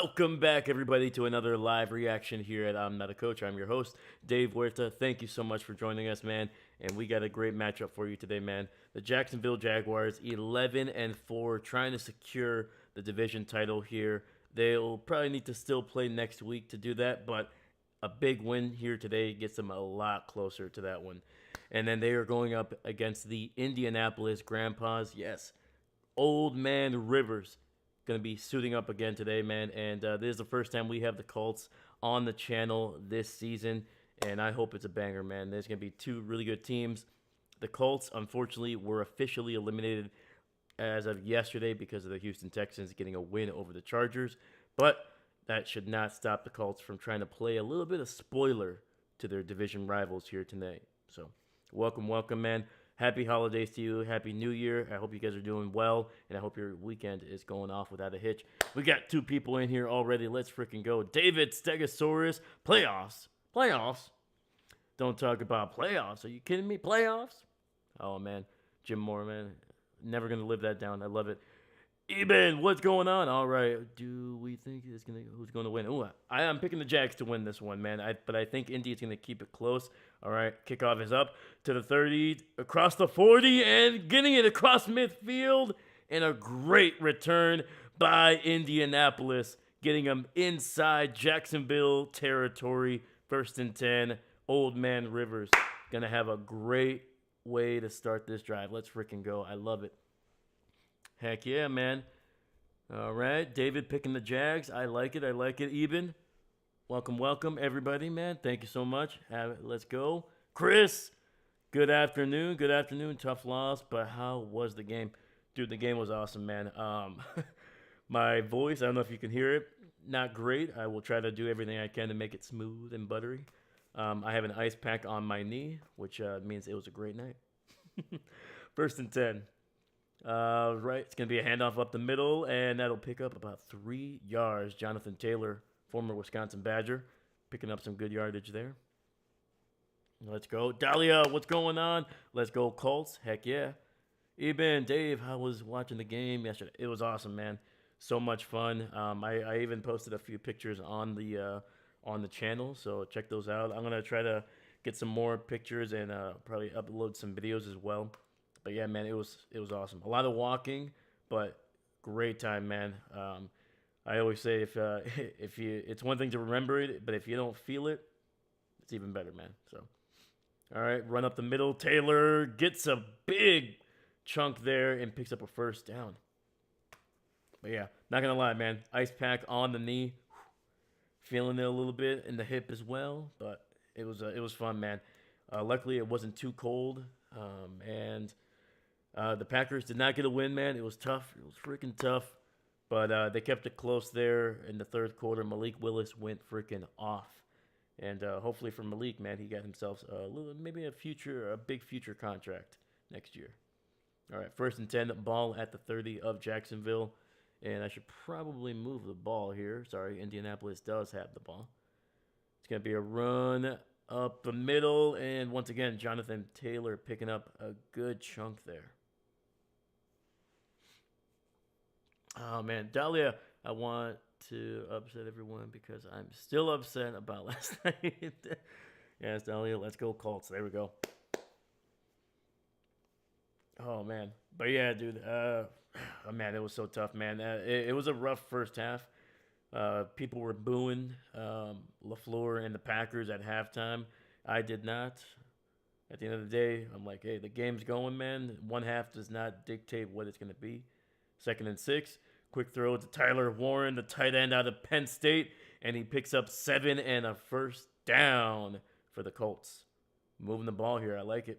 Welcome back, everybody, to another live reaction here at I'm Not a Coach. I'm your host, Dave Huerta. Thank you so much for joining us, man. And we got a great matchup for you today, man. The Jacksonville Jaguars, 11-4, trying to secure the division title here. They'll probably need to still play next week to do that, but a big win here today gets them a lot closer to that one. And then they are going up against the Indianapolis Grandpas. Yes, Old Man Rivers going to be suiting up again today, man. And this is the first time we have the Colts on the channel this season, and I hope it's a banger, man. There's going to be two really good teams. The Colts, unfortunately, were officially eliminated as of yesterday because of the Houston Texans getting a win over the Chargers, but that should not stop the Colts from trying to play a little bit of spoiler to their division rivals here tonight. So welcome, man. Happy holidays to you. Happy New Year. I hope you guys are doing well, and I hope your weekend is going off without a hitch. We got two people in here already. Let's freaking go. David Stegosaurus. Playoffs. Don't talk about playoffs. Are you kidding me? Playoffs? Oh, man. Jim Moore, man. Never going to live that down. I love it. Eben, what's going on? All right. Do we think who's going to win? Ooh, I'm picking the Jags to win this one, man. But I think Indy is going to keep it close. All right. Kickoff is up to the 30, across the 40, and getting it across midfield. And a great return by Indianapolis, getting them inside Jacksonville territory. 1st and 10. Old Man Rivers going to have a great way to start this drive. Let's freaking go. I love it. Heck yeah, man. All right, David picking the Jags. I like it. Eben, welcome, everybody, man. Thank you so much. Let's go. Chris, good afternoon. Tough loss, but how was the game? Dude, the game was awesome, man. My voice, I don't know if you can hear it. Not great. I will try to do everything I can to make it smooth and buttery. I have an ice pack on my knee, which means it was a great night. 1st and 10. Right, it's going to be a handoff up the middle, and that'll pick up about 3 yards. Jonathan Taylor, former Wisconsin Badger, picking up some good yardage there. Let's go. Dahlia, what's going on? Let's go, Colts. Heck yeah. Eben, Dave, how was watching the game yesterday? It was awesome, man. So much fun. I even posted a few pictures on the channel, so check those out. I'm going to try to get some more pictures and probably upload some videos as well. But yeah, man, it was awesome. A lot of walking, but great time, man. I always say if it's one thing to remember it, but if you don't feel it, it's even better, man. So, all right, run up the middle. Taylor gets a big chunk there and picks up a 1st down. But yeah, not gonna lie, man. Ice pack on the knee, feeling it a little bit in the hip as well. But it was fun, man. Luckily, it wasn't too cold, and the Packers did not get a win, man. It was tough. It was freaking tough. But they kept it close there in the 3rd quarter. Malik Willis went freaking off. And hopefully for Malik, man, he got himself maybe a big future contract next year. All right, 1st and 10, ball at the 30 of Jacksonville. And I should probably move the ball here. Sorry, Indianapolis does have the ball. It's going to be a run up the middle. And once again, Jonathan Taylor picking up a good chunk there. Oh, man. Dahlia, I want to upset everyone because I'm still upset about last night. Yes, Dahlia, let's go Colts. There we go. Oh, man. But, yeah, dude. Oh, man, it was so tough, man. It was a rough first half. People were booing LaFleur and the Packers at halftime. I did not. At the end of the day, I'm like, hey, the game's going, man. One half does not dictate what it's going to be. 2nd and 6. Quick throw to Tyler Warren, the tight end out of Penn State, and he picks up 7 and a 1st down for the Colts. Moving the ball here. I like it.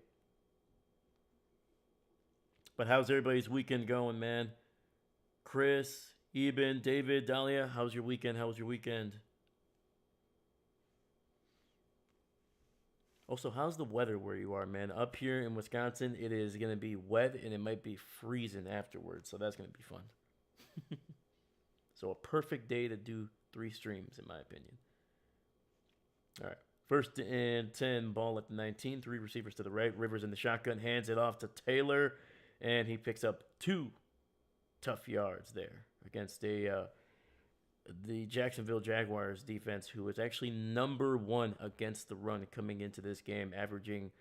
But how's everybody's weekend going, man? Chris, Eben, David, Dahlia, how's your weekend? Also, how's the weather where you are, man? Up here in Wisconsin, it is going to be wet, and it might be freezing afterwards, so that's going to be fun. So a perfect day to do 3 streams, in my opinion. All right. 1st and 10, ball at the 19. 3 receivers to the right. Rivers in the shotgun, hands it off to Taylor, and he picks up 2 tough yards there against a the Jacksonville Jaguars defense, who was actually number one against the run coming into this game, averaging,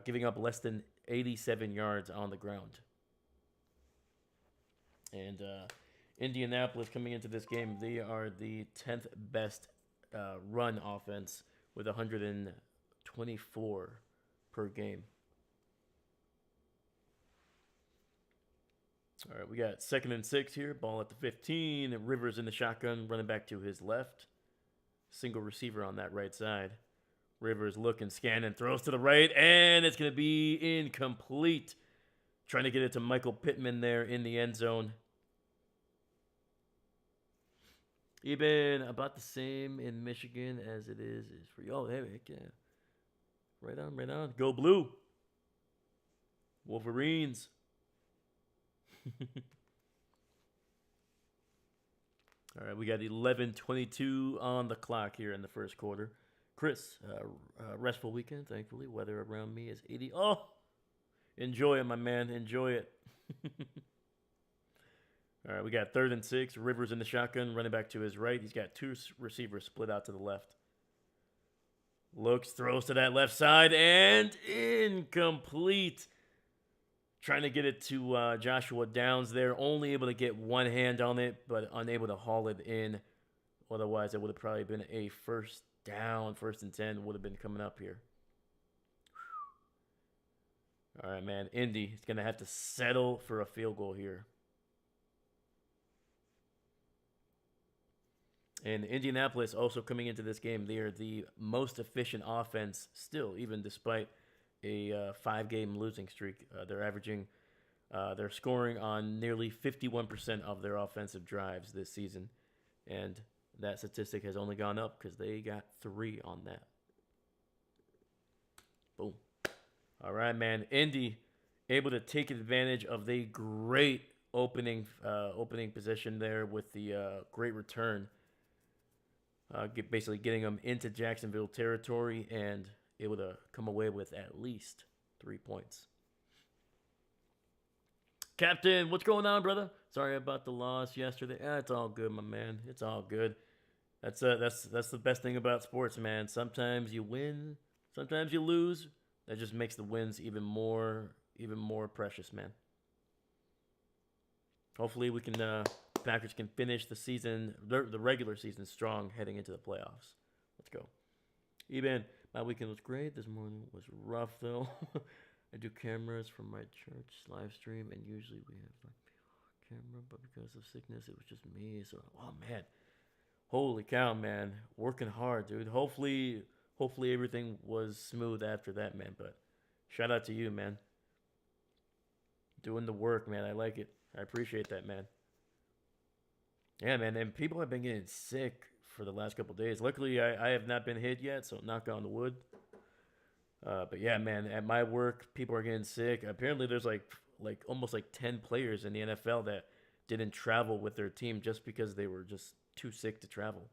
giving up less than 87 yards on the ground. And Indianapolis coming into this game, they are the 10th best run offense with 124 per game. All right, we got 2nd and 6 here. Ball at the 15. Rivers in the shotgun, running back to his left. Single receiver on that right side. Rivers looking, scanning, throws to the right, and it's going to be incomplete. Trying to get it to Michael Pittman there in the end zone. Even about the same in Michigan as it is for you. Oh, there we go. Right on, right on. Go blue. Wolverines. All right, we got 11:22 on the clock here in the first quarter. Chris, restful weekend, thankfully. Weather around me is 80. Oh, enjoy it, my man. Enjoy it. All right, we got 3rd and 6. Rivers in the shotgun, running back to his right. He's got 2 receivers split out to the left. Looks, throws to that left side, and incomplete. Trying to get it to Joshua Downs there. Only able to get one hand on it, but unable to haul it in. Otherwise, it would have probably been a first down. 1st and 10 would have been coming up here. All right, man. Indy is going to have to settle for a field goal here. And Indianapolis also coming into this game, they are the most efficient offense still, even despite a 5-game losing streak. They're scoring on nearly 51% of their offensive drives this season. And that statistic has only gone up because they got 3 on that. Boom. All right, man. Indy able to take advantage of the great opening position there with the great return. Basically getting them into Jacksonville territory and able to come away with at least 3 points. Captain, what's going on, brother? Sorry about the loss yesterday. It's all good, my man. It's all good. That's the best thing about sports, man. Sometimes you win, sometimes you lose. That just makes the wins even more precious, man. Hopefully we can Packers can finish the season, the regular season, strong heading into the playoffs. Let's go. Eben, my weekend was great. This morning was rough, though. I do cameras for my church live stream, and usually we have like camera, but because of sickness, it was just me. So, oh man, holy cow, man, working hard, dude. Hopefully everything was smooth after that, man. But shout out to you, man. Doing the work, man. I like it. I appreciate that, man. Yeah, man. And people have been getting sick for the last couple of days. Luckily, I have not been hit yet, so knock on the wood. But yeah, man, at my work, people are getting sick. Apparently, there's like almost like 10 players in the NFL that didn't travel with their team just because they were just too sick to travel.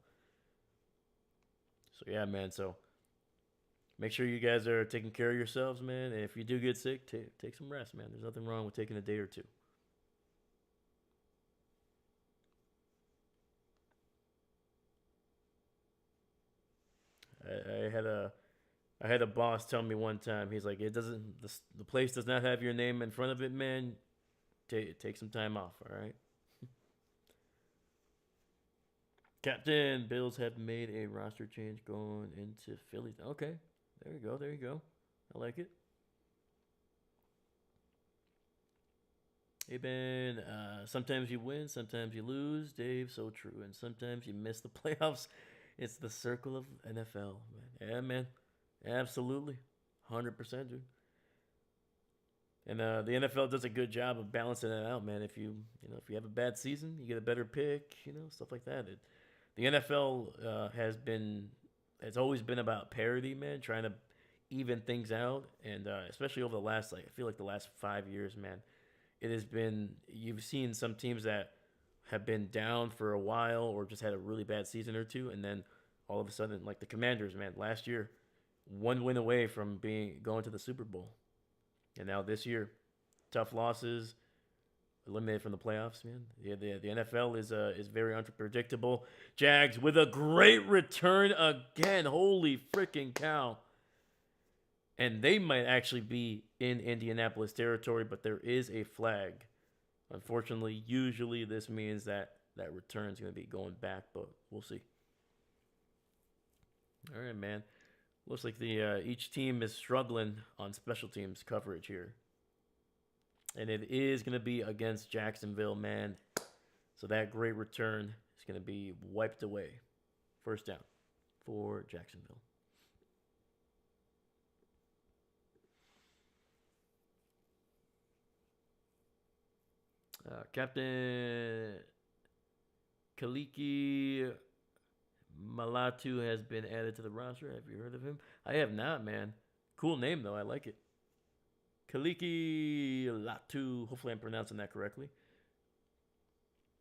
So yeah, man. So make sure you guys are taking care of yourselves, man. And if you do get sick, take some rest, man. There's nothing wrong with taking a day or two. I had a boss tell me one time. He's like, the place does not have your name in front of it, man. Take some time off, all right? Captain, Bills have made a roster change going into Philly. Okay, there you go. I like it. Hey, Ben, sometimes you win, sometimes you lose. Dave, so true. And sometimes you miss the playoffs. It's the circle of NFL, man. Yeah, man. Absolutely. 100%, dude. And the NFL does a good job of balancing it out, man. If you have a bad season, you get a better pick, stuff like that. The NFL has always been about parity, man, trying to even things out. And especially over the last, I feel like the last 5 years, man, you've seen some teams that have been down for a while or just had a really bad season or two, and then all of a sudden, like the Commanders, man, last year, 1 win away from going to the Super Bowl. And now this year, tough losses, eliminated from the playoffs, man. Yeah, the NFL is very unpredictable. Jags with a great return again. Holy freaking cow. And they might actually be in Indianapolis territory, but there is a flag. Unfortunately, usually this means that return is going to be going back, but we'll see. All right, man. Looks like the each team is struggling on special teams coverage here. And it is going to be against Jacksonville, man. So that great return is going to be wiped away. First down for Jacksonville. Captain Kaliki Malatu has been added to the roster. Have you heard of him? I have not, man. Cool name, though. I like it. Kaliki Latu. Hopefully I'm pronouncing that correctly.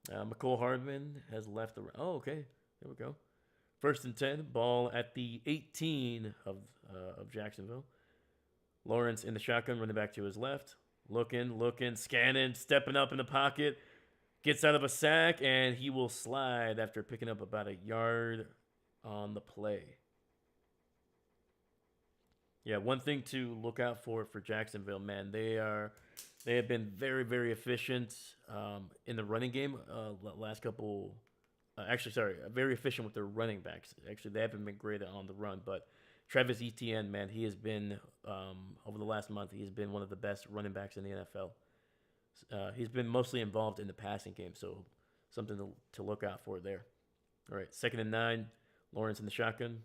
McCole Hardman has left the... Oh, okay. There we go. 1st and 10. Ball at the 18 of Jacksonville. Lawrence in the shotgun, running back to his left. Looking, scanning, stepping up in the pocket. Gets out of a sack, and he will slide after picking up about a yard on the play. Yeah, one thing to look out for Jacksonville, man. They have been very, very efficient in the running game. Last couple, very efficient with their running backs. Actually, they haven't been great on the run, but Travis Etienne, man, he has been over the last month. He's been one of the best running backs in the NFL. He's been mostly involved in the passing game, so something to look out for there. All right, 2nd and 9. Lawrence in the shotgun.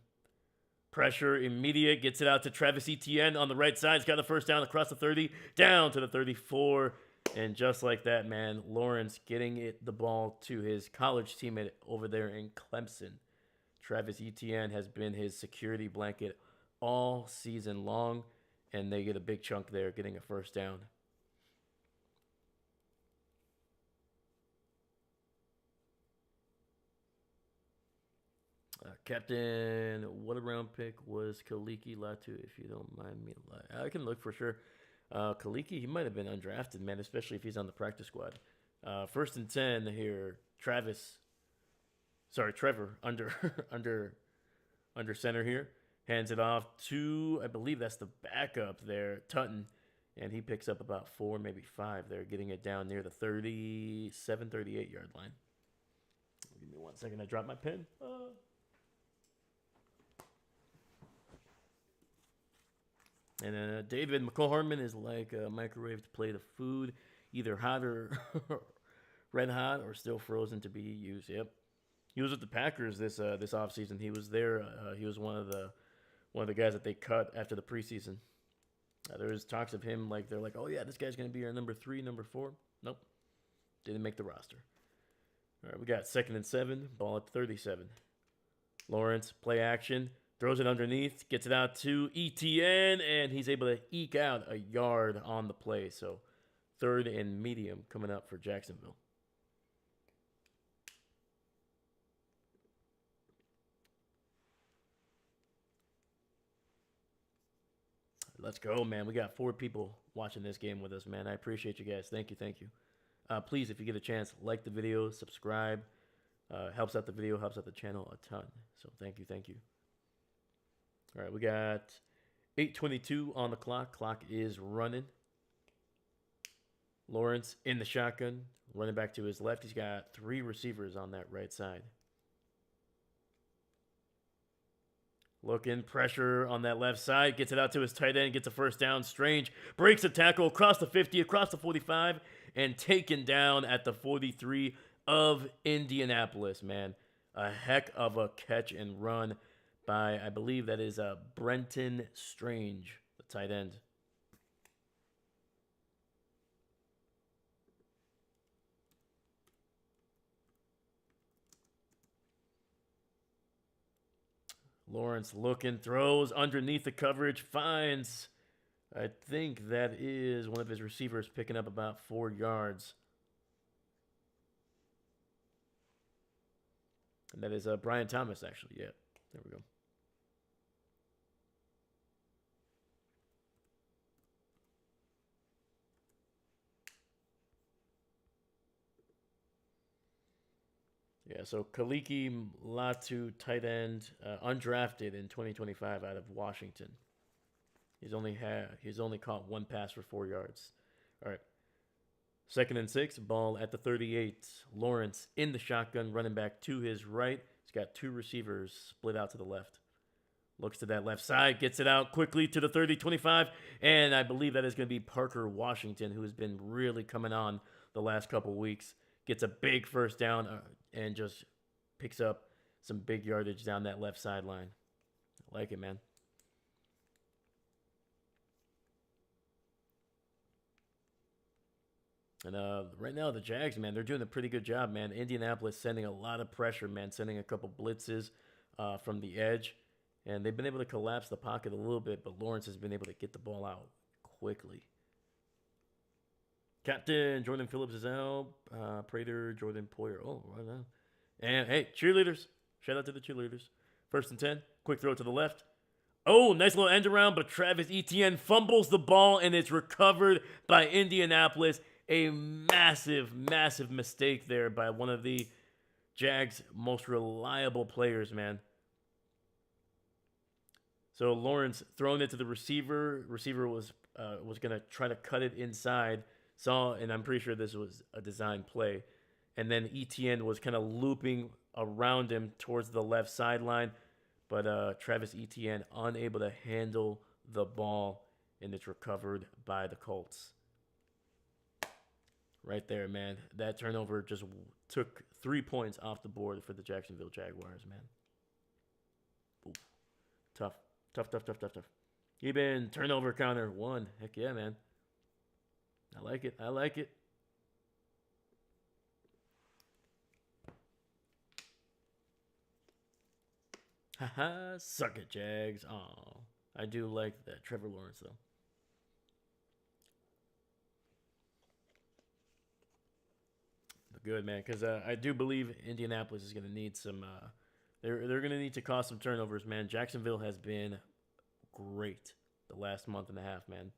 Pressure, immediate, gets it out to Travis Etienne on the right side. He's got the first down across the 30, down to the 34. And just like that, man, Lawrence getting the ball to his college teammate over there in Clemson. Travis Etienne has been his security blanket all season long, and they get a big chunk there, getting a first down. Captain, what a round pick was Kaliki Latu, if you don't mind me? I can look for sure. Kaliki, he might have been undrafted, man, especially if he's on the practice squad. 1st and 10 here. Trevor under center here. Hands it off to, I believe that's the backup there, Tutton. And he picks up about 4, maybe 5 there, getting it down near the 37, 38-yard line. Give me 1 second, I dropped my pen. And David McCall Hardman is like a microwaved plate of food, either hot or red hot or still frozen to be used. Yep. He was with the Packers this offseason. He was there. He was one of the guys that they cut after the preseason. There was talks of him like they're like, oh yeah, this guy's gonna be our number 3, number 4. Nope, didn't make the roster. All right, we got 2nd and 7, ball at 37. Lawrence play action, throws it underneath, gets it out to Etienne, and he's able to eke out a yard on the play. So 3rd and medium coming up for Jacksonville. Let's go, man. We got 4 people watching this game with us, man. I appreciate you guys. Thank you. Please, if you get a chance, like the video, subscribe. Helps out the video, helps out the channel a ton. So thank you. All right, we got 8:22 on the clock. Clock is running. Lawrence in the shotgun, running back to his left. He's got 3 receivers on that right side. Looking, pressure on that left side. Gets it out to his tight end. Gets a first down. Strange breaks a tackle across the 50, across the 45, and taken down at the 43 of Indianapolis, man. A heck of a catch and run by, I believe that is Brenton Strange, the tight end. Lawrence looking, throws underneath the coverage, finds, I think that is one of his receivers picking up about 4 yards. And that is Brian Thomas, actually. Yeah, there we go. Yeah, so Kaliki Latu, tight end, undrafted in 2025 out of Washington. He's only caught one pass for 4 yards. All right. 2nd and 6, ball at the 38. Lawrence in the shotgun, running back to his right. He's got two receivers split out to the left. Looks to that left side, gets it out quickly to the 30, 25, and I believe that is going to be Parker Washington, who has been really coming on the last couple weeks. Gets a big first down and just picks up some big yardage down that left sideline. I like it, man. And right now, the Jags, man, they're doing a pretty good job, man. Indianapolis sending a lot of pressure, man, sending a couple blitzes from the edge. And they've been able to collapse the pocket a little bit, but Lawrence has been able to get the ball out quickly. Captain Jordan Phillips is out. Prater, Jordan Poyer. Oh, right now. And, hey, cheerleaders. Shout out to the cheerleaders. 1st and 10. Quick throw to the left. Oh, nice little end around, but Travis Etienne fumbles the ball, and it's recovered by Indianapolis. A massive, massive mistake there by one of the Jags' most reliable players, man. So Lawrence throwing it to the receiver. Receiver was going to try to cut it inside. And I'm pretty sure this was a design play. And then Etienne was kind of looping around him towards the left sideline. But Travis Etienne unable to handle the ball, and it's recovered by the Colts. Right there, man. That turnover just took 3 points off the board for the Jacksonville Jaguars, man. Ooh. Tough. Even turnover counter 1. Heck yeah, man. I like it. Haha, suck it, Jags. Aw. I do like that. Trevor Lawrence, though. Good, man, because I do believe Indianapolis is going to need some. They're going to need to cause some turnovers, man. Jacksonville has been great the last month and a half, man.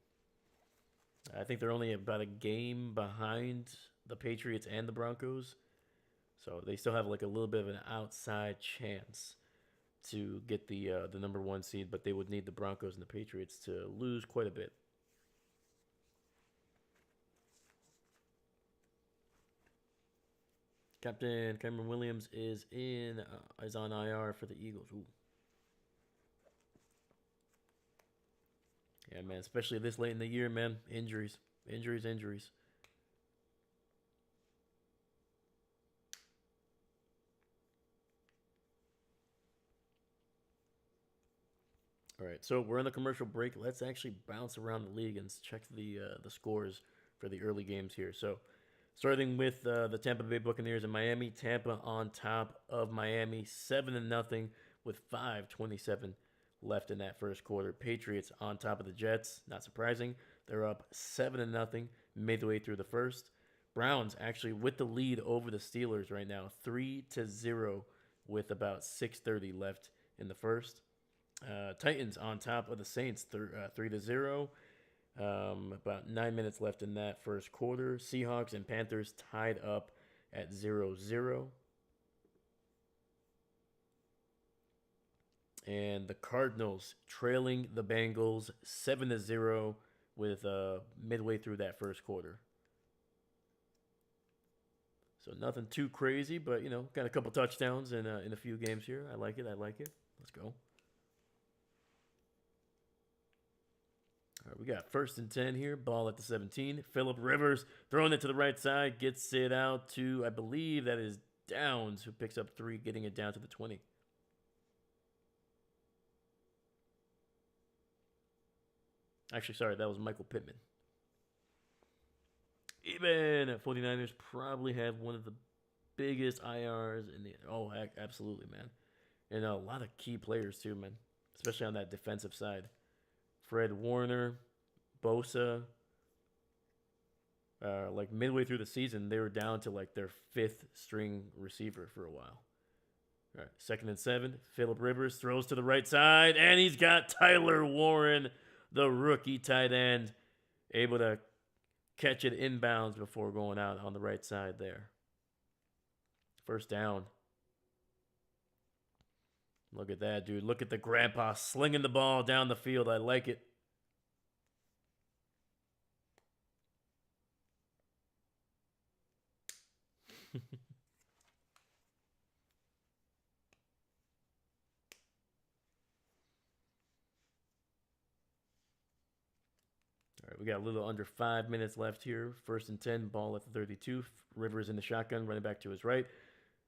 I think they're only about a game behind the Patriots and the Broncos, so they still have like a little bit of an outside chance to get the number 1 seed, but they would need the Broncos and the Patriots to lose quite a bit. Captain Cameron Williams is on IR for the Eagles. Ooh. Yeah, man, especially this late in the year, man. Injuries. All right, so we're on the commercial break. Let's actually bounce around the league and check the scores for the early games here. So, starting with the Tampa Bay Buccaneers and Miami. Tampa on top of Miami, 7-0 with 5:27 left in that first quarter. Patriots on top of the Jets. Not surprising. They're up 7-0 midway through the first. Browns actually with the lead over the Steelers right now, 3-0 with about 6:30 left in the first. Titans on top of the Saints, 3-0. About 9 minutes left in that first quarter. Seahawks and Panthers tied up at 0-0. And the Cardinals trailing the Bengals 7-0 with midway through that first quarter. So nothing too crazy, but got a couple touchdowns in a few games here. I like it. Let's go. All right, we got 1st and 10 here. Ball at the 17. Phillip Rivers throwing it to the right side. Gets it out to, I believe that is Downs, who picks up 3, getting it down to the 20. Actually, sorry, that was Michael Pittman. Even 49ers probably have one of the biggest IRs in the... Oh, absolutely, man. And a lot of key players, too, man. Especially on that defensive side. Fred Warner, Bosa. Like midway through the season, they were down to like their 5th string receiver for a while. All right, 2nd and 7. Phillip Rivers throws to the right side, and he's got Tyler Warren, the rookie tight end, able to catch it inbounds before going out on the right side there. First down. Look at that, dude. Look at the grandpa slinging the ball down the field. I like it. All right, we got a little under 5 minutes left here. 1st and 10, ball at the 32. Rivers in the shotgun, running back to his right.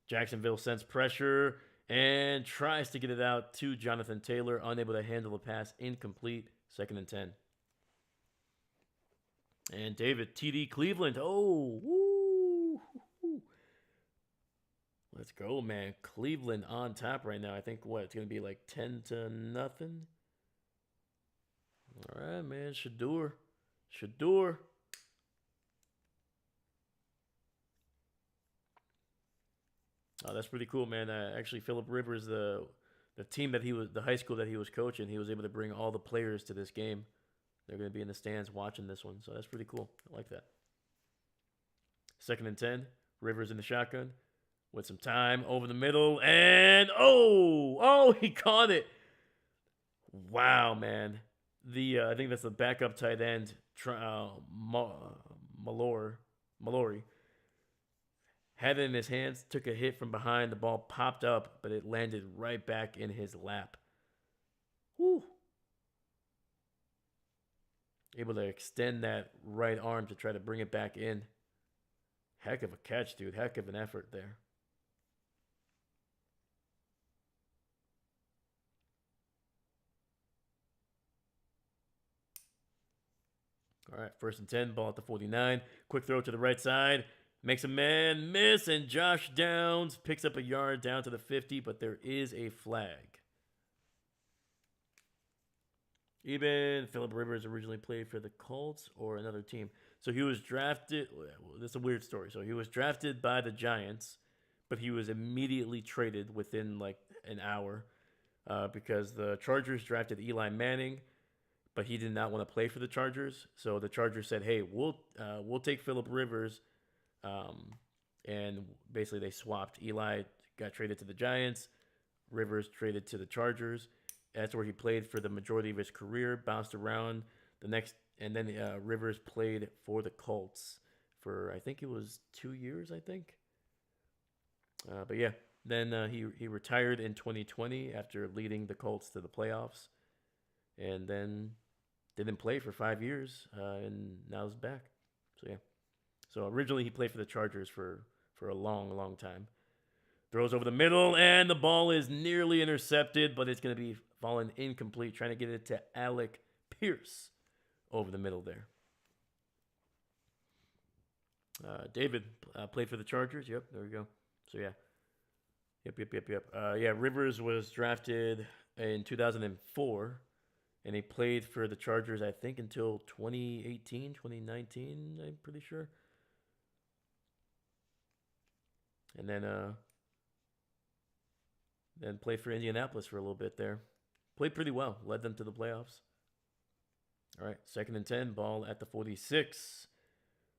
Jacksonville sends pressure and tries to get it out to Jonathan Taylor, unable to handle the pass, incomplete. 2nd and 10. And David, TD Cleveland. Oh, woo. Let's go, man. Cleveland on top right now. I think, it's going to be like 10-0? All right, man. Shador. Oh, that's pretty cool, man. Actually, Philip Rivers, the team that the high school that he was coaching, he was able to bring all the players to this game. They're going to be in the stands watching this one, so that's pretty cool. I like that. 2nd and 10, Rivers in the shotgun with some time over the middle, and he caught it. Wow, man. I think that's the backup tight end, Mallory. Had it in his hands, took a hit from behind. The ball popped up, but it landed right back in his lap. Woo. Able to extend that right arm to try to bring it back in. Heck of a catch, dude. Heck of an effort there. All right, 1st and 10, ball at the 49. Quick throw to the right side. Makes a man miss, and Josh Downs picks up a yard down to the 50, but there is a flag. Even Philip Rivers originally played for the Colts or another team. So he was drafted. This is a weird story. So he was drafted by the Giants, but he was immediately traded within like an hour because the Chargers drafted Eli Manning, but he did not want to play for the Chargers. So the Chargers said, "Hey, we'll take Philip Rivers," and basically they swapped. Eli got traded to the Giants, Rivers traded to the Chargers. That's where he played for the majority of his career. Bounced around and then Rivers played for the Colts for I think it was 2 years. I think, but yeah, then he retired in 2020 after leading the Colts to the playoffs, and then didn't play for 5 years, and now he's back. So yeah, so originally he played for the Chargers for a long time. Throws over the middle, and the ball is nearly intercepted, but it's going to be falling incomplete. Trying to get it to Alec Pierce over the middle there. David played for the Chargers. Yep, there we go. So yeah. Yep. Rivers was drafted in 2004, and he played for the Chargers, I think, until 2018, 2019, I'm pretty sure. And then played for Indianapolis for a little bit there. Played pretty well. Led them to the playoffs. All right, 2nd and 10, ball at the 46.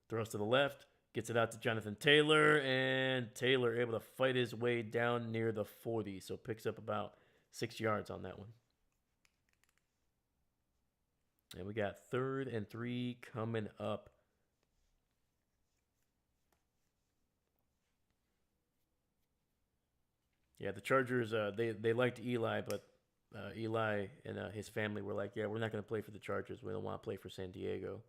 Throws to the left. Gets it out to Jonathan Taylor. And Taylor able to fight his way down near the 40. So picks up about 6 yards on that one. And we got 3rd and 3 coming up. Yeah, the Chargers, they liked Eli, but Eli and his family were like, yeah, we're not going to play for the Chargers. We don't want to play for San Diego.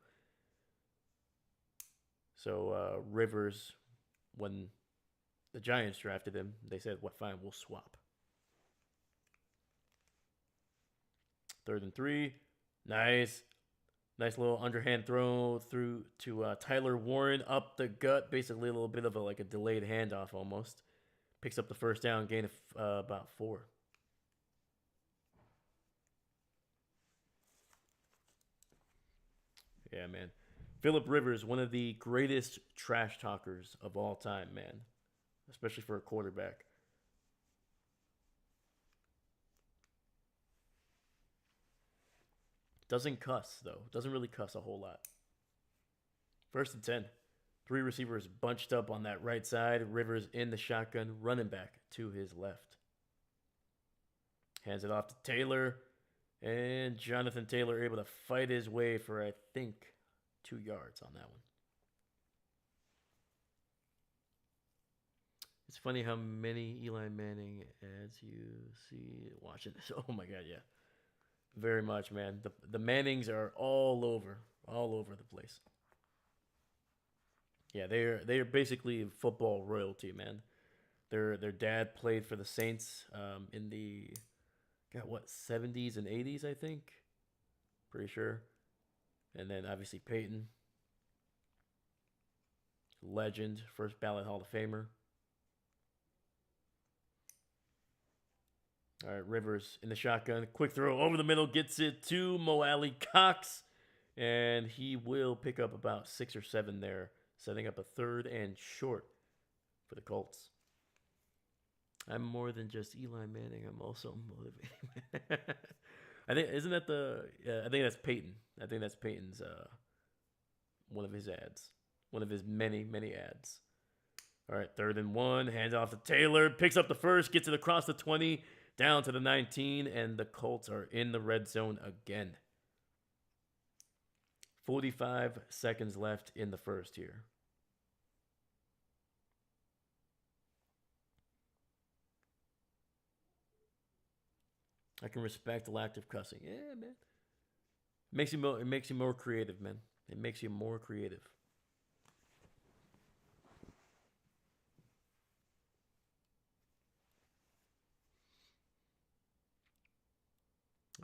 So Rivers, when the Giants drafted him, they said, well, fine, we'll swap. 3rd and 3. Nice little underhand throw through to Tyler Warren up the gut. Basically a little bit of a delayed handoff almost. Picks up the first down, gain of about 4. Yeah, man. Philip Rivers, one of the greatest trash talkers of all time, man. Especially for a quarterback. Doesn't cuss, though. Doesn't really cuss a whole lot. 1st and 10. 3 receivers bunched up on that right side. Rivers in the shotgun, running back to his left. Hands it off to Taylor. And Jonathan Taylor able to fight his way for, I think, 2 yards on that one. It's funny how many Eli Manning ads you see watching this. Oh my God, yeah. Very much, man. The Mannings are all over the place. Yeah, they are basically football royalty, man. Their dad played for the Saints in the 70s and 80s, I think. Pretty sure. And then obviously Peyton, legend, first ballot Hall of Famer. All right, Rivers in the shotgun. Quick throw over the middle. Gets it to Mo Alley Cox. And he will pick up about 6 or 7 there. Setting up a 3rd and short for the Colts. I'm more than just Eli Manning. I'm also motivating. I think isn't that the? I think that's Peyton. I think that's Peyton's. One of his ads. One of his many ads. All right, 3rd and 1. Hands off to Taylor. Picks up the first. Gets it across the 20. Down to the 19. And the Colts are in the red zone again. 45 seconds left in the first here. I can respect the lack of cussing. Yeah, man. It makes you more creative, man. It makes you more creative.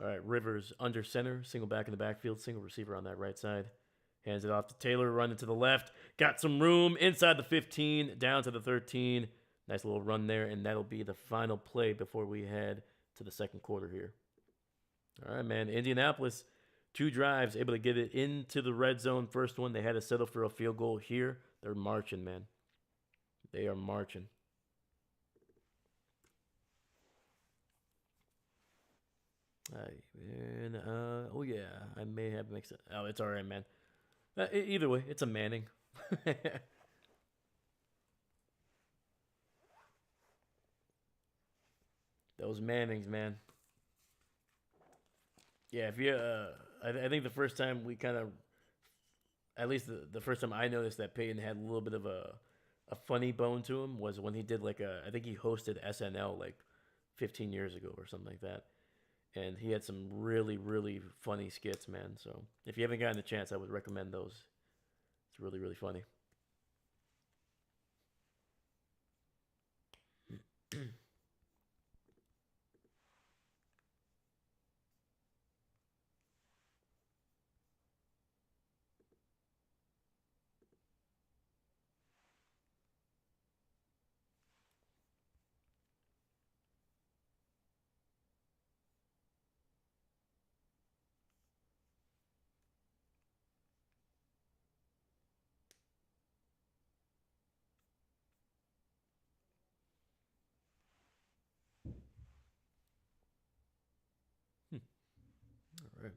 All right, Rivers under center, single back in the backfield, single receiver on that right side. Hands it off to Taylor, running to the left. Got some room inside the 15, down to the 13. Nice little run there, and that'll be the final play before we head to the second quarter here. All right, man. Indianapolis, 2 drives, able to get it into the red zone. First one, they had to settle for a field goal here. They're marching, man. They are marching. Oh yeah, I may have mixed it. Oh, it's all right, man. Either way, it's a Manning. Those Mannings, man. Yeah, if you, I think the first time we kind of, at least the first time I noticed that Peyton had a little bit of a funny bone to him was when he did I think he hosted SNL like 15 years ago or something like that. And he had some really funny skits, man. So if you haven't gotten a chance, I would recommend those. It's really funny. All right.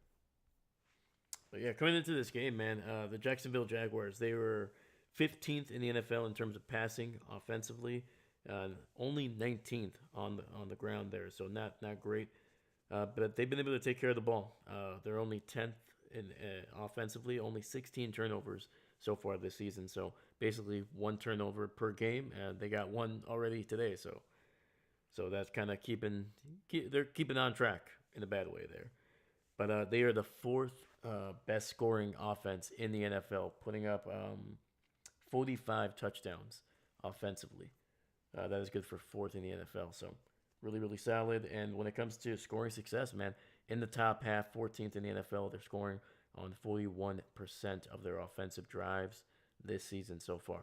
But yeah, coming into this game, man, the Jacksonville Jaguars, they were 15th in the NFL in terms of passing offensively, only 19th on the ground there, so not great. But they've been able to take care of the ball. They're only 10th in offensively, only 16 turnovers so far this season. So basically 1 turnover per game, and they got 1 already today. So that's kind of they're keeping on track in a bad way there. But they are the 4th best scoring offense in the NFL, putting up 45 touchdowns offensively. That is good for 4th in the NFL. So really solid. And when it comes to scoring success, man, in the top half, 14th in the NFL, they're scoring on 41% of their offensive drives this season so far.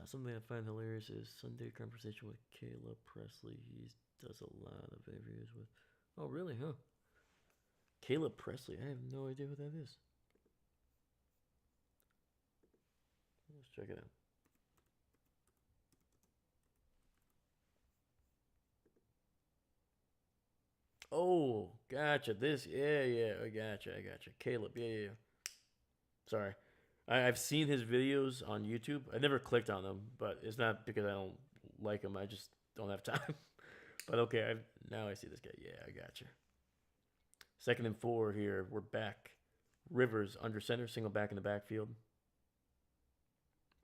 Something I find hilarious is Sunday conversation with Caleb Presley. He does a lot of interviews with. Oh, really? Huh? Caleb Presley. I have no idea who that is. Let's check it out. Oh, gotcha. Yeah. I gotcha. Caleb. Yeah. Sorry. I've seen his videos on YouTube. I never clicked on them, but it's not because I don't like him. I just don't have time. But okay, now I see this guy. Yeah, I got you. 2nd and 4 here. We're back. Rivers under center, single back in the backfield.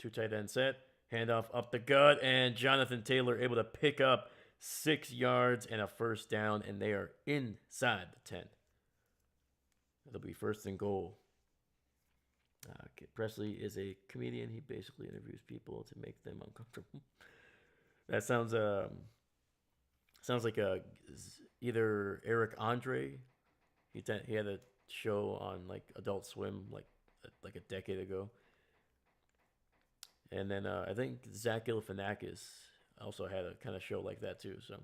2 tight end set. Handoff up the gut, and Jonathan Taylor able to pick up 6 yards and a first down, and they are inside the 10. It'll be 1st and goal. Presley is a comedian. He basically interviews people to make them uncomfortable. That sounds like either Eric Andre. He had a show on like Adult Swim like a decade ago. And then I think Zach Galifianakis also had a kind of show like that too. So,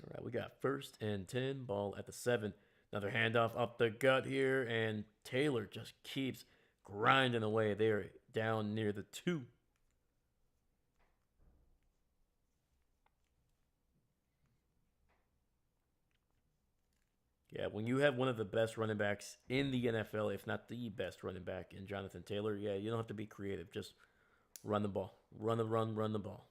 all right, we got 1st and 10. Ball at the 7. Another handoff up the gut here, and Taylor just keeps grinding away. They are down near the 2. Yeah, when you have one of the best running backs in the NFL, if not the best running back in Jonathan Taylor, yeah, you don't have to be creative. Just run the ball. Run the ball.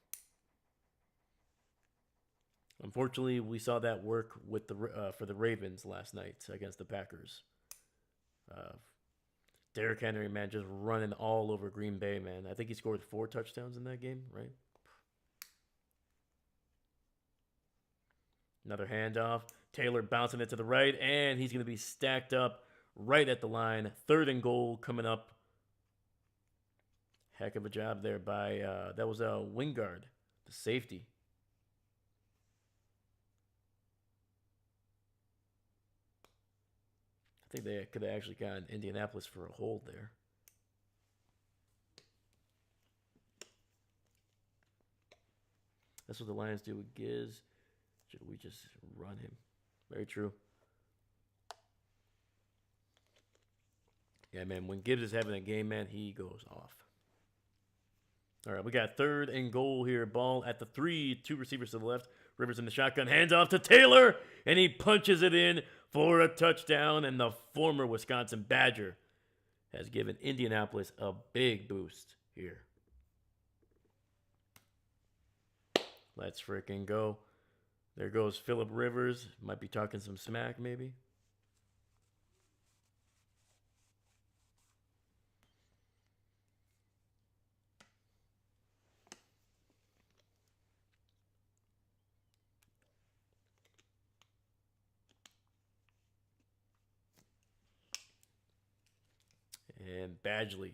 Unfortunately, we saw that work with for the Ravens last night against the Packers. Derrick Henry, man, just running all over Green Bay, man. I think he scored 4 touchdowns in that game, right? Another handoff. Taylor bouncing it to the right, and he's going to be stacked up right at the line. 3rd and goal coming up. Heck of a job there by, that was Wingard, the safety. I think they could have actually gotten Indianapolis for a hold there. That's what the Lions do with Giz. Should we just run him? Very true. Yeah, man, when Gibbs is having a game, man, he goes off. All right, we got 3rd and goal here. Ball at the 3. 2 receivers to the left. Rivers in the shotgun. Hands off to Taylor, and he punches it in for a touchdown. And the former Wisconsin Badger has given Indianapolis a big boost here. Let's freaking go. There goes Phillip Rivers. Might be talking some smack, maybe. And Badgley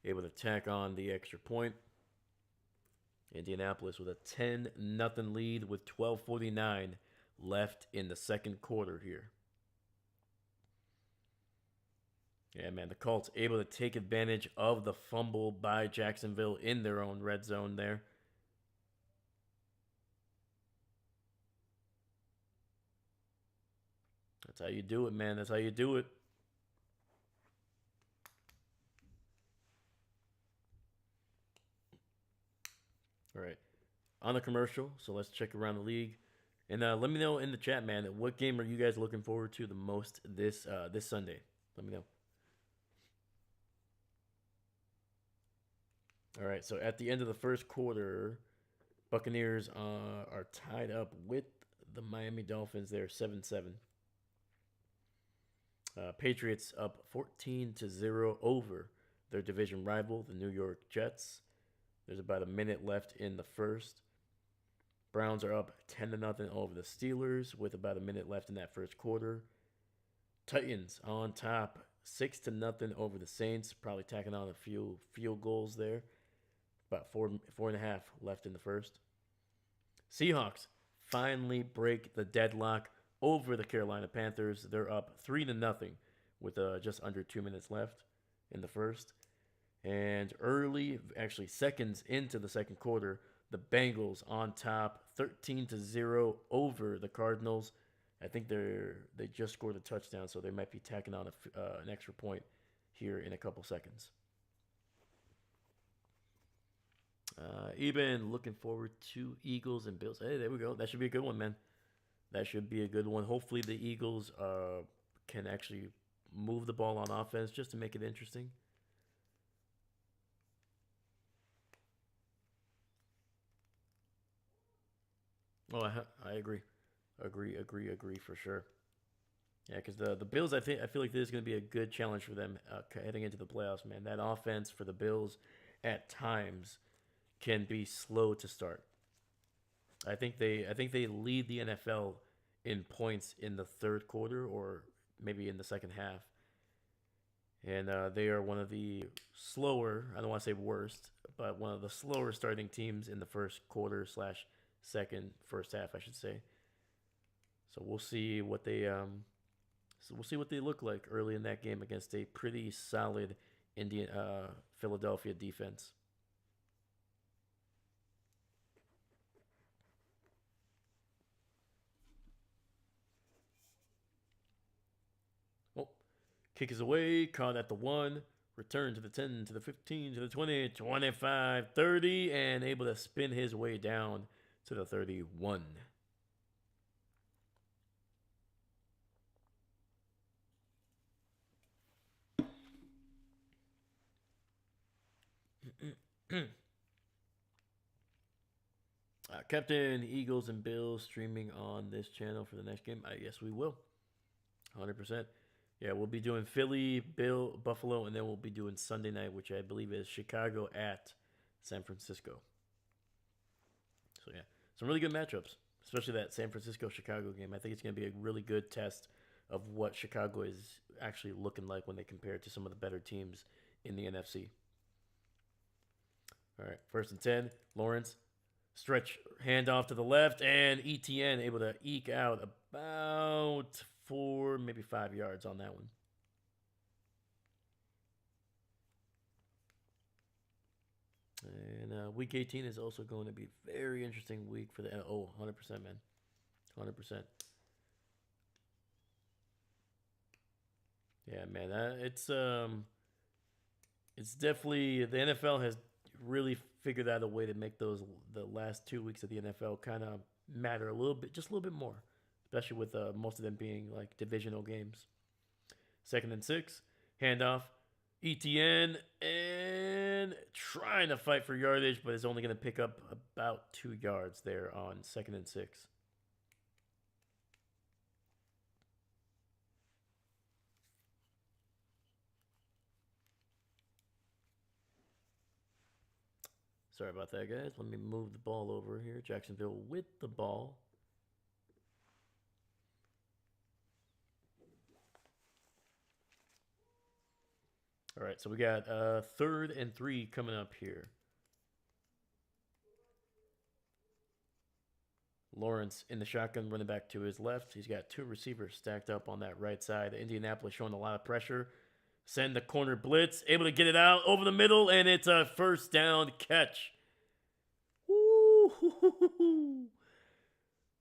able to tack on the extra point. Indianapolis with a 10-0 lead with 12:49 left in the 2nd quarter here. Yeah, man, the Colts able to take advantage of the fumble by Jacksonville in their own red zone there. That's how you do it, man. That's how you do it. All right, on the commercial, so let's check around the league. And let me know in the chat, man, what game are you guys looking forward to the most this Sunday? Let me know. All right, so at the end of the 1st quarter, Buccaneers are tied up with the Miami Dolphins. They're 7-7. Patriots up 14-0 over their division rival, the New York Jets. There's about a minute left in the 1st. Browns are up 10-0 over the Steelers with about a minute left in that 1st quarter. Titans on top, 6-0 over the Saints. Probably tacking on a few field goals there. About 4.5 left in the 1st. Seahawks finally break the deadlock over the Carolina Panthers. They're up 3-0 with just under 2 minutes left in the 1st. And early, actually seconds into the 2nd quarter, the Bengals on top, 13-0 over the Cardinals. I think they just scored a touchdown, so they might be tacking on an extra point here in a couple seconds. Eben, looking forward to Eagles and Bills. Hey, there we go. That should be a good one, man. That should be a good one. Hopefully the Eagles can actually move the ball on offense just to make it interesting. Oh, I agree. Agree for sure. Yeah, because the Bills, I feel like this is going to be a good challenge for them heading into the playoffs. Man, that offense for the Bills at times can be slow to start. I think they lead the NFL in points in the third quarter or maybe in the second half, and they are one of the slower. I don't want to say worst, but one of the slower starting teams in the first quarter slash second first half, I should say. So we'll see what they look like early in that game against a pretty solid Philadelphia defense. Oh, kick is away, caught at the 1, return to the 10, to the 15, to the 20, 25, 30, and able to spin his way down to the 31. Captain Eagles and Bills streaming on this channel for the next game. I guess we will. 100%. Yeah, we'll be doing Philly, Buffalo, and then we'll be doing Sunday night, which I believe is Chicago at San Francisco. So yeah, some really good matchups, especially that San Francisco-Chicago game. I think it's going to be a really good test of what Chicago is actually looking like when they compare it to some of the better teams in the NFC. All right, 1st and 10. Lawrence, stretch, handoff to the left, and ETN able to eke out about 4, maybe 5 yards on that one. And week 18 is also going to be a very interesting week for the 100%, man. 100%. Yeah, man. It's definitely the NFL has really figured out a way to make the last 2 weeks of the NFL kind of matter a little bit, just a little bit more, especially with most of them being like divisional games. 2nd and 6, handoff, ETN, and trying to fight for yardage, but is only going to pick up about 2 yards there on 2nd and 6. Sorry about that, guys. Let me move the ball over here. Jacksonville with the ball. All right, so we got 3rd and 3 coming up here. Lawrence in the shotgun, running back to his left. He's got 2 receivers stacked up on that right side. Indianapolis showing a lot of pressure. Send the corner blitz, able to get it out over the middle, and it's a 1st down catch. Woo!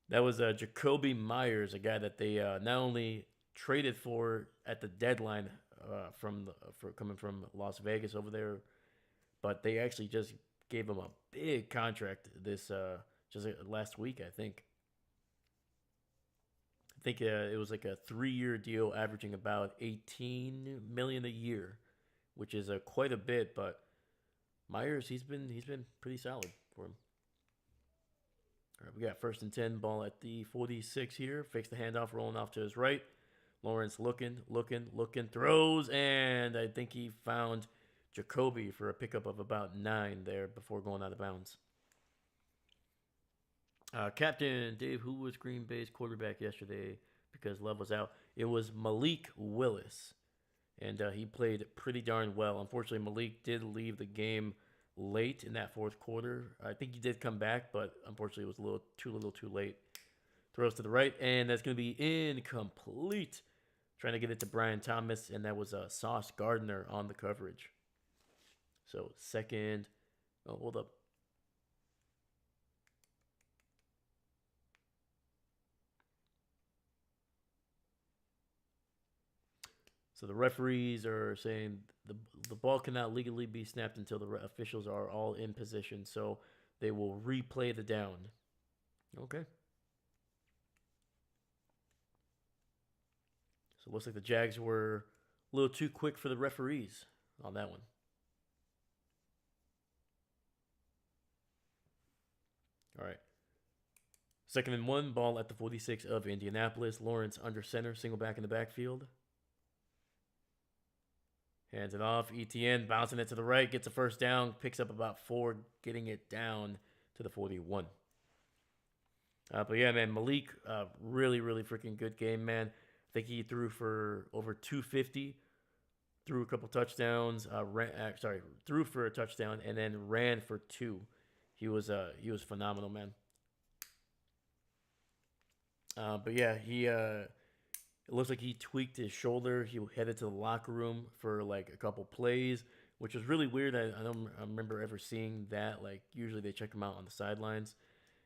That was Jacoby Myers, a guy that they not only traded for at the deadline for coming from Las Vegas over there, but they actually just gave him a big contract this just last week, I think. It was like a 3-year deal, averaging about $18 million a year, which is quite a bit. But Myers, he's been pretty solid for him. All right, we got 1st and 10, ball at the 46 here. Fakes the handoff, rolling off to his right. Lawrence looking, throws, and I think he found Jacoby for a pickup of about 9 there before going out of bounds. Captain Dave, who was Green Bay's quarterback yesterday because Love was out? It was Malik Willis, and he played pretty darn well. Unfortunately, Malik did leave the game late in that 4th quarter. I think he did come back, but unfortunately it was a little too late. Throws to the right, and that's going to be incomplete. Trying to get it to Brian Thomas, and that was Sauce Gardner on the coverage. So 2nd. Oh, hold up. So the referees are saying the ball cannot legally be snapped until the officials are all in position. So they will replay the down. Okay. So it looks like the Jags were A little too quick for the referees on that one. All right. 2nd and 1, ball at the 46 of Indianapolis. Lawrence under center, single back in the backfield. Hands it off. ETN bouncing it to the right, gets a first down, picks up about 4, getting it down to the 41. But yeah, man, Malik, really, really freaking good game, man. I think he threw for over 250, threw a couple touchdowns, threw for a touchdown, and then ran for 2. He was phenomenal, man. But yeah, it looks like he tweaked his shoulder. He headed to the locker room for like a couple plays, which was really weird. I don't remember ever seeing that. Like usually they check him out on the sidelines.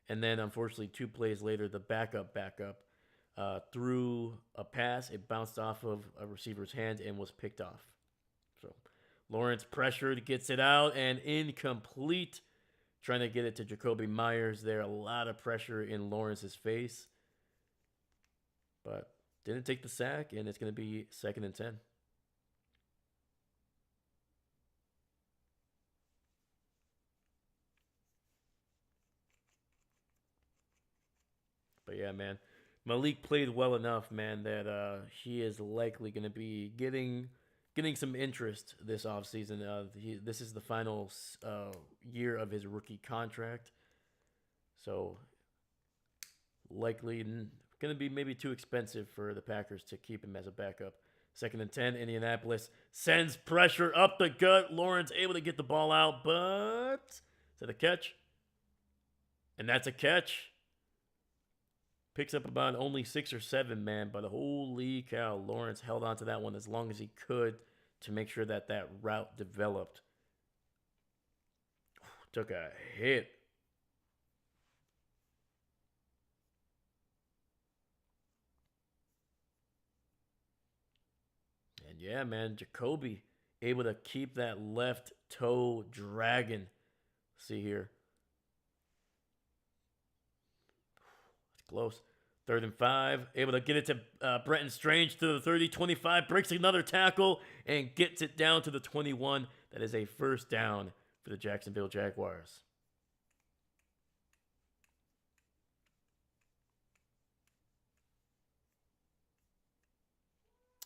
And then unfortunately 2 plays later, the backup threw a pass. It bounced off of a receiver's hand and was picked off. So Lawrence pressured, gets it out, and incomplete. Trying to get it to Jacoby Myers there. A lot of pressure in Lawrence's face. But didn't take the sack, and it's going to be 2nd and 10. But yeah, man, Malik played well enough, man, that he is likely going to be getting some interest this offseason. This is the final year of his rookie contract, so likely going to be maybe too expensive for the Packers to keep him as a backup. 2nd and 10, Indianapolis sends pressure up the gut. Lawrence able to get the ball out, but is that a catch? And that's a catch. Picks up about only 6 or 7, man, but holy cow, Lawrence held on to that one as long as he could to make sure that route developed. Took a hit. And yeah, man, Jacoby able to keep that left toe dragging. See here. It's close. 3rd and 5. Able to get it to Brenton Strange to the 30, 25. Breaks another tackle and gets it down to the 21. That is a first down for the Jacksonville Jaguars.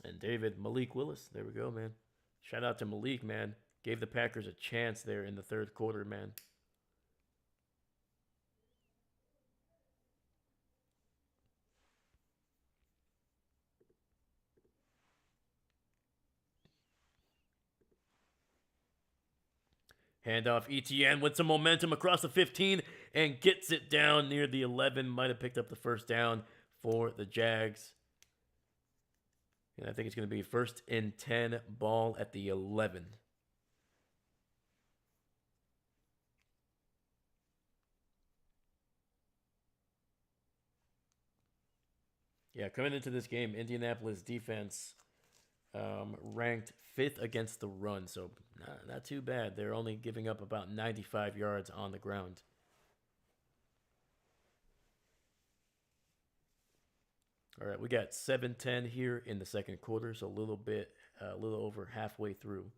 And Malik Willis. There we go, man. Shout out to Malik, man. Gave the Packers a chance there in the 3rd quarter, man. Handoff, ETN with some momentum across the 15 and gets it down near the 11. Might have picked up the first down for the Jags. And I think it's going to be 1st and 10, ball at the 11. Yeah, coming into this game, Indianapolis defense ranked 5th against the run, so not too bad. They're only giving up about 95 yards on the ground. All right, we got 7:10 here in the 2nd quarter, so a little over halfway through.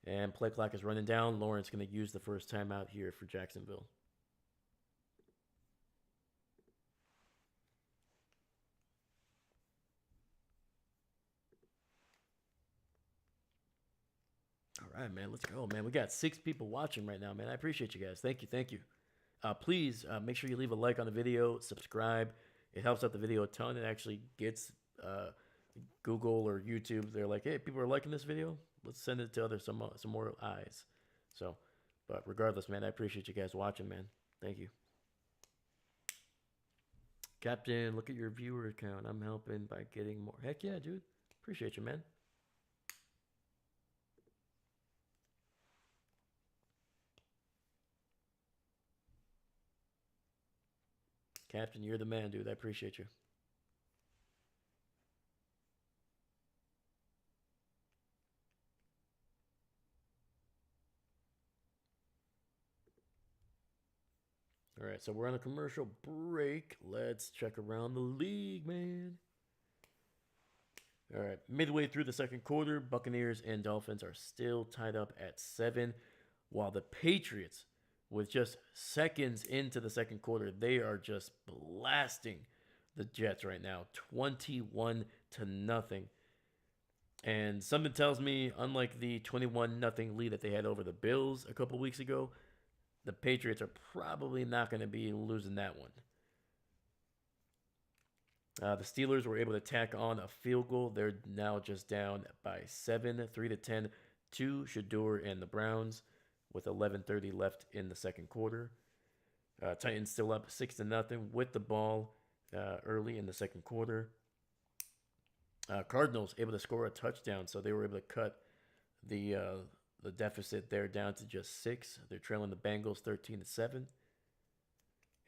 And play clock is running down. Lawrence going to use the first timeout here for Jacksonville. All right, man, let's go, man. We got 6 people watching right now, man. I appreciate you guys. Thank you. Please make sure you leave a like on the video, subscribe. It helps out the video a ton. It actually gets Google or YouTube. They're like, hey, people are liking this video. Let's send it to some more eyes. So, but regardless, man, I appreciate you guys watching, man. Thank you. Captain, look at your viewer count. I'm helping by getting more. Heck yeah, dude. Appreciate you, man. Captain, you're the man, dude. I appreciate you. All right, so we're on a commercial break. Let's check around the league, man. All right, midway through the second quarter, Buccaneers and Dolphins are still tied up at 7, while the Patriots, with just seconds into the second quarter, they are just blasting the Jets right now, 21 to nothing. And something tells me, unlike the 21 nothing lead that they had over the Bills a couple weeks ago, the Patriots are probably not going to be losing that one. The Steelers were able to tack on a field goal. They're now just down by 7, 3-10 to Shador and the Browns, with 11:30 left in the second quarter. Titans still up 6-0 with the ball early in the second quarter. Cardinals able to score a touchdown, so they were able to cut the deficit there down to just 6. They're trailing the Bengals 13-7,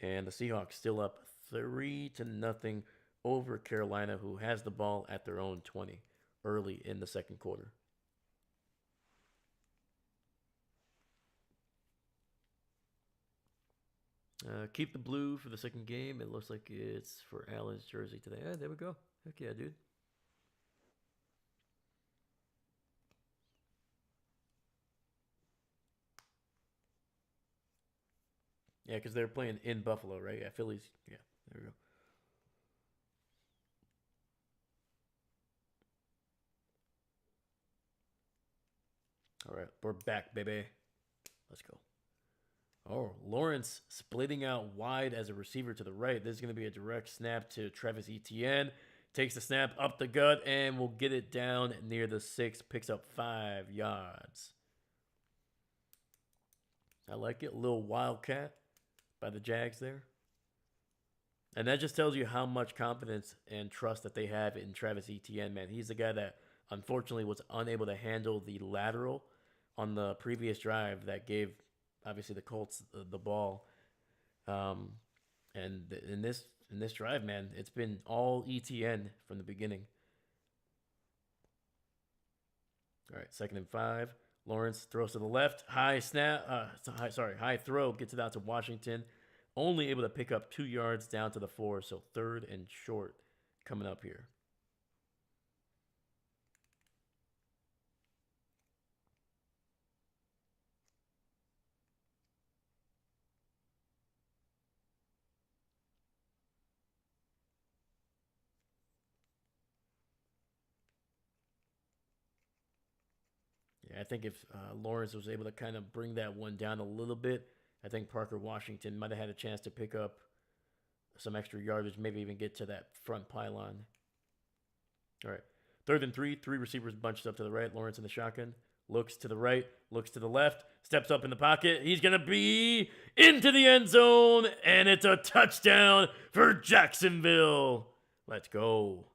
and the Seahawks still up 3-0 over Carolina, who has the ball at their own 20 early in the second quarter. Keep the blue for the second game. It looks like it's for Allen's jersey today. Yeah, there we go. Heck yeah, dude. Yeah, because they're playing in Buffalo, right? Yeah, Phillies. Yeah, there we go. All right, we're back, baby. Let's go. Oh, Lawrence splitting out wide as a receiver to the right. This is going to be a direct snap to Travis Etienne. Takes the snap up the gut and will get it down near the 6. Picks up 5 yards. I like it. A little wildcat by the Jags there. And that just tells you how much confidence and trust that they have in Travis Etienne, man. He's the guy that unfortunately was unable to handle the lateral on the previous drive that gave, obviously, the Colts the ball. And in this drive, man, it's been all Etienne from the beginning. All right, 2nd and 5. Lawrence throws to the left. High throw. Gets it out to Washington. Only able to pick up 2 yards down to the 4. So 3rd and short coming up here. Yeah, I think if Lawrence was able to kind of bring that one down a little bit, I think Parker Washington might have had a chance to pick up some extra yardage, maybe even get to that front pylon. All right. 3rd and 3. 3 receivers bunched up to the right. Lawrence in the shotgun. Looks to the right. Looks to the left. Steps up in the pocket. He's going to be into the end zone. And it's a touchdown for Jacksonville. Let's go.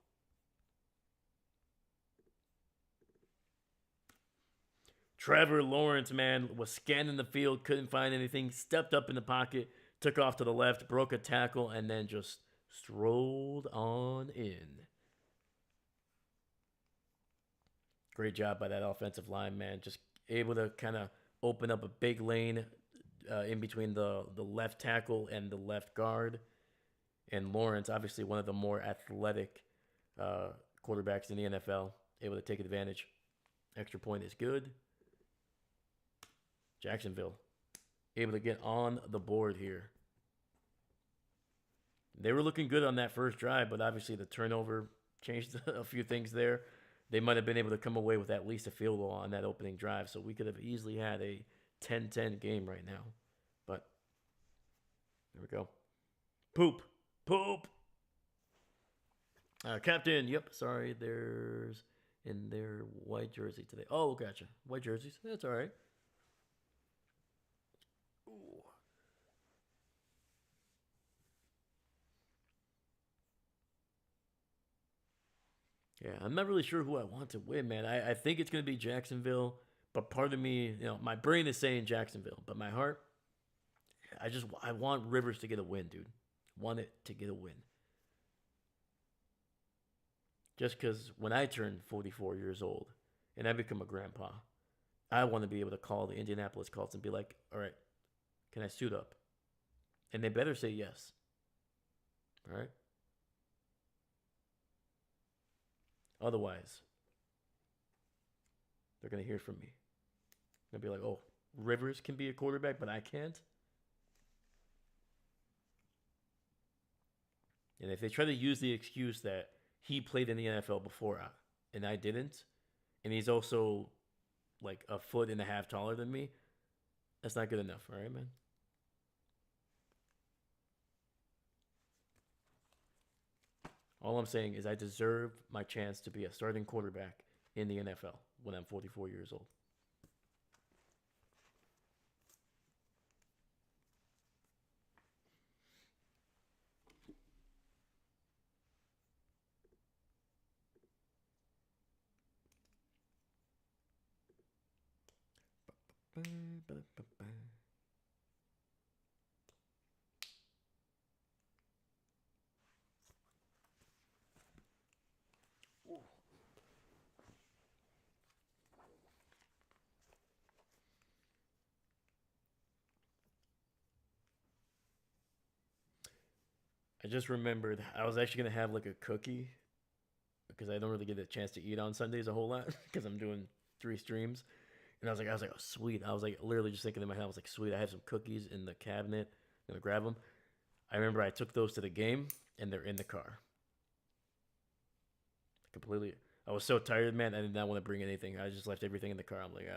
Trevor Lawrence, man, was scanning the field, couldn't find anything, stepped up in the pocket, took off to the left, broke a tackle, and then just strolled on in. Great job by that offensive line, man. Just able to kind of open up a big lane in between the left tackle and the left guard. And Lawrence, obviously one of the more athletic quarterbacks in the NFL, able to take advantage. Extra point is good. Jacksonville able to get on the board here. They were looking good on that first drive, but obviously the turnover changed a few things there. They might have been able to come away with at least a field goal on that opening drive, so we could have easily had a 10-10 game right now. But there we go. Poop. Captain, yep, sorry, there's in their white jersey today. Oh, gotcha. White jerseys, that's all right. Ooh. Yeah, I'm not really sure who I want to win, man. I think it's going to be Jacksonville, but part of me, my brain is saying Jacksonville, but my heart, I want Rivers to get a win, dude. Want it to get a win. Just because when I turn 44 years old and I become a grandpa, I want to be able to call the Indianapolis Colts and be like, all right, can I suit up? And they better say yes. All right? Otherwise, they're going to hear from me. They'll be like, oh, Rivers can be a quarterback, but I can't. And if they try to use the excuse that he played in the NFL before and I didn't, and he's also like a foot and a half taller than me, that's not good enough. All right, man? All I'm saying is I deserve my chance to be a starting quarterback in the NFL when I'm 44 years old. I just remembered I was actually gonna have like a cookie because I don't really get a chance to eat on Sundays a whole lot because I'm doing 3 streams. And I was like, oh sweet. I was like literally just thinking in my head, I was like, sweet. I have some cookies in the cabinet. I'm gonna grab them. I remember I took those to the game and they're in the car. Completely. I was so tired, man. I did not want to bring anything. I just left everything in the car. I'm like,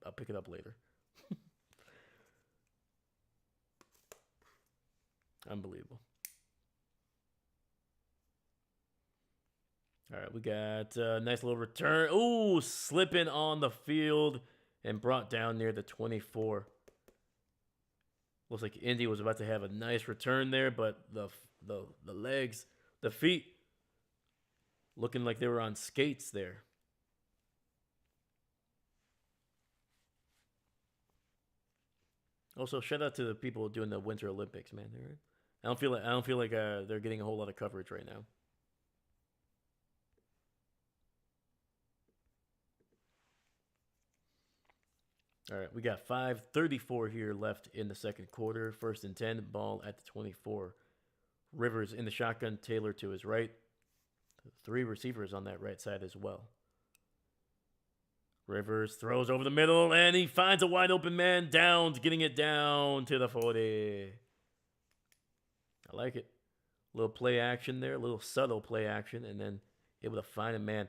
I'll pick it up later. Unbelievable. All right, we got a nice little return. Ooh, slipping on the field and brought down near the 24. Looks like Indy was about to have a nice return there, but the legs, the feet, looking like they were on skates there. Also, shout out to the people doing the Winter Olympics, man. I don't feel like they're getting a whole lot of coverage right now. All right, we got 5:34 here left in the second quarter. 1st and 10, ball at the 24. Rivers in the shotgun, Taylor to his right. 3 receivers on that right side as well. Rivers throws over the middle, and he finds a wide open man. Downs, getting it down to the 40. I like it. A little play action there, a little subtle play action, and then able to find a man.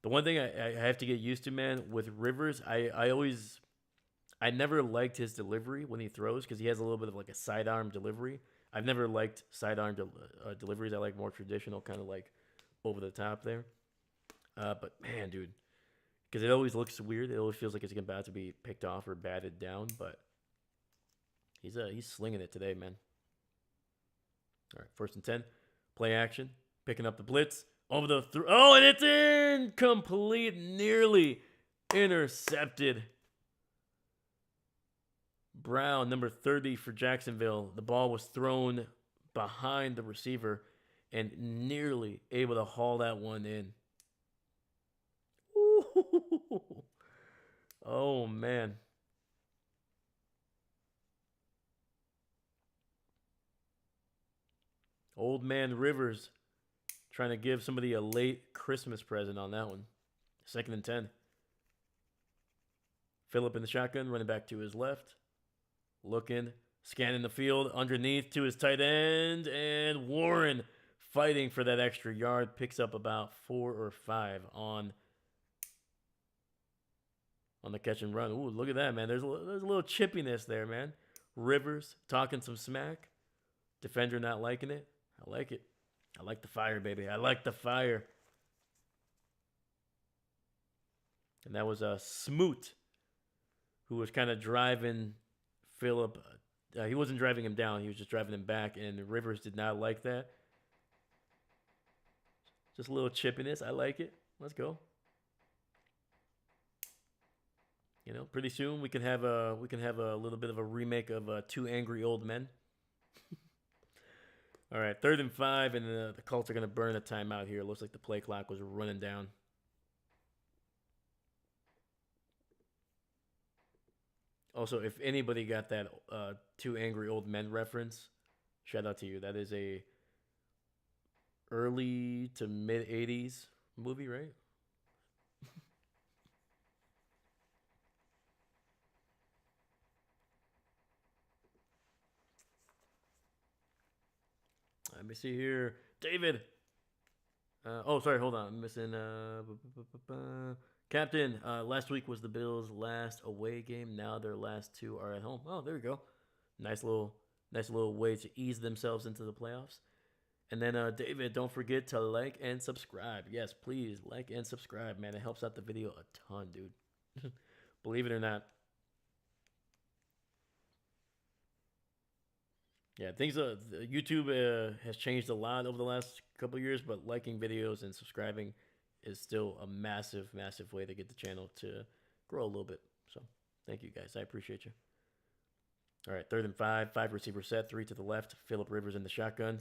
The one thing I have to get used to, man, with Rivers, I never liked his delivery when he throws because he has a little bit of like a sidearm delivery. I've never liked sidearm deliveries. I like more traditional, kind of like over the top there. But man, dude, because it always looks weird. It always feels like it's about to be picked off or batted down. But he's slinging it today, man. All right, 1st and 10, play action, picking up the blitz over the and it's incomplete, nearly intercepted. Brown, number 30 for Jacksonville. The ball was thrown behind the receiver and nearly able to haul that one in. Ooh. Oh, man. Old man Rivers trying to give somebody a late Christmas present on that one. 2nd and 10. Phillip in the shotgun, running back to his left. Looking, scanning the field, underneath to his tight end, and Warren fighting for that extra yard, picks up about 4 or 5 on the catch and run. Ooh, look at that, man. There's a little chippiness there, man. Rivers talking some smack. Defender not liking it. I like it. I like the fire, baby. I like the fire. And that was a Smoot who was kind of driving Phillip. He wasn't driving him down. He was just driving him back, and Rivers did not like that. Just a little chippiness. I like it. Let's go. You know, pretty soon we can have a little bit of a remake of 2 Angry Old Men. All right, 3rd and 5, and the Colts are going to burn a timeout here. It looks like the play clock was running down. Also, if anybody got that 2 Angry Old Men reference, shout out to you. That is a early to mid 80s movie, right? Let me see here. David. Oh, sorry. Hold on. I'm missing. Captain. Last week was the Bills' last away game. Now their last two are at home. Oh, there we go. Nice little way to ease themselves into the playoffs. And then David, don't forget to like and subscribe. Yes, please like and subscribe, man. It helps out the video a ton, dude. Believe it or not. Yeah, YouTube has changed a lot over the last couple of years, but liking videos and subscribing is still a massive, massive way to get the channel to grow a little bit. So thank you guys. I appreciate you. All right, 3rd and 5, 5 receiver set, 3 to the left. Phillip Rivers in the shotgun.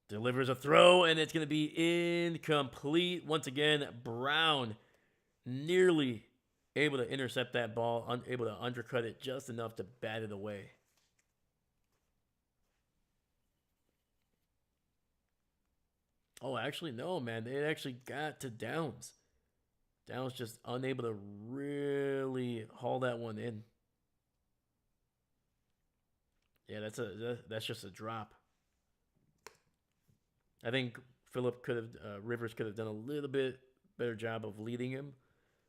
Delivers a throw, and it's going to be incomplete. Once again, Brown nearly able to intercept that ball, unable to undercut it just enough to bat it away. Oh, actually, no, man. They actually got to Downs. Downs just unable to really haul that one in. Yeah, that's just a drop. I think Rivers could have done a little bit better job of leading him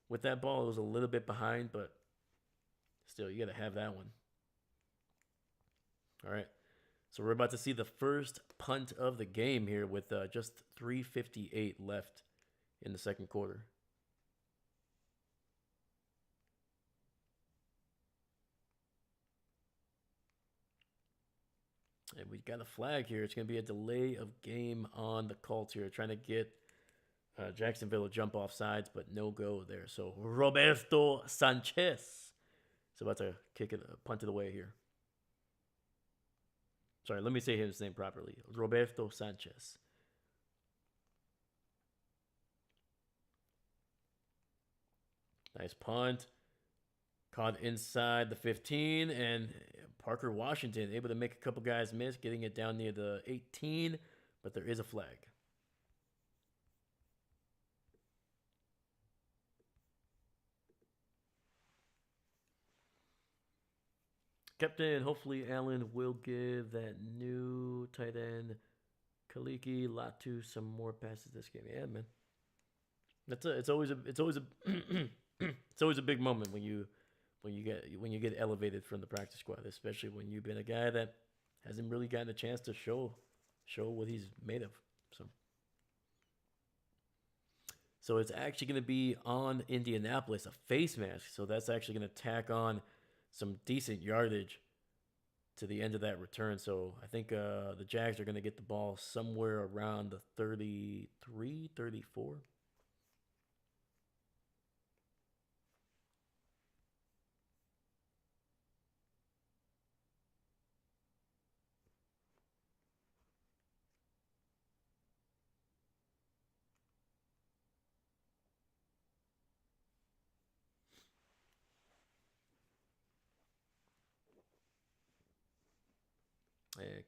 with that ball. It was a little bit behind, but still, you got to have that one. All right. So we're about to see the first punt of the game here with just 3:58 left in the second quarter. And we got a flag here. It's going to be a delay of game on the Colts here, trying to get Jacksonville to jump off sides, but no go there. So Roberto Sanchez is about to punt it away here. Sorry, let me say his name properly. Roberto Sanchez. Nice punt. Caught inside the 15, and Parker Washington able to make a couple guys miss, getting it down near the 18, but there is a flag. Captain, hopefully Allen will give that new tight end Kaliki Latu some more passes this game. Yeah, man. It's always a it's always a big moment when you get elevated from the practice squad, especially when you've been a guy that hasn't really gotten a chance to show what he's made of. So it's actually going to be on Indianapolis, a face mask. So that's actually going to tack on some decent yardage to the end of that return. So I think the Jags are going to get the ball somewhere around the 33, 34.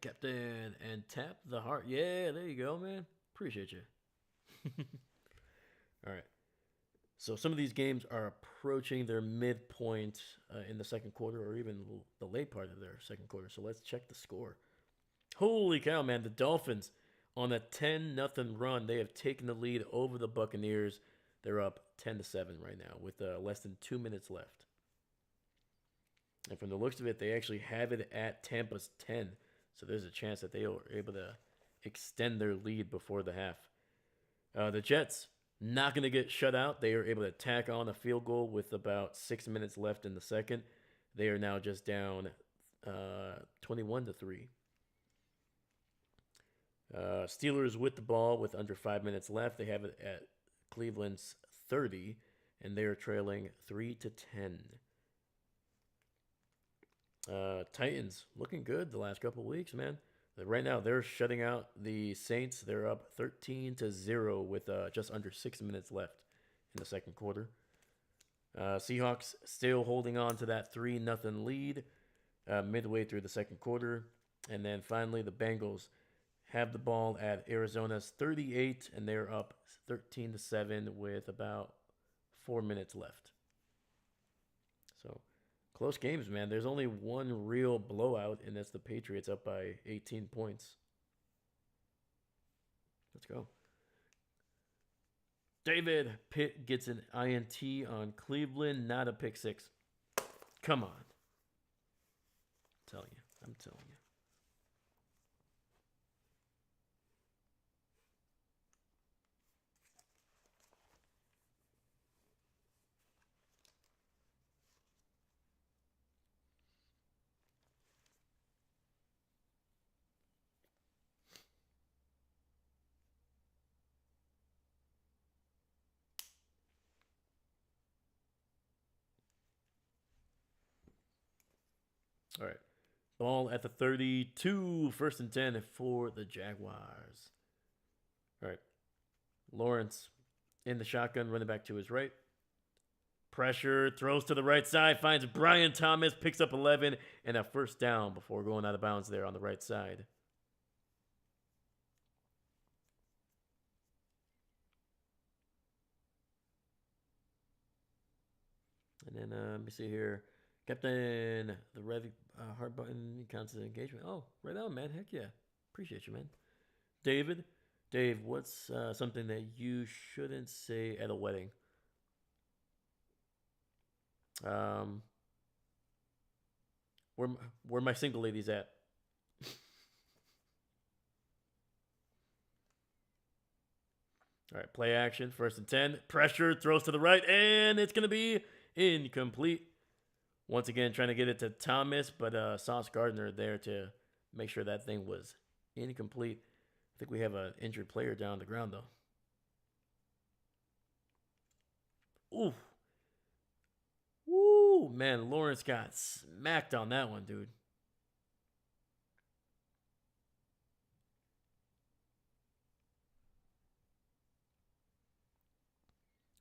Captain, and tap the heart. Yeah, there you go, man. Appreciate you. All right. So some of these games are approaching their midpoint in the second quarter, or even the late part of their second quarter. So let's check the score. Holy cow, man. The Dolphins on a 10-0 run. They have taken the lead over the Buccaneers. They're up 10-7 right now with less than 2 minutes left. And from the looks of it, they actually have it at Tampa's 10. So there's a chance that they are able to extend their lead before the half. The Jets, not going to get shut out. They are able to tack on a field goal with about 6 minutes left in the second. They are now just down 21-3. Steelers with the ball with under 5 minutes left. They have it at Cleveland's 30, and they are trailing 3-10. Titans looking good the last couple of weeks, man. Right now they're shutting out the Saints. They're up 13-0 with just under 6 minutes left in the second quarter. Seahawks still holding on to that 3-0 lead midway through the second quarter. And then finally the Bengals have the ball at Arizona's 38, and they're up 13-7 with about 4 minutes left. So close games, man. There's only one real blowout, and that's the Patriots up by 18 points. Let's go. David Pitt gets an INT on Cleveland, not a pick six. Come on. I'm telling you. I'm telling you. All right. Ball at the 32. First and 10 for the Jaguars. All right. Lawrence in the shotgun, running back to his right. Pressure, throws to the right side, finds Brian Thomas, picks up 11, and a first down before going out of bounds there on the right side. And then, let me see here. Captain, the red hard button counts as engagement. Oh, right on, man. Heck yeah. Appreciate you, man. David, Dave, what's something that you shouldn't say at a wedding? Um, where where my single ladies at? All right, play action. First and 10. Pressure, throws to the right, and it's going to be incomplete. Once again, trying to get it to Thomas, but Sauce Gardner there to make sure that thing was incomplete. I think we have an injured player down on the ground, though. Ooh. Woo, man, Lawrence got smacked on that one, dude.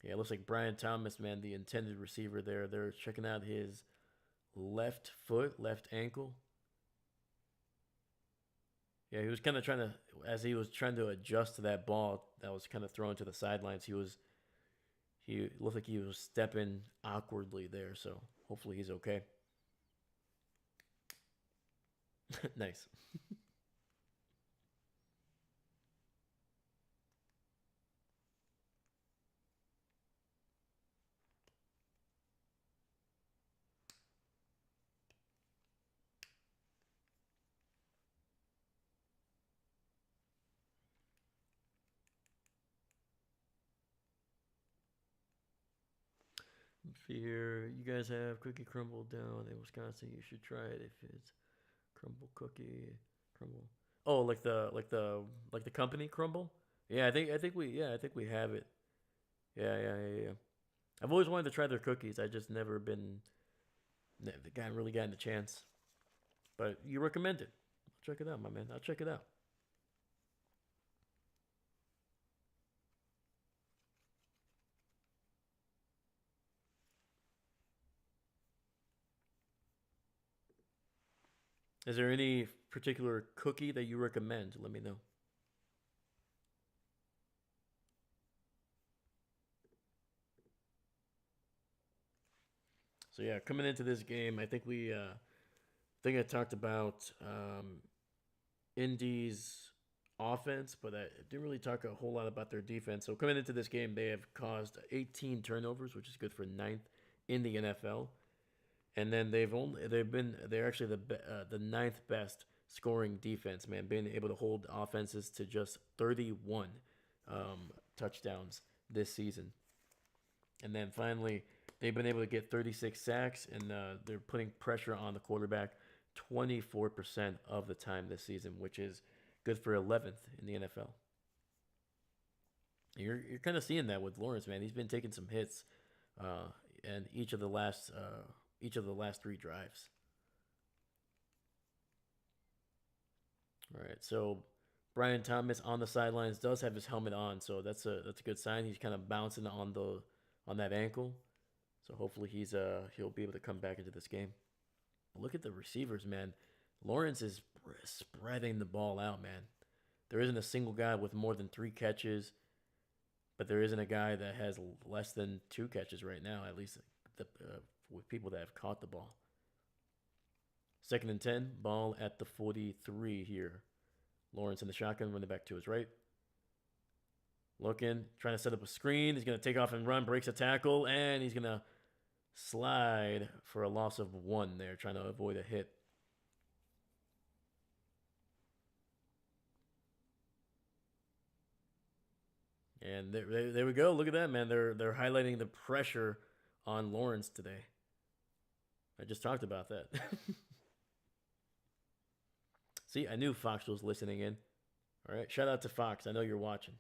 Yeah, it looks like Brian Thomas, man, the intended receiver there. They're checking out his left foot, left ankle. Yeah, he was kind of trying to, as he was trying to adjust to that ball that was kind of thrown to the sidelines, he looked like he was stepping awkwardly there, so hopefully he's okay. Nice. Fear, you guys have cookie crumble down in Wisconsin. You should try it if it's crumble cookie crumble. Oh, like the company crumble. Yeah, I think we have it. Yeah. I've always wanted to try their cookies. I just never been, got really gotten the chance. But you recommend it. Check it out, my man. I'll check it out. Is there any particular cookie that you recommend? Let me know. So yeah, coming into this game, I think I talked about Indy's offense, but I didn't really talk a whole lot about their defense. So coming into this game, they have caused 18 turnovers, which is good for ninth in the NFL. And then they're actually the ninth best scoring defense, man, being able to hold offenses to just 31 touchdowns this season. And then finally, they've been able to get 36 sacks, and they're putting pressure on the quarterback 24% of the time this season, which is good for 11th in the NFL. You're kind of seeing that with Lawrence, man. He's been taking some hits, and each of the last three drives. All right, so Brian Thomas on the sidelines does have his helmet on, so that's a good sign. He's kind of bouncing on that ankle, so hopefully he'll be able to come back into this game. Look at the receivers, man. Lawrence is spreading the ball out, man. There isn't a single guy with more than 3 catches, but there isn't a guy that has less than 2 catches right now, at least with people that have caught the ball. Second and 10, ball at the 43 here. Lawrence in the shotgun, running back to his right. Looking, trying to set up a screen. He's going to take off and run, breaks a tackle, and he's going to slide for a loss of 1 there, trying to avoid a hit. And there we go. Look at that, man. They're highlighting the pressure on Lawrence today. I just talked about that. See, I knew Fox was listening in. All right, shout out to Fox. I know you're watching.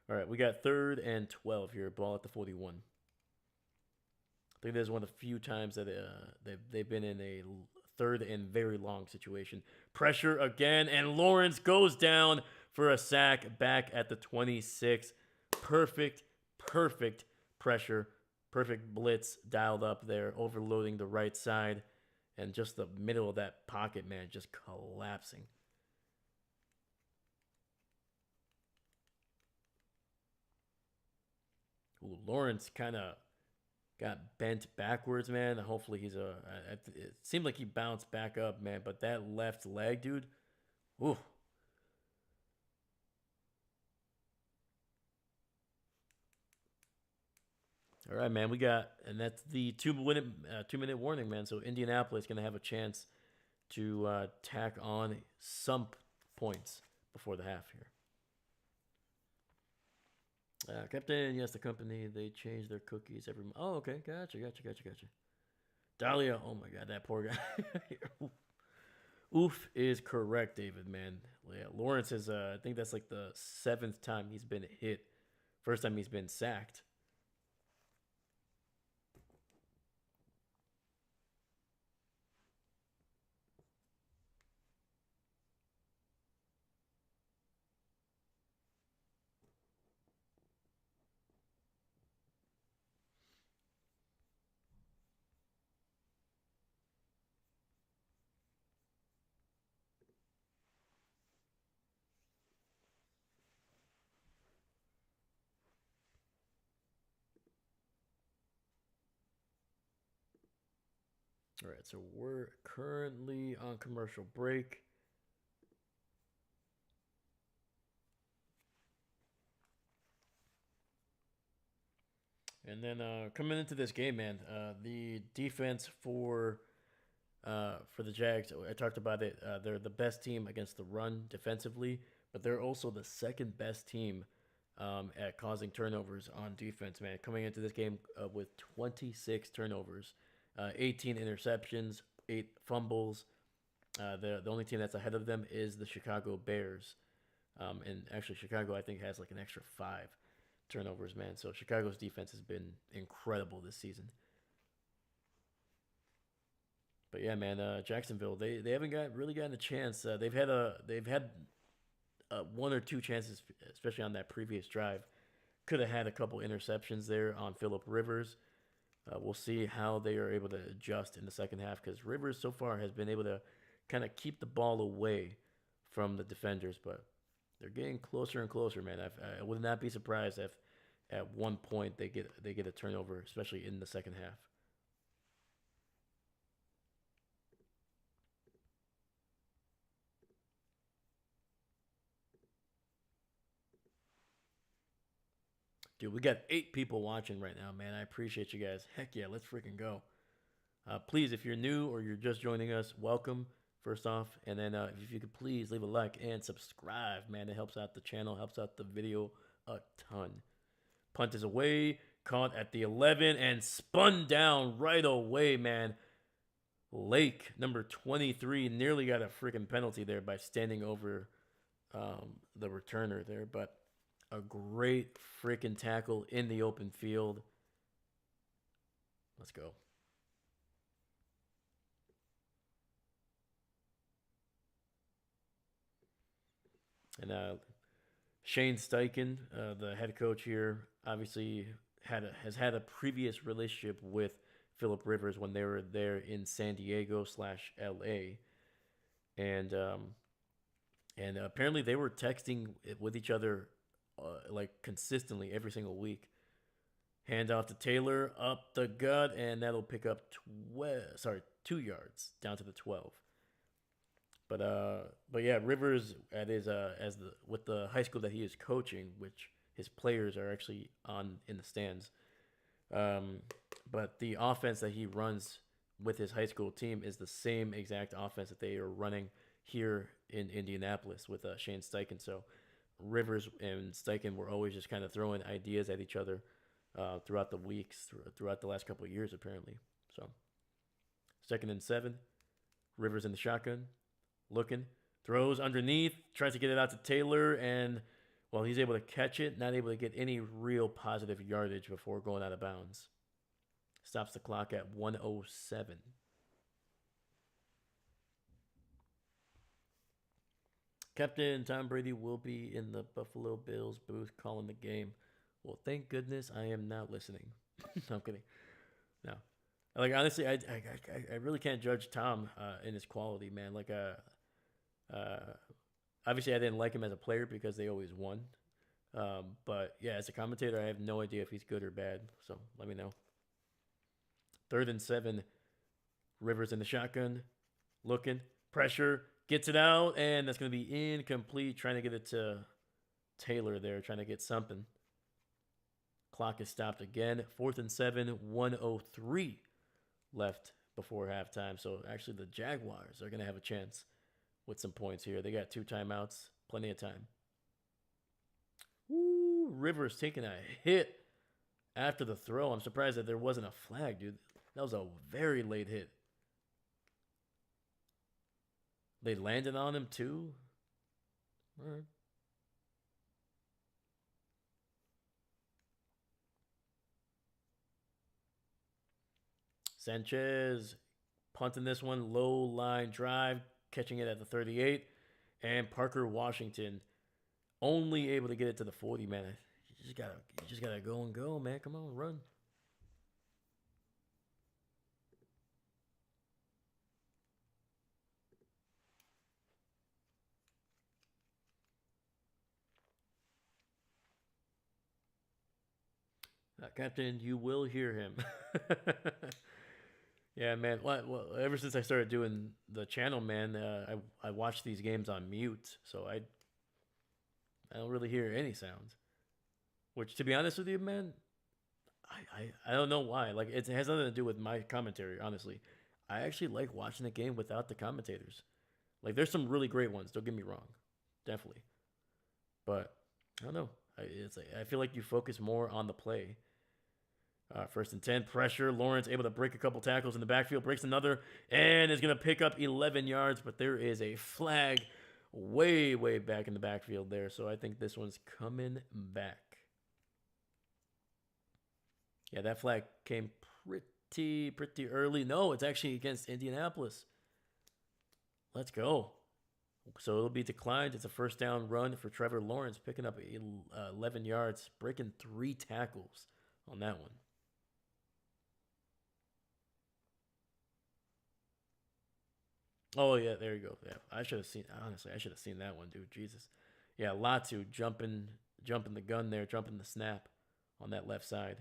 All right, we got 3rd and 12 here. Ball at the 41. I think there's one of the few times that they've been in a 3rd and very long situation. Pressure again, and Lawrence goes down for a sack back at the 26. Perfect pressure. Perfect blitz dialed up there, overloading the right side. And just the middle of that pocket, man, just collapsing. Ooh, Lawrence kind of got bent backwards, man. Hopefully he's it seemed like he bounced back up, man. But that left leg, dude. Ooh. All right, man. We got, and that's the 2-minute warning, man. So Indianapolis going to have a chance to tack on some points before the half here. Captain, yes, the company, they change their cookies every month. Oh, okay. Gotcha. Dahlia, oh my God, that poor guy. Oof is correct, David, man. Yeah, Lawrence is, I think that's like the 7th time he's been hit. First time he's been sacked. All right, so we're currently on commercial break. And then coming into this game, man, the defense for the Jags, I talked about it. They're the best team against the run defensively, but they're also the 2nd best team at causing turnovers on defense, man. Coming into this game with 26 turnovers. 18 interceptions, 8 fumbles. The only team that's ahead of them is the Chicago Bears. And actually, Chicago, I think, has like an extra 5 turnovers, man. So Chicago's defense has been incredible this season. But yeah, man, Jacksonville, they haven't really gotten a chance. They've had 1 or 2 chances, especially on that previous drive. Could have had a couple interceptions there on Phillip Rivers. We'll see how they are able to adjust in the second half, because Rivers so far has been able to kind of keep the ball away from the defenders, but they're getting closer and closer, man. I would not be surprised if at one point they get a turnover, especially in the second half. Dude, we got 8 people watching right now, man. I appreciate you guys. Heck yeah, let's freaking go. Please, if you're new or you're just joining us, welcome, first off. And then if you could please leave a like and subscribe, man. It helps out the channel, helps out the video a ton. Punt is away, caught at the 11, and spun down right away, man. Lake, number 23, nearly got a freaking penalty there by standing over the returner there, but a great freaking tackle in the open field. Let's go. And Shane Steichen, the head coach here, obviously has had a previous relationship with Phillip Rivers when they were there in San Diego / LA. And apparently they were texting with each other like consistently every single week. Hand off to Taylor, up the gut, and that'll pick up 2 yards down to the 12. But yeah, Rivers at his as the with the high school that he is coaching, which his players are actually on in the stands. Um, but the offense that he runs with his high school team is the same exact offense that they are running here in Indianapolis with Shane Steichen. So Rivers and Steichen were always just kind of throwing ideas at each other throughout the weeks, throughout the last couple of years, apparently. So 2nd and 7, Rivers in the shotgun, looking, throws underneath, tries to get it out to Taylor, and well, he's able to catch it, not able to get any real positive yardage before going out of bounds. Stops the clock at 1:07. Captain Tom Brady will be in the Buffalo Bills booth calling the game. Well, thank goodness I am not listening. No, I'm kidding. No, like honestly, I really can't judge Tom in his quality, man. Obviously I didn't like him as a player because they always won. But yeah, as a commentator, I have no idea if he's good or bad. So let me know. 3rd and 7, Rivers in the shotgun, looking, pressure, gets it out, and that's going to be incomplete. Trying to get it to Taylor there, trying to get something. Clock is stopped again. 4th and 7, 1:03 left before halftime. So actually, the Jaguars are going to have a chance with some points here. They got 2 timeouts, plenty of time. Woo, Rivers taking a hit after the throw. I'm surprised that there wasn't a flag, dude. That was a very late hit. They landed on him too. All right. Sanchez punting this one, low line drive, catching it at the 38, and Parker Washington only able to get it to the 40. Man, you just gotta go and go, man. Come on, run. Captain, you will hear him. Yeah, man. Well, ever since I started doing the channel, man, I watch these games on mute, so I don't really hear any sounds. Which, to be honest with you, man, I don't know why. Like it has nothing to do with my commentary, honestly. I actually like watching the game without the commentators. Like there's some really great ones. Don't get me wrong, definitely. But I don't know. It's like, I feel like you focus more on the play. 1st and 10, pressure. Lawrence able to break a couple tackles in the backfield, breaks another, and is going to pick up 11 yards. But there is a flag way, way back in the backfield there. So I think this one's coming back. Yeah, that flag came pretty early. No, it's actually against Indianapolis. Let's go. So it'll be declined. It's a 1st down run for Trevor Lawrence, picking up 11 yards, breaking 3 tackles on that one. Oh yeah, there you go. Yeah, I should have seen. Honestly, I should have seen that one, dude. Jesus. Yeah, Latu jumping the gun there, jumping the snap on that left side.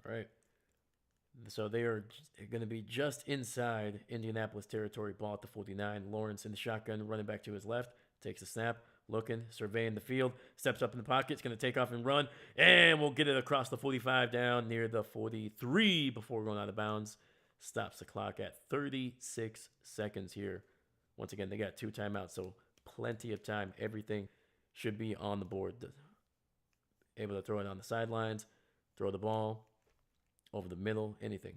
All right. So they are going to be just inside Indianapolis territory. Ball at the 49. Lawrence in the shotgun, running back to his left, takes a snap, looking, surveying the field, steps up in the pocket, it's going to take off and run, and we'll get it across the 45 down near the 43 before going out of bounds. Stops the clock at 36 seconds here. Once again, they got 2 timeouts, so plenty of time. Everything should be on the board. Able to throw it on the sidelines, throw the ball over the middle, anything.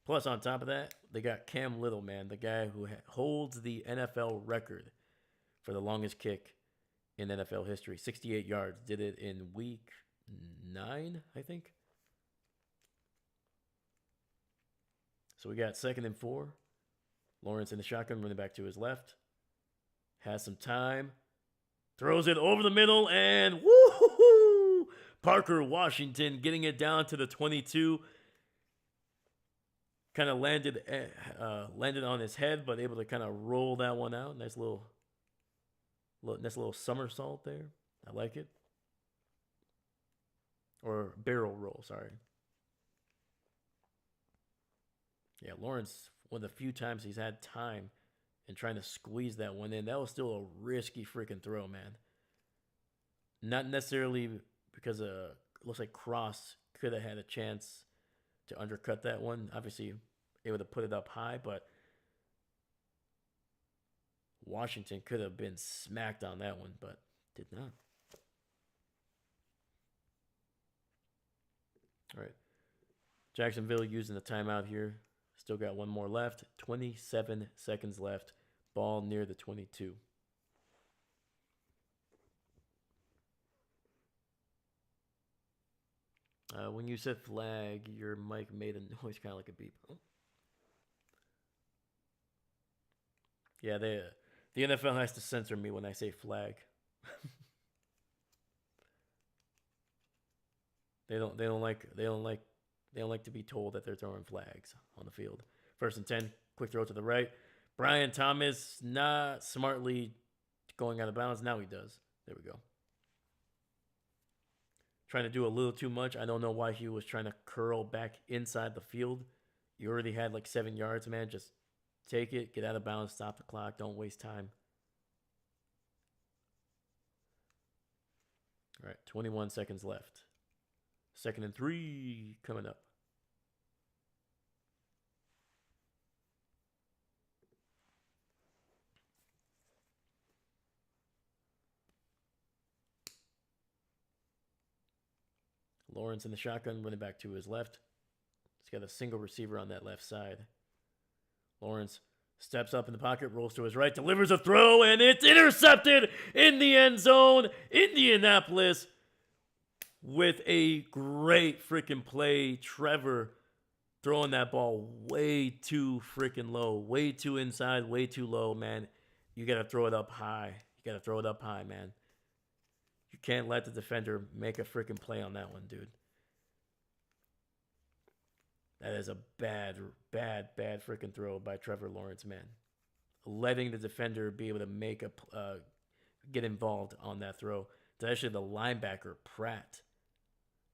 Plus, on top of that, they got Cam Little, man, the guy who holds the NFL record for the longest kick in NFL history. 68 yards. Did it in week 9, I think. So we got 2nd and 4. Lawrence in the shotgun, running back to his left. Has some time. Throws it over the middle, and woo! Parker Washington getting it down to the 22. Kind of landed on his head, but able to kind of roll that one out. Nice little somersault there. I like it. Or barrel roll, sorry. Yeah, Lawrence, one of the few times he's had time and trying to squeeze that one in, that was still a risky freaking throw, man. Not necessarily because it looks like Cross could have had a chance to undercut that one. Obviously, able to put it up high, but Washington could have been smacked on that one, but did not. All right. Jacksonville using the timeout here. Still got one more left. 27 seconds left. Ball near the 22. When you said flag, your mic made a noise kind of like a beep. Oh. Yeah, the NFL has to censor me when I say flag. They don't like to be told that they're throwing flags on the field. 1st and 10, quick throw to the right. Brian Thomas not smartly going out of bounds. Now he does. There we go. Trying to do a little too much. I don't know why he was trying to curl back inside the field. You already had like 7 yards, man. Just take it, get out of bounds, stop the clock, don't waste time. All right, 21 seconds left. 2nd and 3 coming up. Lawrence in the shotgun, running back to his left. He's got a single receiver on that left side. Lawrence steps up in the pocket, rolls to his right, delivers a throw, and it's intercepted in the end zone. Indianapolis with a great freaking play. Trevor throwing that ball way too freaking low, way too inside, way too low, man. You got to throw it up high. You got to throw it up high, man. You can't let the defender make a freaking play on that one, dude. That is a bad freaking throw by Trevor Lawrence, man. Letting the defender be able to make get involved on that throw. It's actually the linebacker, Pratt,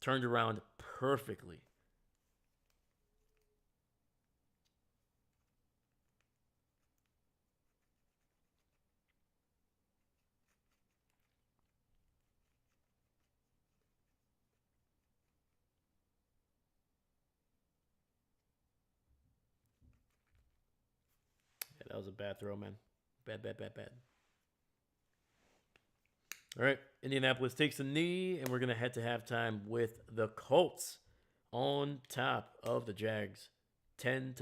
turned around perfectly. Yeah, that was a bad throw, man. Bad. All right, Indianapolis takes a knee, and we're going to head to halftime with the Colts on top of the Jags, 10-7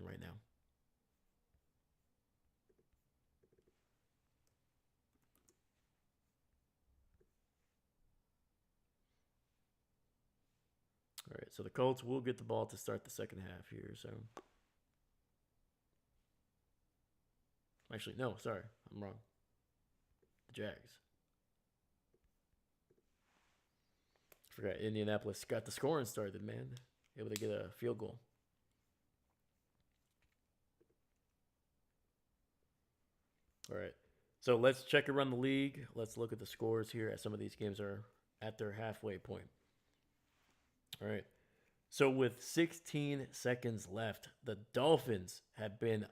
right now. All right, so the Colts will get the ball to start the second half here. So, actually, no, sorry, I'm wrong. The Jags. Forgot Indianapolis got the scoring started, man. Able to get a field goal. All right. So let's check around the league. Let's look at the scores here as some of these games are at their halfway point. All right. So with 16 seconds left, the Dolphins have been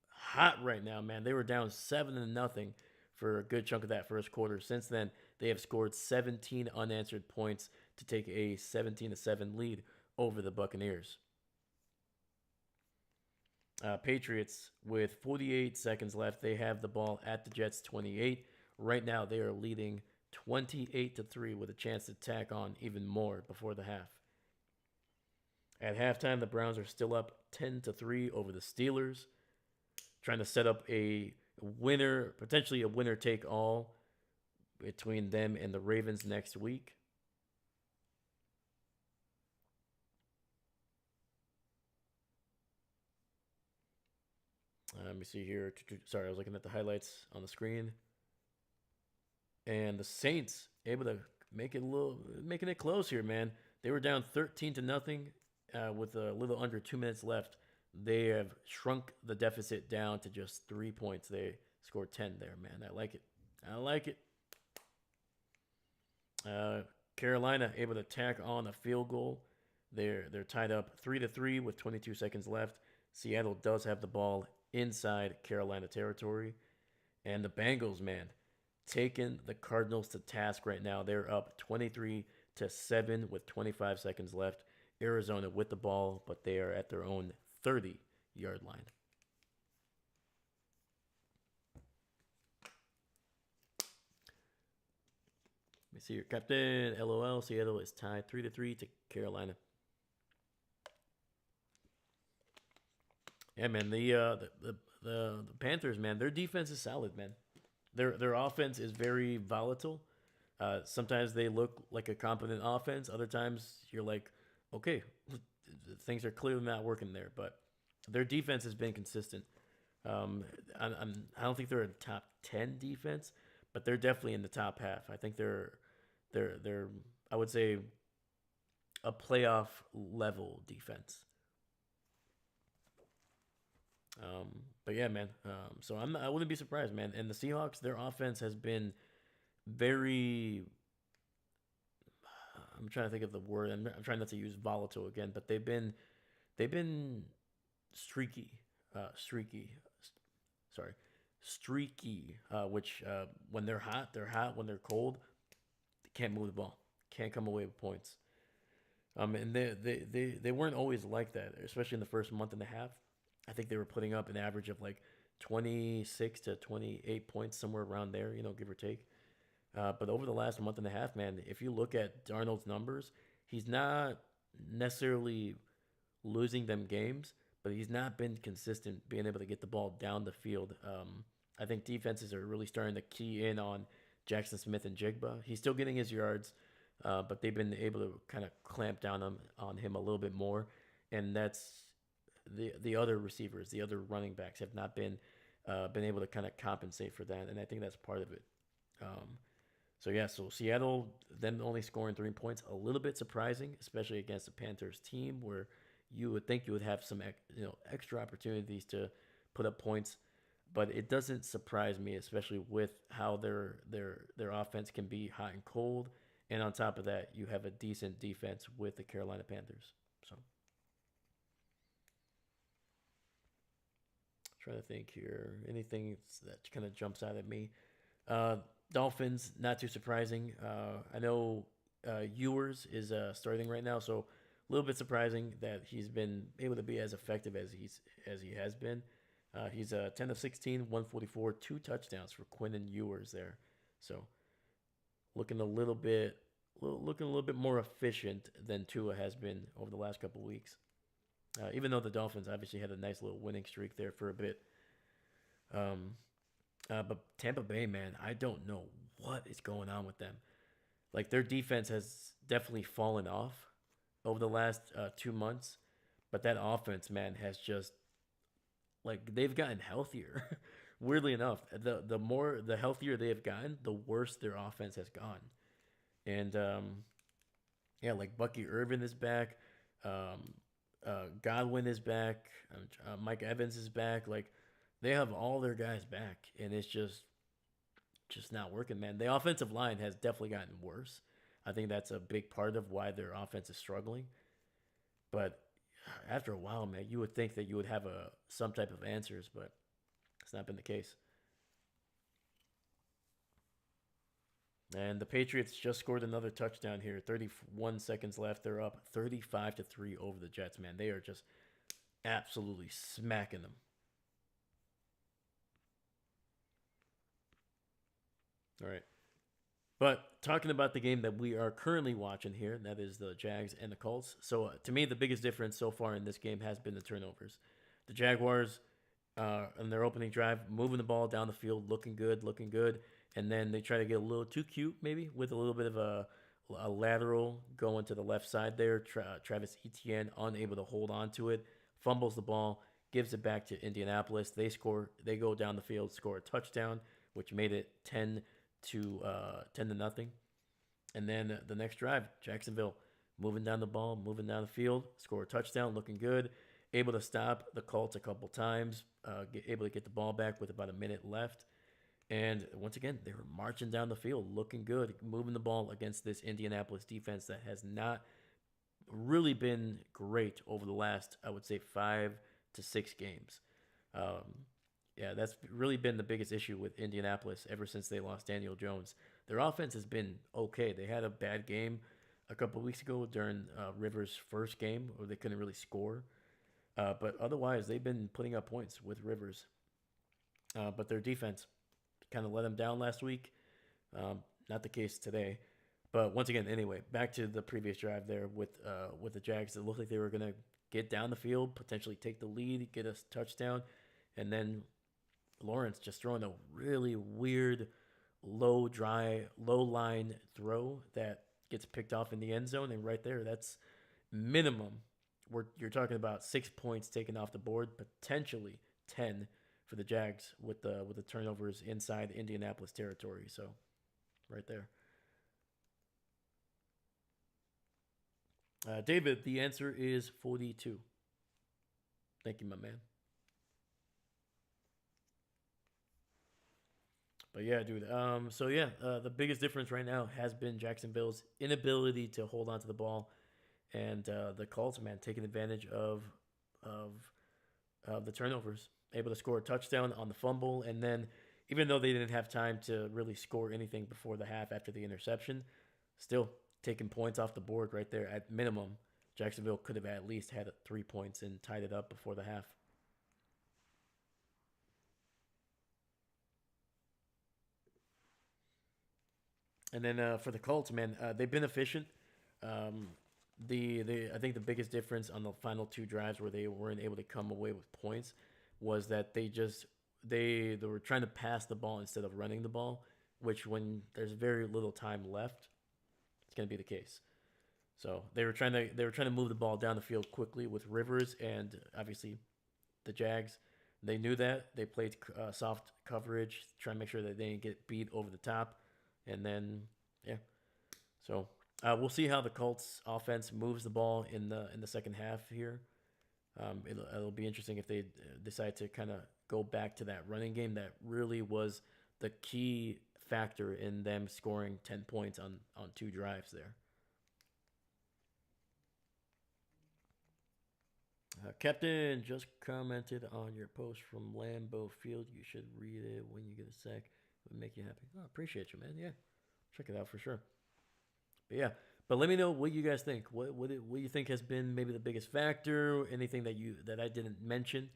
hot right now, man. They were down 7-0 for a good chunk of that first quarter. Since then, they have scored 17 unanswered points to take a 17-7 lead over the Buccaneers. Patriots with 48 seconds left. They have the ball at the Jets 28. Right now, they are leading 28-3 with a chance to tack on even more before the half. At halftime, the Browns are still up 10-3 over the Steelers, trying to set up a winner, potentially a winner take all between them and the Ravens next week. Let me see here. Sorry, I was looking at the highlights on the screen. And the Saints able to making it close here, man. They were down 13-0 with a little under 2 minutes left. They have shrunk the deficit down to just 3 points. They scored 10 there, man. I like it. Carolina able to tack on a field goal. They're tied up 3-3 with 22 seconds left. Seattle does have the ball inside Carolina territory. And the Bengals, man, taking the Cardinals to task right now. They're up 23-7 with 25 seconds left. Arizona with the ball, but they are at their own 30-yard line. Let me see your captain. LOL. Seattle is tied 3-3 to Carolina. Yeah, man. The Panthers, man. Their defense is solid, man. Their offense is very volatile. Sometimes they look like a competent offense. Other times you're like, okay, things are clearly not working there. But their defense has been consistent. I don't think they're a top 10 defense, but they're definitely in the top half. I think they're I would say a playoff level defense. But yeah, man. So I wouldn't be surprised, man. And the Seahawks, their offense has been very. I'm trying to think of the word. I'm trying not to use volatile again, but they've been streaky, streaky. Sorry, streaky. Which when they're hot, they're hot. When they're cold, they can't move the ball, can't come away with points. And they weren't always like that, especially in the first month and a half. I think they were putting up an average of like 26 to 28 points, somewhere around there, give or take. But over the last month and a half, man, if you look at Darnold's numbers, he's not necessarily losing them games, but he's not been consistent being able to get the ball down the field. I think defenses are really starting to key in on Jackson Smith and Jigba. He's still getting his yards, but they've been able to kind of clamp down on him a little bit more, and that's the other receivers, the other running backs have not been able to kind of compensate for that, and I think that's part of it. So yeah, so Seattle, them only scoring 3 points, a little bit surprising, especially against the Panthers team where you would think you would have some extra opportunities to put up points, but it doesn't surprise me, especially with how their offense can be hot and cold, and on top of that, you have a decent defense with the Carolina Panthers. So. Trying to think here. Anything that kind of jumps out at me. Dolphins, not too surprising. I know Ewers is starting right now, so a little bit surprising that he's been able to be as effective as he has been. He's 10 of 16, 144, 2 touchdowns for Quinn Ewers there. So looking a little bit more efficient than Tua has been over the last couple of weeks. Even though the Dolphins obviously had a nice little winning streak there for a bit. But Tampa Bay, man, I don't know what is going on with them. Like, their defense has definitely fallen off over the last 2 months. But that offense, man, has just, like, they've gotten healthier. Weirdly enough, the healthier they have gotten, the worse their offense has gone. And, yeah, like Bucky Irvin is back. Godwin is back. Mike Evans is back. Like, they have all their guys back, and it's just not working, man. The offensive line has definitely gotten worse. I think that's a big part of why their offense is struggling. But after a while, man, you would think that you would have some type of answers, but it's not been the case. And the Patriots just scored another touchdown here. 31 seconds left. They're up 35-3 over the Jets, man. They are just absolutely smacking them. All right. But talking about the game that we are currently watching here, that is the Jags and the Colts. So to me, the biggest difference so far in this game has been the turnovers. The Jaguars, in their opening drive, moving the ball down the field, looking good. And then they try to get a little too cute, maybe, with a little bit of a lateral going to the left side there. Travis Etienne unable to hold on to it, fumbles the ball, gives it back to Indianapolis. They score. They go down the field, score a touchdown, which made it 10 to nothing. And then the next drive, Jacksonville moving down the ball, moving down the field, score a touchdown, looking good. Able to stop the Colts a couple times, able to get the ball back with about a minute left. And once again, they were marching down the field, looking good, moving the ball against this Indianapolis defense that has not really been great over the last, I would say, 5 to 6 games. Um, yeah, that's really been the biggest issue with Indianapolis ever since they lost Daniel Jones. Their offense has been okay. They had a bad game a couple of weeks ago during Rivers' first game, where they couldn't really score. But otherwise, they've been putting up points with Rivers. But their defense kind of let them down last week. Not the case today. But once again, anyway, back to the previous drive there with the Jags. It looked like they were gonna get down the field, potentially take the lead, get a touchdown, and then Lawrence just throwing a really weird low line throw that gets picked off in the end zone, and right there, that's minimum. You're talking about 6 points taken off the board, potentially 10 for the Jags with the turnovers inside Indianapolis territory. So, right there. David, the answer is 42. Thank you, my man. But yeah, dude. So yeah, the biggest difference right now has been Jacksonville's inability to hold on to the ball, and the Colts, man, taking advantage of the turnovers, able to score a touchdown on the fumble, and then even though they didn't have time to really score anything before the half after the interception, still taking points off the board right there at minimum. Jacksonville could have at least had 3 points and tied it up before the half. And then for the Colts, man, they've been efficient. Um, I think the biggest difference on the final 2 drives where they weren't able to come away with points was that they were trying to pass the ball instead of running the ball, which when there's very little time left, it's going to be the case. So they were trying to move the ball down the field quickly with Rivers and obviously the Jags. They knew that they played soft coverage, trying to make sure that they didn't get beat over the top, and then yeah. So we'll see how the Colts offense moves the ball in the second half here. It'll be interesting if they decide to kind of go back to that running game that really was the key factor in them scoring 10 points on 2 drives there. Captain just commented on your post from Lambeau Field. You should read it when you get a sec. It would make you happy. Oh, appreciate you, man. Yeah, check it out for sure. But yeah, but let me know what you guys think. What do you think has been maybe the biggest factor? Anything that I didn't mention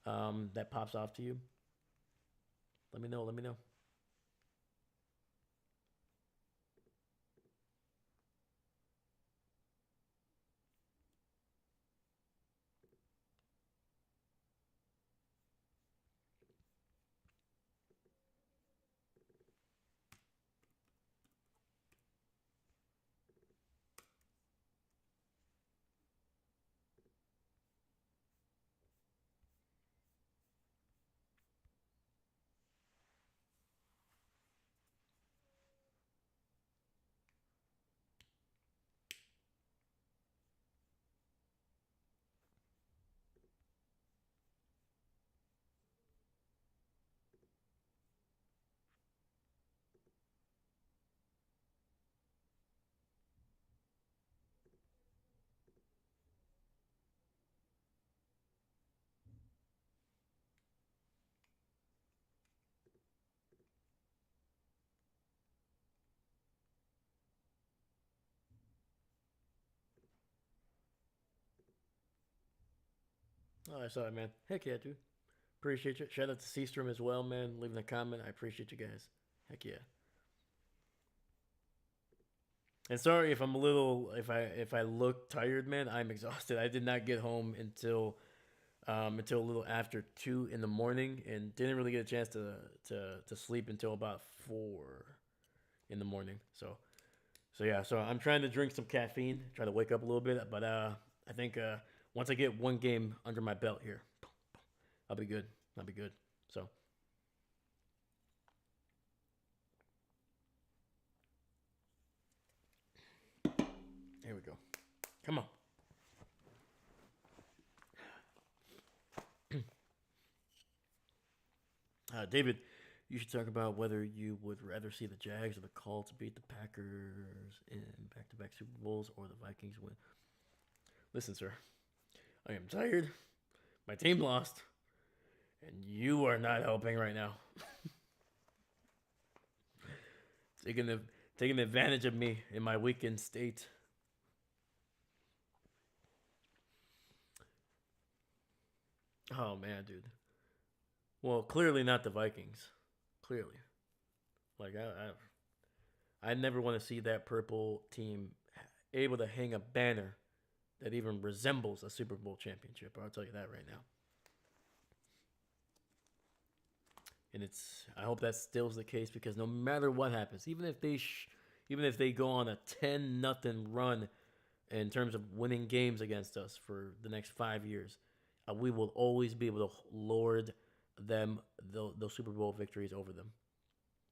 that pops off to you? Let me know. Let me know. Oh, I saw it, man. Heck yeah, dude. Appreciate you. Shout out to Seastrom as well, man. Leaving a comment. I appreciate you guys. Heck yeah. And sorry if I'm a little if I look tired, man. I'm exhausted. I did not get home until a little after 2 in the morning, and didn't really get a chance to sleep until about 4 in the morning. So yeah. So I'm trying to drink some caffeine, try to wake up a little bit. But I think once I get one game under my belt here, I'll be good. I'll be good. So here we go. Come on. David, you should talk about whether you would rather see the Jags or the Colts beat the Packers in back-to-back Super Bowls or the Vikings win. Listen, sir, I am tired. My team lost, and you are not helping right now. Taking advantage of me in my weakened state. Oh man, dude. Well, clearly not the Vikings. Clearly, like I never want to see that purple team able to hang a banner that even resembles a Super Bowl championship. I'll tell you that right now. And I hope that still's the case because no matter what happens, even if they go on a 10-0 run in terms of winning games against us for the next 5 years, we will always be able to lord them those Super Bowl victories over them.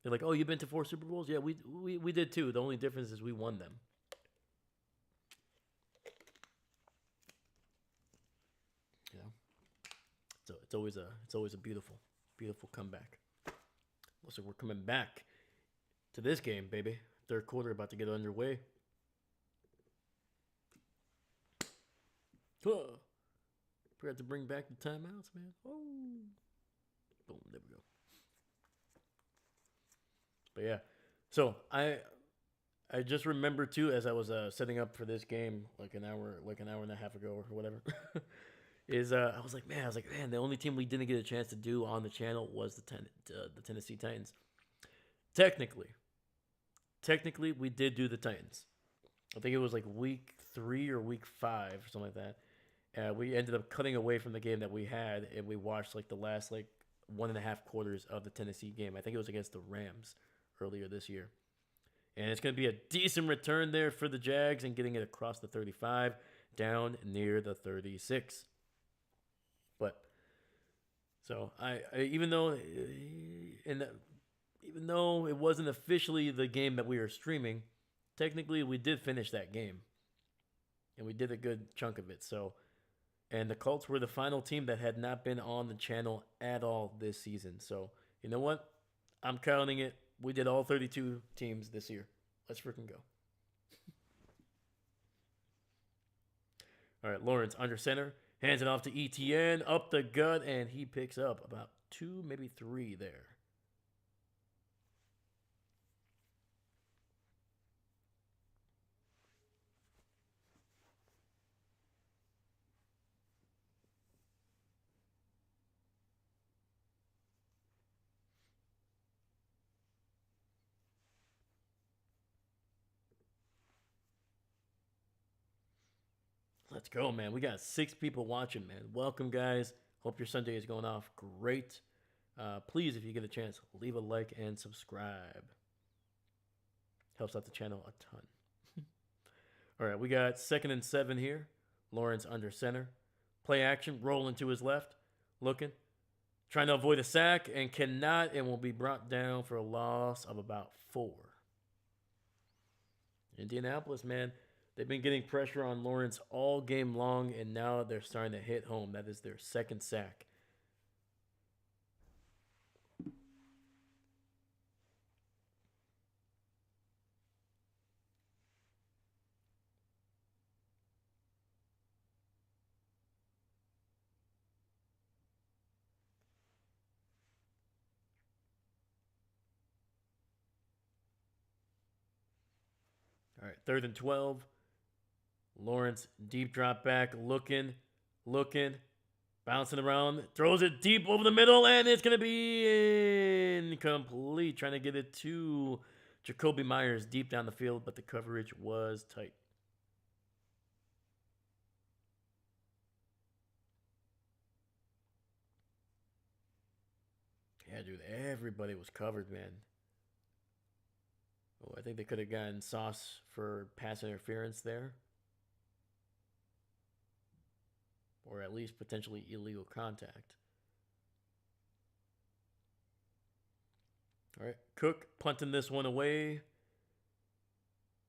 They're like, "Oh, you've been to 4 Super Bowls? Yeah, we did too. The only difference is we won them." Yeah. So it's always a beautiful comeback. Looks like we're coming back to this game, baby. Third quarter about to get underway. Oh, forgot to bring back the timeouts, man. Oh, boom, there we go. But yeah, so I just remember too as I was setting up for this game like an hour and a half ago or whatever. I was like, man, the only team we didn't get a chance to do on the channel was the Tennessee Titans. Technically, we did do the Titans. I think it was like week 3 or week 5 or something like that. We ended up cutting away from the game that we had, and we watched like the last like 1.5 quarters of the Tennessee game. I think it was against the Rams earlier this year. And it's going to be a decent return there for the Jags and getting it across the 35 down near the 36. But so even though it wasn't officially the game that we were streaming, technically we did finish that game. And we did a good chunk of it. So and the Colts were the final team that had not been on the channel at all this season. So, you know what? I'm counting it. We did all 32 teams this year. Let's freaking go. All right, Lawrence under center. Hands it off to ETN. Up the gut, and he picks up about 2, maybe 3 there. Let's go, man. We got 6 people watching, man. Welcome, guys. Hope your Sunday is going off great. Please, if you get a chance, leave a like and subscribe. Helps out the channel a ton. All right, we got 2nd and 7 here. Lawrence under center. Play action, rolling to his left. Looking. Trying to avoid a sack and cannot and will be brought down for a loss of about 4. Indianapolis, man. They've been getting pressure on Lawrence all game long, and now they're starting to hit home. That is their 2nd sack. All right, 3rd and 12. Lawrence, deep drop back, looking, bouncing around, throws it deep over the middle, and it's going to be incomplete. Trying to get it to Jacoby Myers deep down the field, but the coverage was tight. Yeah, dude, everybody was covered, man. Oh, I think they could have gotten sauce for pass interference there. Or at least potentially illegal contact. All right, Cook punting this one away.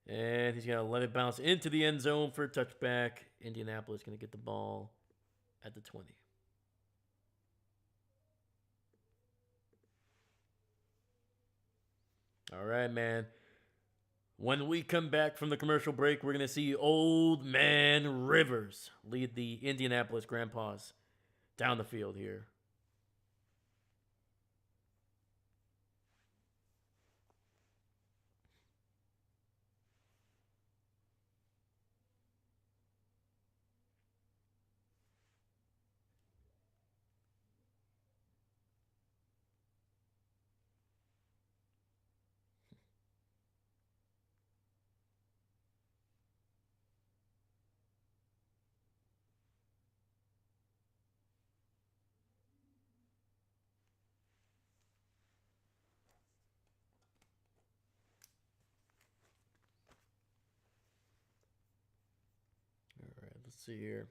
And he's going to let it bounce into the end zone for a touchback. Indianapolis going to get the ball at the 20. All right, man. When we come back from the commercial break, we're going to see Old Man Rivers lead the Indianapolis Grandpas down the field here. All right, let's see here.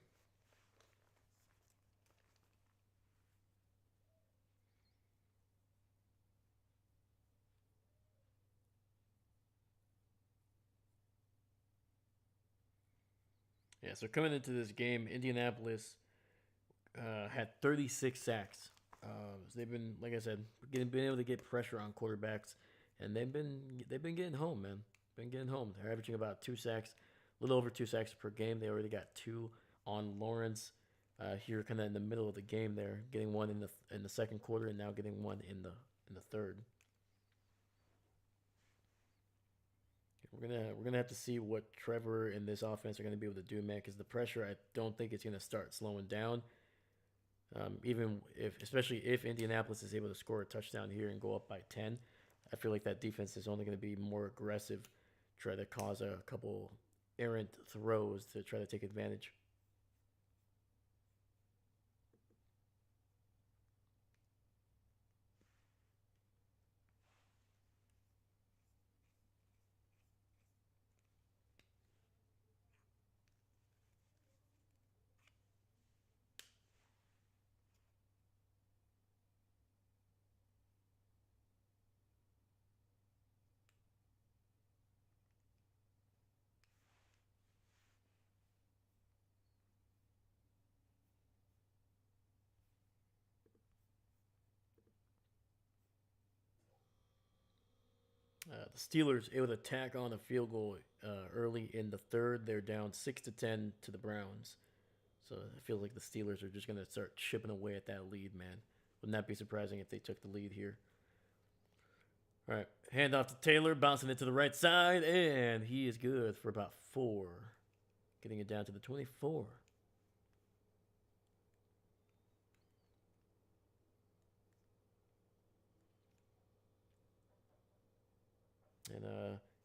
Yeah, so coming into this game, Indianapolis had 36 sacks. So they've been, like I said, been able to get pressure on quarterbacks, and they've been getting home, man. Been getting home. They're averaging about 2 sacks, a little over 2 sacks per game. They already got two on Lawrence here, kind of in the middle of the game. There, getting one in the second quarter, and now getting one in the third. We're gonna have to see what Trevor and this offense are gonna be able to do, man. Because the pressure, I don't think it's gonna start slowing down. Even if, especially if Indianapolis is able to score a touchdown here and go up by 10, I feel like that defense is only going to be more aggressive, try to cause a couple errant throws to try to take advantage. The Steelers able to tack on a field goal early in the third. They're down 6-10 to the Browns. So I feel like the Steelers are just going to start chipping away at that lead, man. Wouldn't that be surprising if they took the lead here? All right, hand off to Taylor, bouncing it to the right side, and he is good for about 4. Getting it down to the 24. And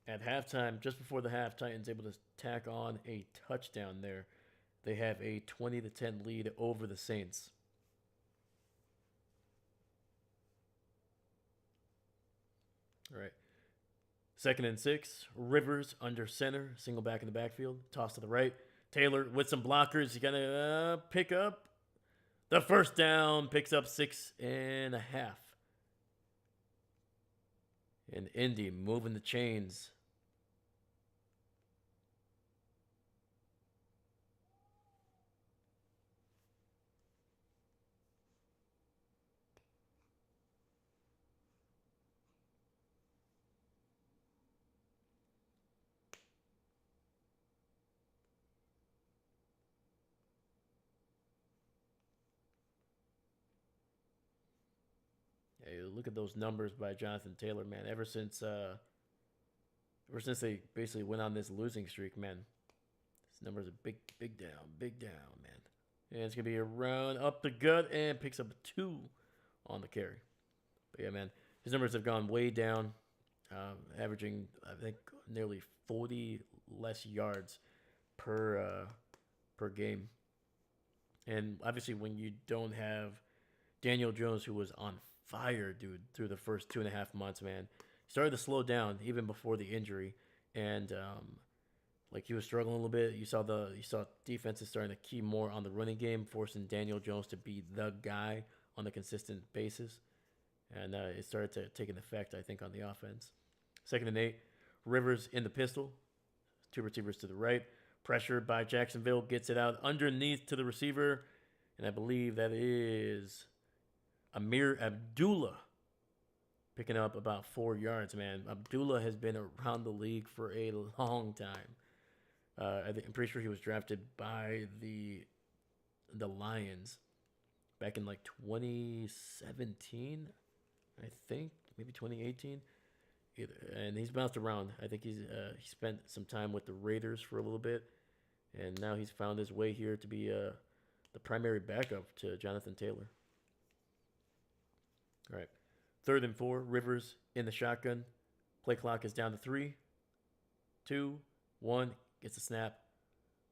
at halftime, just before the half, Titans able to tack on a touchdown there. They have a 20-10 lead over the Saints. All right. 2nd and 6. Rivers under center. Single back in the backfield. Toss to the right. Taylor with some blockers. He's going to pick up the first down. Picks up 6.5. And Indy moving the chains. Hey, look at those numbers by Jonathan Taylor, man. Ever since they basically went on this losing streak, man. His numbers are big down, man. And it's gonna be a run up the gut and picks up 2 on the carry. But yeah, man, his numbers have gone way down, averaging I think nearly 40 less yards per game. And obviously, when you don't have Daniel Jones, who was on fire, dude, through the first 2.5 months, man, he started to slow down even before the injury, and like he was struggling a little bit. You saw defenses starting to key more on the running game, forcing Daniel Jones to be the guy on a consistent basis, and it started to take an effect, I think, on the offense. 2nd and 8, Rivers in the pistol, 2 receivers to the right, pressured by Jacksonville, gets it out underneath to the receiver, and I believe that is Amir Abdullah picking up about 4 yards, man. Abdullah has been around the league for a long time. I'm pretty sure he was drafted by the Lions back in like 2017, I think, maybe 2018. Either, and he's bounced around. I think he spent some time with the Raiders for a little bit, and now he's found his way here to be the primary backup to Jonathan Taylor. All right, 3rd and 4. Rivers in the shotgun. Play clock is down to 3, 2, 1. Gets a snap.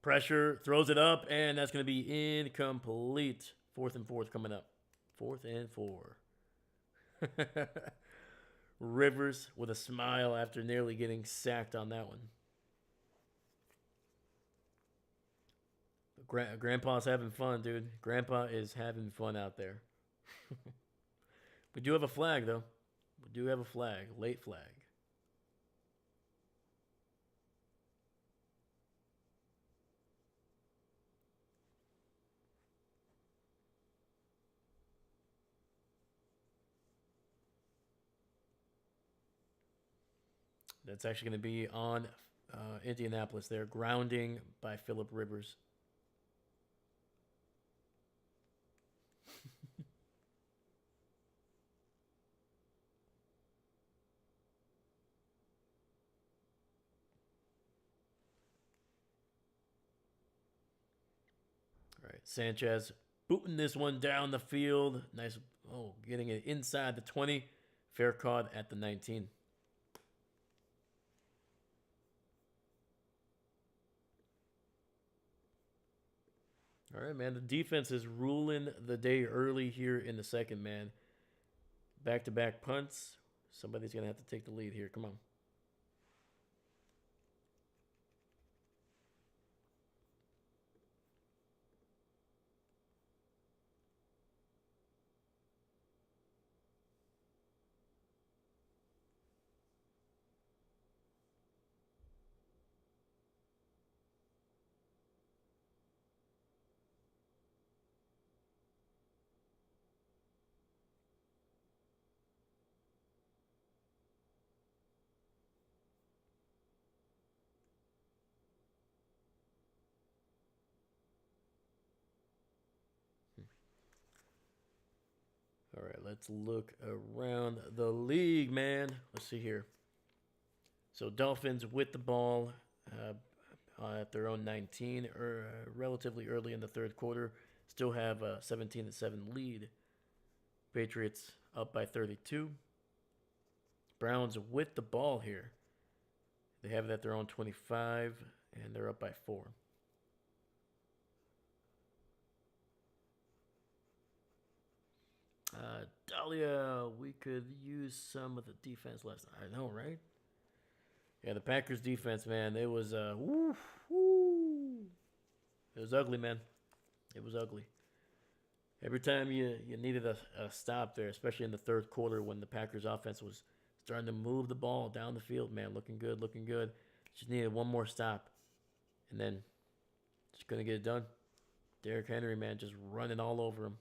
Pressure, throws it up, and that's going to be incomplete. 4th and 4 coming up. 4th and 4. Rivers with a smile after nearly getting sacked on that one. Grandpa's having fun, dude. Grandpa is having fun out there. We do have a flag, though. We do have a flag. Late flag. That's actually going to be on Indianapolis there. Grounding by Phillip Rivers. All right, Sanchez booting this one down the field. Nice. Oh, getting it inside the 20. Fair caught at the 19. All right, man. The defense is ruling the day early here in the second, man. Back-to-back punts. Somebody's going to have to take the lead here. Come on. All right, let's look around the league, man. Let's see here. So Dolphins with the ball at their own 19, relatively early in the third quarter. Still have a 17-7 lead. Patriots up by 32. Browns with the ball here. They have it at their own 25, and they're up by 4. Dahlia, we could use some of the defense last night. I know, right? Yeah, the Packers defense, man, it was it was ugly, man. It was ugly. Every time you needed a stop there, especially in the third quarter when the Packers offense was starting to move the ball down the field, man, looking good, looking good. Just needed one more stop, and then just couldn't get it done. Derrick Henry, man, just running all over him.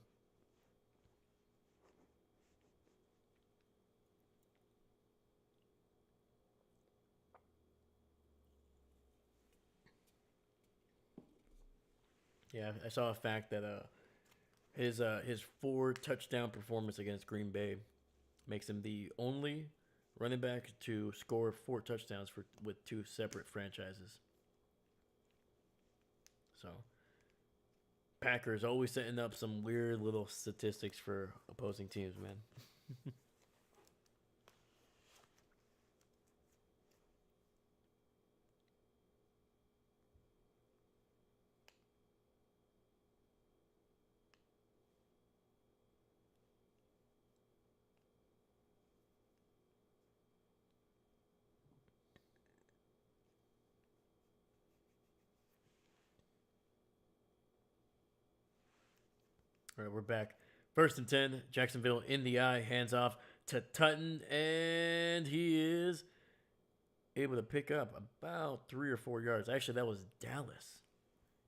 Yeah, I saw a fact that his 4 touchdown performance against Green Bay makes him the only running back to score 4 touchdowns with 2 separate franchises. So Packers always setting up some weird little statistics for opposing teams, man. All right, we're back. 1st and 10, Jacksonville in the eye, hands off to Tutton, and he is able to pick up about 3 or 4 yards. Actually, that was Dallas.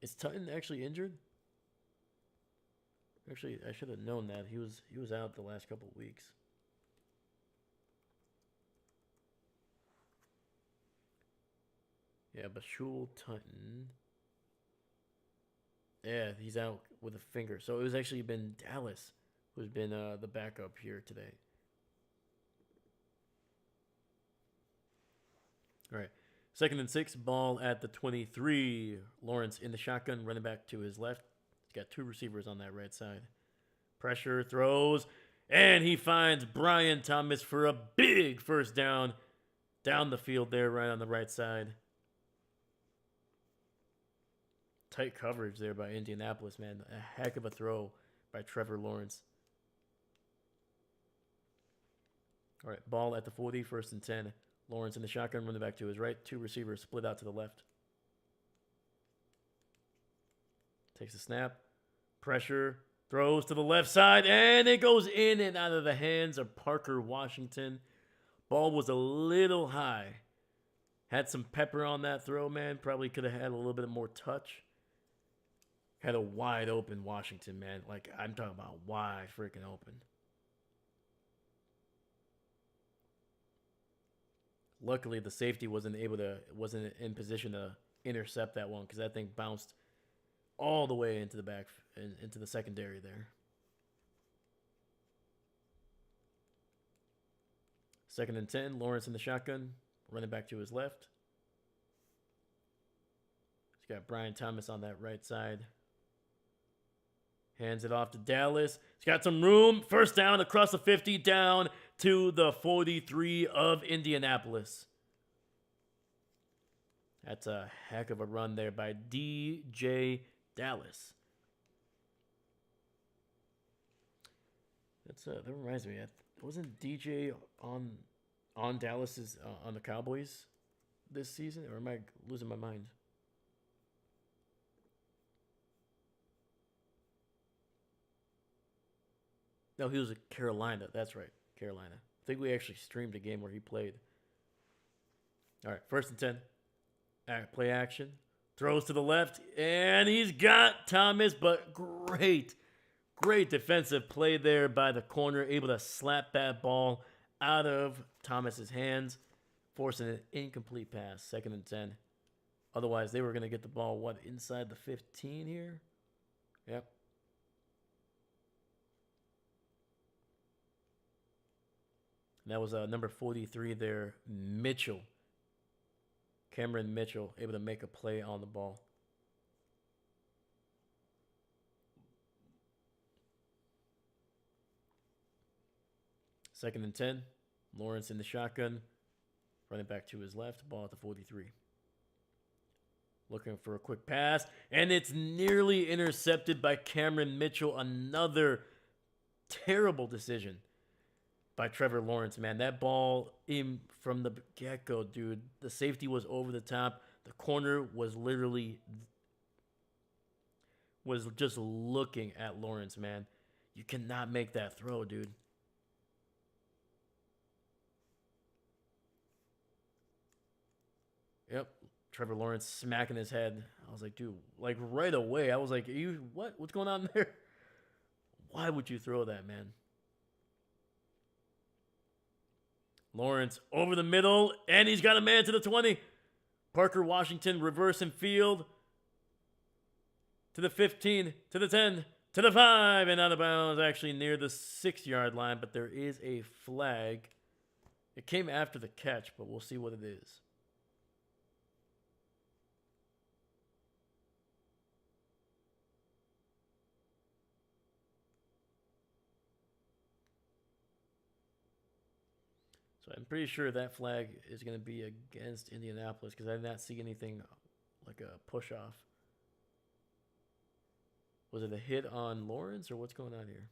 Is Tutton actually injured? Actually, I should have known that. He was out the last couple of weeks. Yeah, Bashul Tutton. Yeah, he's out with a finger. So it was actually been Dallas who's been the backup here today. All right. 2nd and 6, ball at the 23. Lawrence in the shotgun, running back to his left. He's got two receivers on that right side. Pressure, throws, and he finds Brian Thomas for a big first down the field there, right on the right side. Tight coverage there by Indianapolis, man. A heck of a throw by Trevor Lawrence. All right, ball at the 40, 1st and 10. Lawrence in the shotgun, running back to his right. Two receivers split out to the left. Takes a snap. Pressure. Throws to the left side. And it goes in and out of the hands of Parker Washington. Ball was a little high. Had some pepper on that throw, man. Probably could have had a little bit more touch. Had a wide open Washington, man. Like, I'm talking about wide freaking open. Luckily, the safety wasn't in position to intercept that one because that thing bounced all the way into the back, into the secondary there. 2nd and 10, Lawrence in the shotgun, running back to his left. He's got Brian Thomas on that right side. Hands it off to Dallas. He's got some room. First down across the 50, down to the 43 of Indianapolis. That's a heck of a run there by DJ Dallas. That reminds me. Wasn't DJ on Dallas's on the Cowboys this season, or am I losing my mind? No, he was at Carolina. That's right, Carolina. I think we actually streamed a game where he played. All right, 1st and 10. Play action. Throws to the left, and he's got Thomas, but great defensive play there by the corner, able to slap that ball out of Thomas's hands, forcing an incomplete pass, 2nd and 10. Otherwise, they were going to get the ball, inside the 15 here? Yep. And that was number 43 there, Mitchell. Cameron Mitchell, able to make a play on the ball. Second and 10. Lawrence in the shotgun. Running back to his left. Ball at the 43. Looking for a quick pass. And it's nearly intercepted by Cameron Mitchell. Another terrible decision by Trevor Lawrence, man. That ball in from the get-go, dude. The safety was over the top. The corner was just looking at Lawrence, man. You cannot make that throw, dude. Yep. Trevor Lawrence smacking his head. I was like, dude, like right away. I was like, what's going on there? Why would you throw that, man? Lawrence over the middle, and he's got a man to the 20. Parker Washington reversing field to the 15, to the 10, to the 5, and out of bounds, actually near the 6-yard line, but there is a flag. It came after the catch, but we'll see what it is. So I'm pretty sure that flag is going to be against Indianapolis because I did not see anything like a push-off. Was it a hit on Lawrence or what's going on here?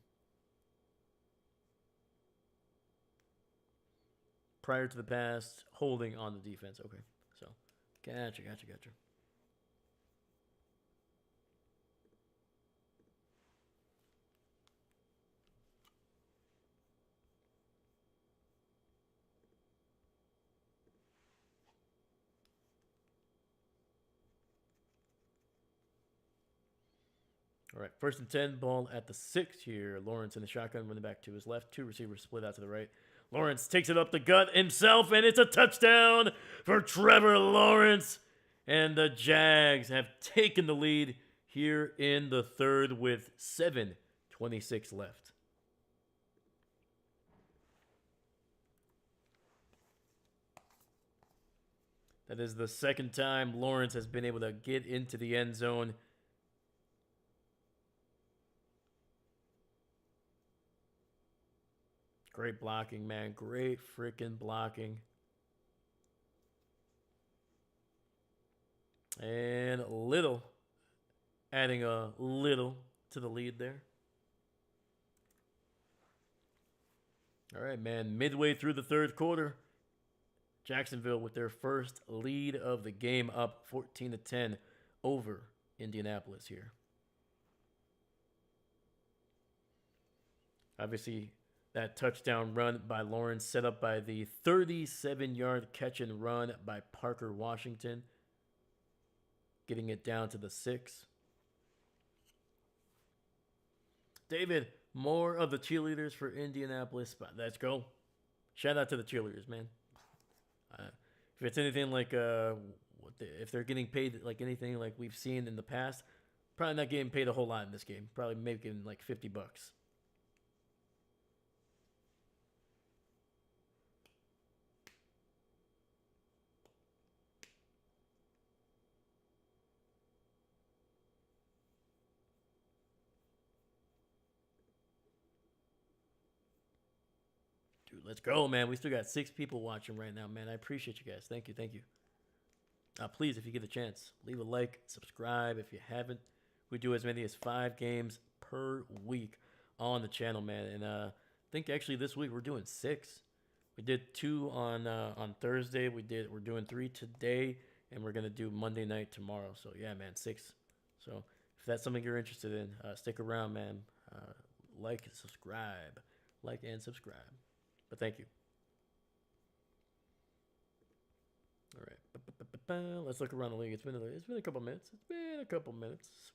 Prior to the pass, holding on the defense. Okay, so gotcha. All right, 1st and 10, ball at the 6 here. Lawrence in the shotgun, running back to his left. Two receivers split out to the right. Lawrence takes it up the gut himself, and it's a touchdown for Trevor Lawrence. And the Jags have taken the lead here in the third with 7:26 left. That is the second time Lawrence has been able to get into the end zone. Great blocking, man. Great freaking blocking. And Little adding a little to the lead there. All right, man. Midway through the third quarter, Jacksonville with their first lead of the game, up 14-10 over Indianapolis here. Obviously, that touchdown run by Lawrence set up by the 37-yard catch and run by Parker Washington, getting it down to the 6. David, more of the cheerleaders for Indianapolis. Let's go. Shout out to the cheerleaders, man. If it's anything like if they're getting paid like anything like we've seen in the past, probably not getting paid a whole lot in this game. Probably making like $50. Let's go, man. We still got 6 people watching right now, man. I appreciate you guys. Thank you. Thank you. Please, if you get a chance, leave a like, subscribe if you haven't. We do as many as 5 games per week on the channel, man. And I think actually this week we're doing 6. We did 2 on Thursday. We're doing 3 today, and we're gonna do Monday night tomorrow. So yeah, man, 6. So if that's something you're interested in, stick around, man. Like and subscribe. But thank you. All right. Let's look around the league. It's been a couple minutes.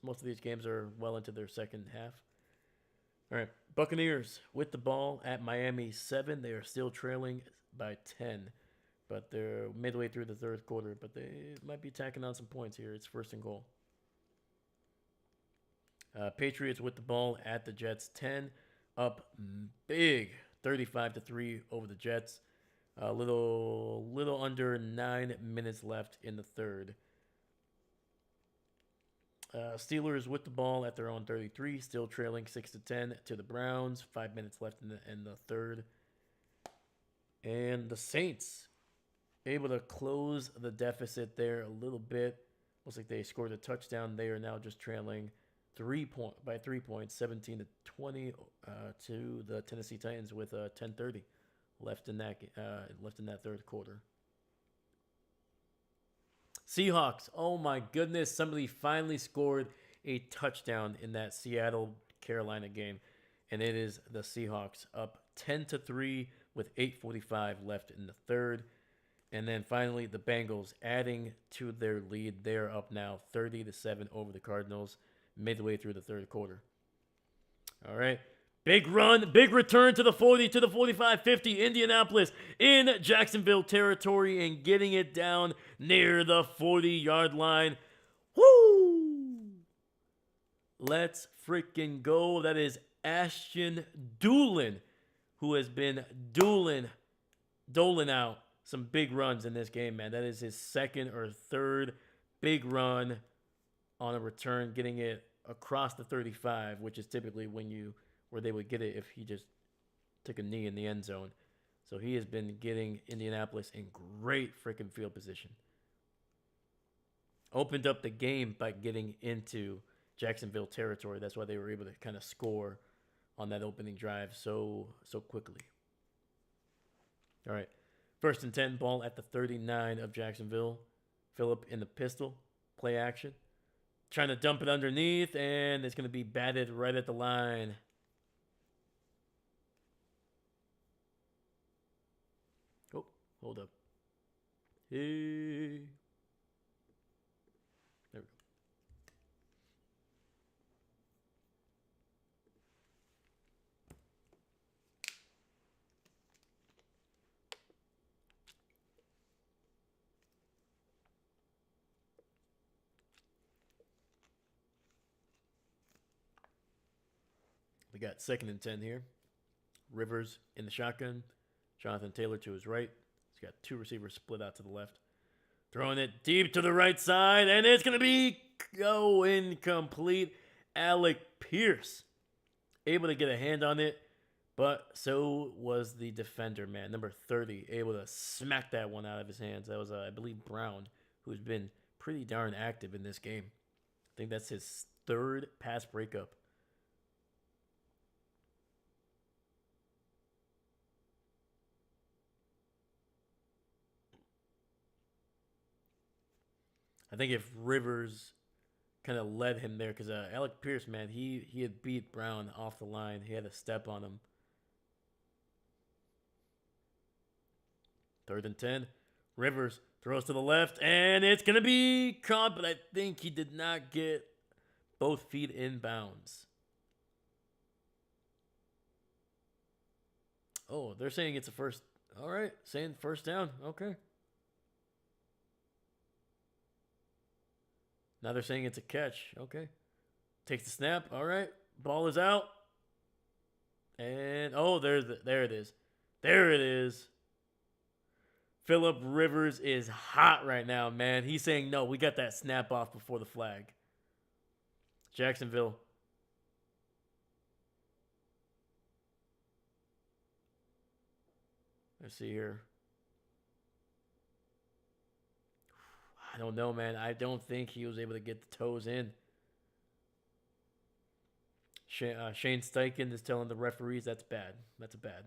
Most of these games are well into their second half. All right. Buccaneers with the ball at Miami 7. They are still trailing by 10. But they're midway through the third quarter. But they might be tacking on some points here. It's first and goal. Patriots with the ball at the Jets 10. Up big. 35-3 over the Jets. A little under 9 minutes left in the third. Steelers with the ball at their own 33, still trailing 6-10 to the Browns. 5 minutes left in the third. And the Saints able to close the deficit there a little bit. Looks like they scored a touchdown. They are now just trailing 3 points, 17-20 to the Tennessee Titans with 10:30 left in that third quarter. Seahawks, oh my goodness, somebody finally scored a touchdown in that Seattle-Carolina game, and it is the Seahawks up 10-3 with 8:45 left in the third. And then finally the Bengals adding to their lead. They're up now 30-7 over the Cardinals midway through the third quarter. All right. Big run, big return to the 40, to the 45, 50. Indianapolis in Jacksonville territory and getting it down near the 40-yard line. Woo! Let's freaking go. That is Ashton Doolin, who has been doling out some big runs in this game, man. That is his second or third big run on a return, getting it across the 35, which is typically where they would get it if he just took a knee in the end zone. So he has been getting Indianapolis in great freaking field position. Opened up the game by getting into Jacksonville territory. That's why they were able to kind of score on that opening drive so quickly. All right. 1st and 10, ball at the 39 of Jacksonville. Phillip in the pistol, play action. Trying to dump it underneath, and it's going to be batted right at the line. Oh, hold up. Hey. There we go. They got 2nd and 10 here. Rivers in the shotgun. Jonathan Taylor to his right. He's got 2 receivers split out to the left. Throwing it deep to the right side, and it's going to be incomplete. Alec Pierce able to get a hand on it, but so was the defender, man. Number 30, able to smack that one out of his hands. That was, I believe, Brown, who's been pretty darn active in this game. I think that's his 3rd pass breakup. I think if Rivers kind of led him there, because Alec Pierce, man, he had beat Brown off the line. He had a step on him. 3rd and 10. Rivers throws to the left, and it's going to be caught, but I think he did not get both feet in bounds. Oh, they're saying it's a first. All right, saying first down. Okay. Now they're saying it's a catch. Okay. Takes the snap. All right. Ball is out. And, oh, there it is. There it is. Phillip Rivers is hot right now, man. He's saying, no, we got that snap off before the flag. Jacksonville. Let's see here. I don't know, man. I don't think he was able to get the toes in. Shane Steichen is telling the referees that's bad. That's bad.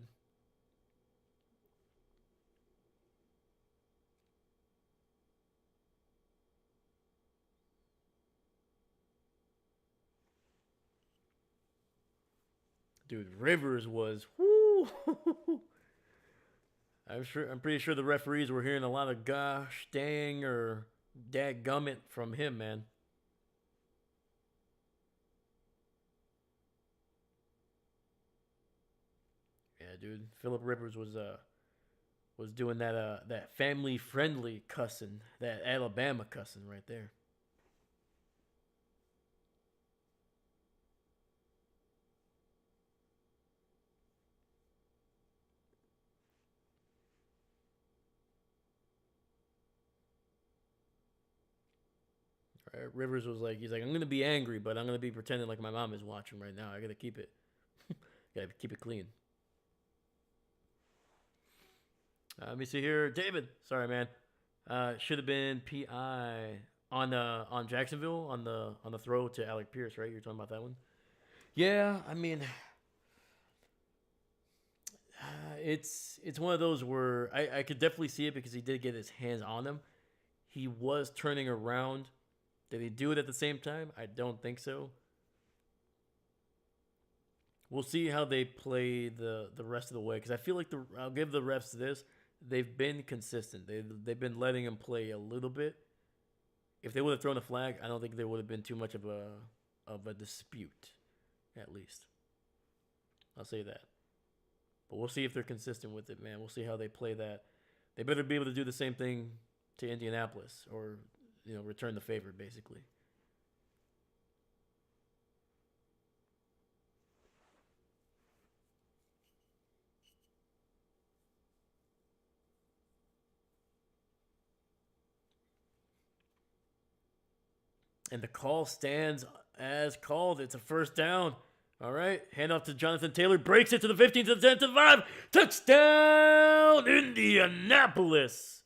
Dude, Rivers was whoo. I'm pretty sure the referees were hearing a lot of gosh, dang, or dadgummit from him, man. Yeah, dude. Phillip Rivers was doing that family friendly cussing, that Alabama cussing right there. Rivers was like, he's like, I'm gonna be angry, but I'm gonna be pretending like my mom is watching right now. I gotta keep it, gotta keep it clean. Let me see here, David. Sorry, man. Should have been PI on Jacksonville on the throw to Alec Pierce, right? You're talking about that one. Yeah, I mean, it's one of those where I could definitely see it because he did get his hands on him. He was turning around. Did he do it at the same time? I don't think so. We'll see how they play the rest of the way because I feel like I'll give the refs this. They've been consistent. They've been letting him play a little bit. If they would have thrown a flag, I don't think there would have been too much of a dispute, at least. I'll say that. But we'll see if they're consistent with it, man. We'll see how they play that. They better be able to do the same thing to Indianapolis or, return the favor, basically. And the call stands as called. It's a first down. All right. Hand off to Jonathan Taylor. Breaks it to the 15, to the 10, to the 5. Touchdown, Indianapolis.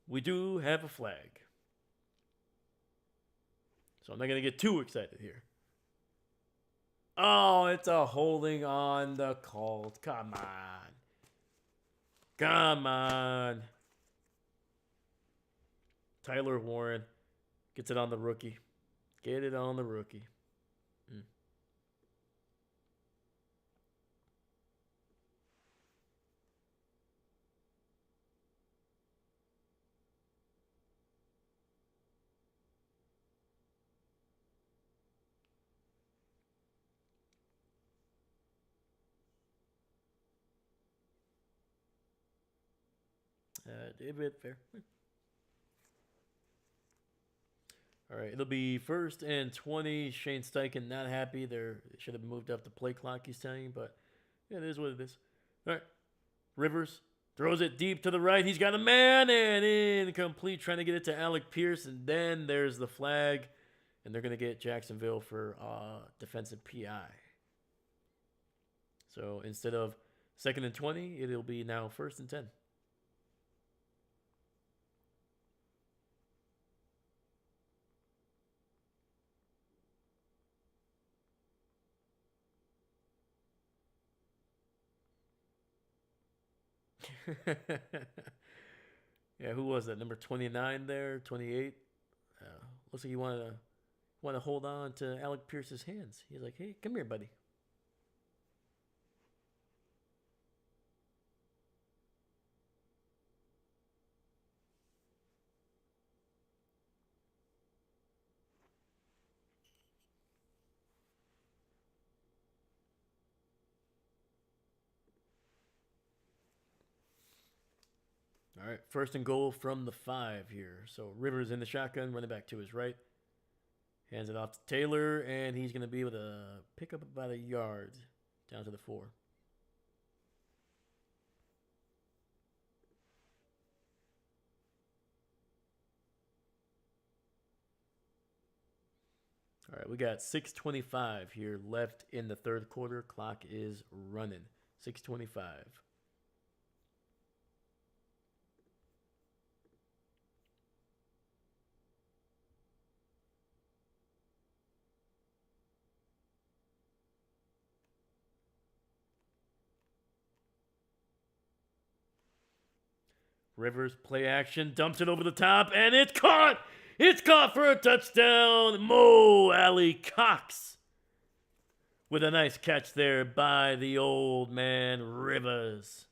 We do have a flag. So I'm not going to get too excited here. Oh, it's a holding on the call. Come on. Come on. Tyler Warren gets it on the rookie. Get it on the rookie. David, fair. All right, it'll be 1st and 20. Shane Steichen not happy. They should have moved up the play clock, he's saying, but yeah, it is what it is. All right, Rivers throws it deep to the right. He's got a man and incomplete, trying to get it to Alec Pierce, and then there's the flag, and they're going to get Jacksonville for defensive PI. So instead of 2nd and 20, it'll be now 1st and 10. Yeah, who was that? Number 29 there, 28. Looks like you want to hold on to Alec Pierce's hands. He's like, "Hey, come here, buddy." All right, 1st and goal from the 5 here. So Rivers in the shotgun, running back to his right. Hands it off to Taylor, and he's going to be able to pick up about a yard down to the 4. All right, we got 6:25 here left in the 3rd quarter. Clock is running. 6:25. Rivers play action, dumps it over the top, and it's caught! It's caught for a touchdown! Mo Alley Cox with a nice catch there by the old man Rivers.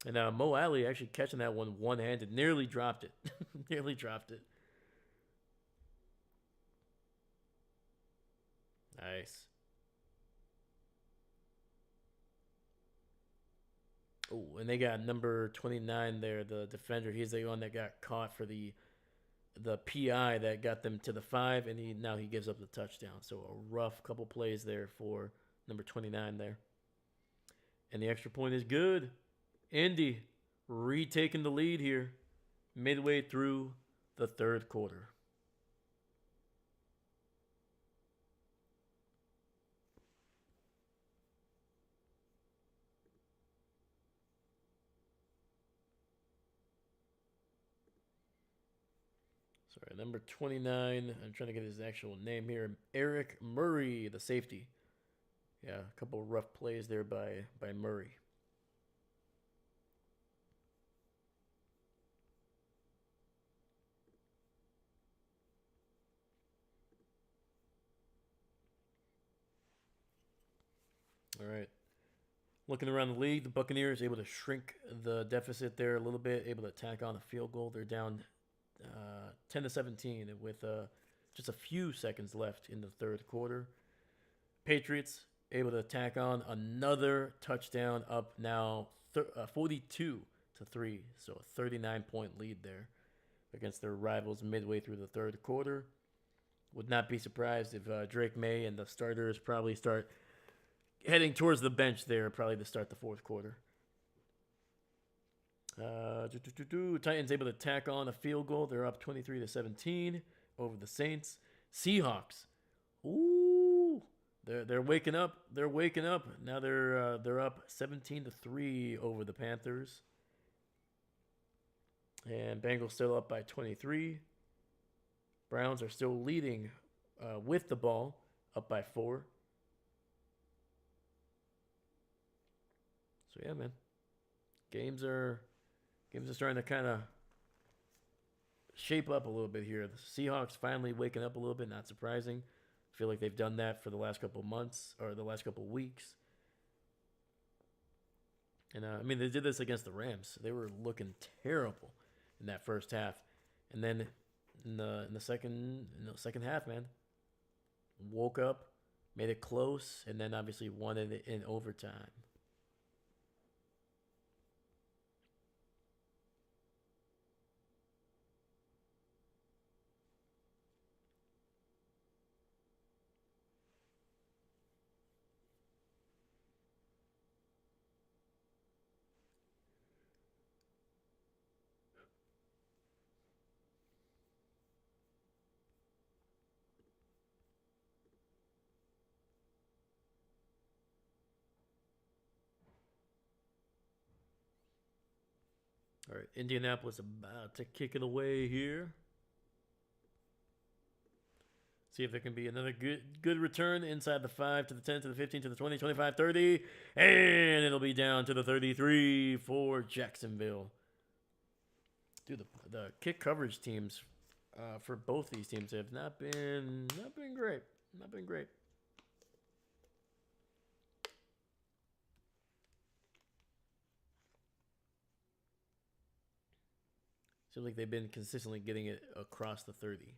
And Mo Alley actually catching that one-handed. Nearly dropped it. Nearly dropped it. Nice. Oh, and they got number 29 there, the defender. He's the one that got caught for the PI that got them to the 5, and now he gives up the touchdown. So a rough couple plays there for number 29 there. And the extra point is good. Indy retaking the lead here midway through the 3rd quarter. Sorry, number 29. I'm trying to get his actual name here. Eric Murray, the safety. Yeah, a couple of rough plays there by Murray. All right. Looking around the league, the Buccaneers able to shrink the deficit there a little bit, able to tack on a field goal. They're down 10-17 with just a few seconds left in the 3rd quarter. Patriots able to tack on another touchdown, up now 42-3, so a 39-point lead there against their rivals midway through the 3rd quarter. Would not be surprised if Drake May and the starters probably start heading towards the bench there, probably to start the 4th quarter. Titans able to tack on a field goal. They're up 23-17 over the Saints. Seahawks, ooh, they're waking up. They're waking up. Now they're up 17-3 over the Panthers. And Bengals still up by 23. Browns are still leading with the ball, up by 4. So yeah, man, games are starting to kind of shape up a little bit here. The Seahawks finally waking up a little bit, not surprising. I feel like they've done that for the last couple of months or the last couple of weeks. And I mean, they did this against the Rams. They were looking terrible in that first half, and then in the second half, man, woke up, made it close, and then obviously won it in overtime. All right, Indianapolis about to kick it away here. See if there can be another good return inside the 5 to the 10 to the 15 to the 20, 25, 30. And it'll be down to the 33 for Jacksonville. Dude, the kick coverage teams for both these teams have not been great. Not been great. Seems like they've been consistently getting it across the 30.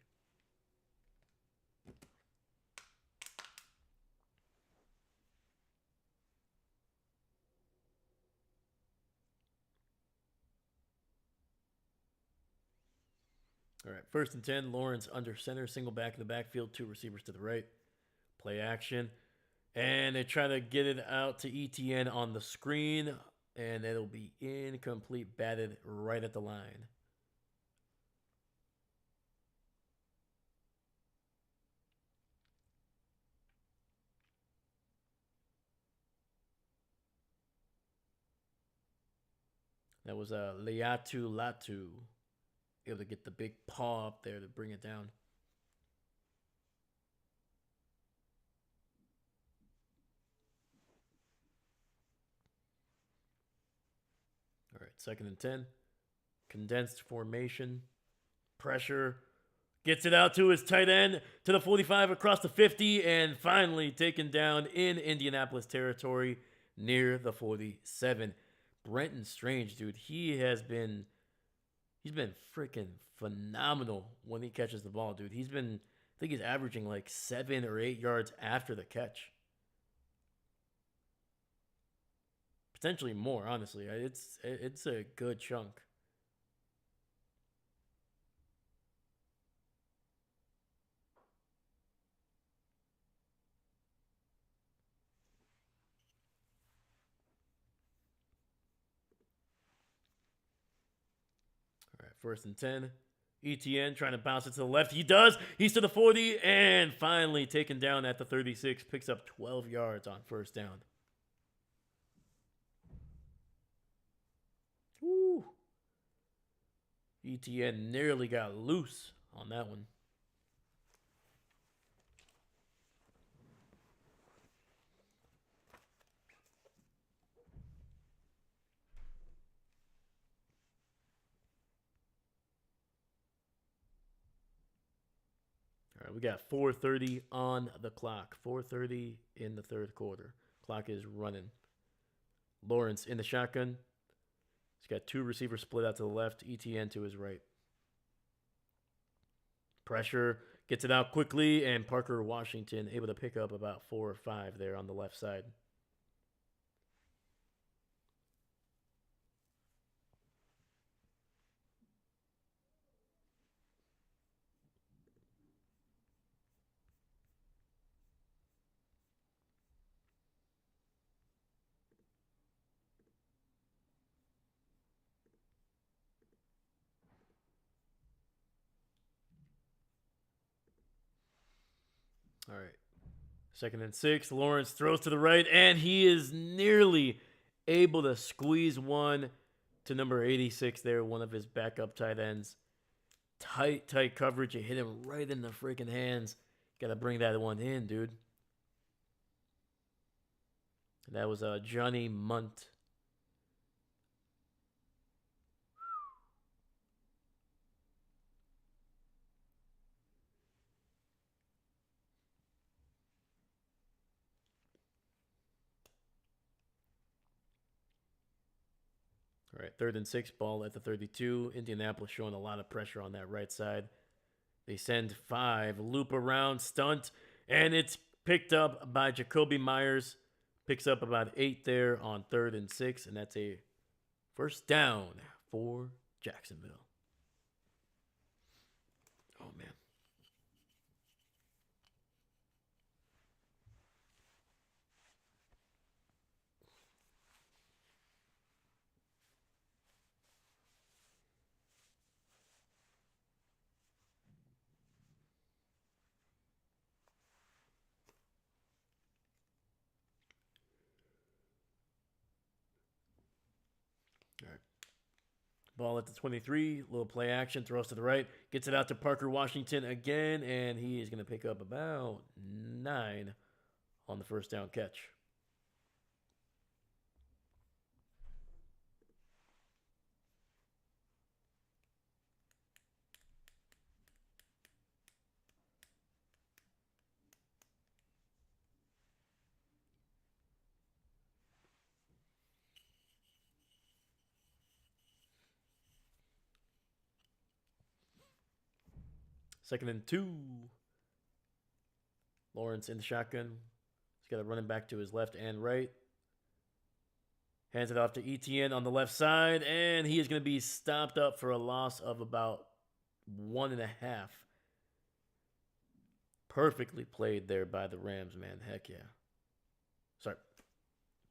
All right, 1st and 10. Lawrence under center, single back in the backfield, 2 receivers to the right. Play action. And they try to get it out to ETN on the screen, and it'll be incomplete, batted right at the line. That was Leatu Latu, able to get the big paw up there to bring it down. All right, 2nd and 10. Condensed formation. Pressure. Gets it out to his tight end, to the 45, across the 50, and finally taken down in Indianapolis territory near the 47. Brenton Strange, dude, he's been freaking phenomenal when he catches the ball, dude. I think he's averaging like 7 or 8 yards after the catch. Potentially more, honestly. It's a good chunk. All right, 1st and 10. ETN trying to bounce it to the left. He does. He's to the 40 and finally taken down at the 36. Picks up 12 yards on 1st down. Woo. ETN nearly got loose on that one. All right, we got 4:30 on the clock. 4:30 in the 3rd quarter. Clock is running. Lawrence in the shotgun. He's got 2 receivers split out to the left, ETN to his right. Pressure, gets it out quickly, and Parker Washington able to pick up about 4 or 5 there on the left side. All right. 2nd and 6. Lawrence throws to the right, and he is nearly able to squeeze one to number 86 there, one of his backup tight ends. Tight coverage. It hit him right in the freaking hands. Got to bring that one in, dude. That was Johnny Munt. All right, 3rd and 6, ball at the 32. Indianapolis showing a lot of pressure on that right side. They send 5, loop around, stunt, and it's picked up by Jacoby Myers. Picks up about 8 there on 3rd and 6, and that's a 1st down for Jacksonville. Oh, man. All right. Ball at the 23. Little play action. Throws to the right. Gets it out to Parker Washington again. And he is going to pick up about 9 on the first down catch. Second and 2. Lawrence in the shotgun. He's got a running back to his left and right. Hands it off to Etienne on the left side, and he is going to be stopped up for a loss of about 1.5. Perfectly played there by the Rams, man. Heck yeah. Sorry.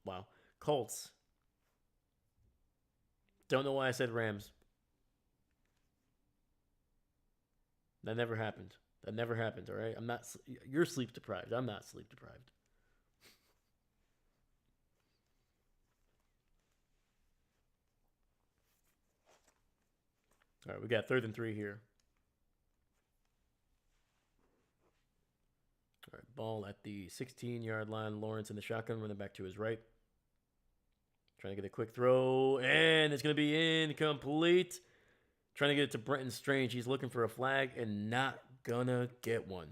Wow. Colts. Don't know why I said Rams. That never happened. That never happened, all right? You're sleep deprived. I'm not sleep deprived. All right, we got 3rd and 3 here. All right, ball at the 16-yard line. Lawrence in the shotgun, running back to his right. Trying to get a quick throw, and it's going to be incomplete. Trying to get it to Brenton Strange. He's looking for a flag and not gonna get one.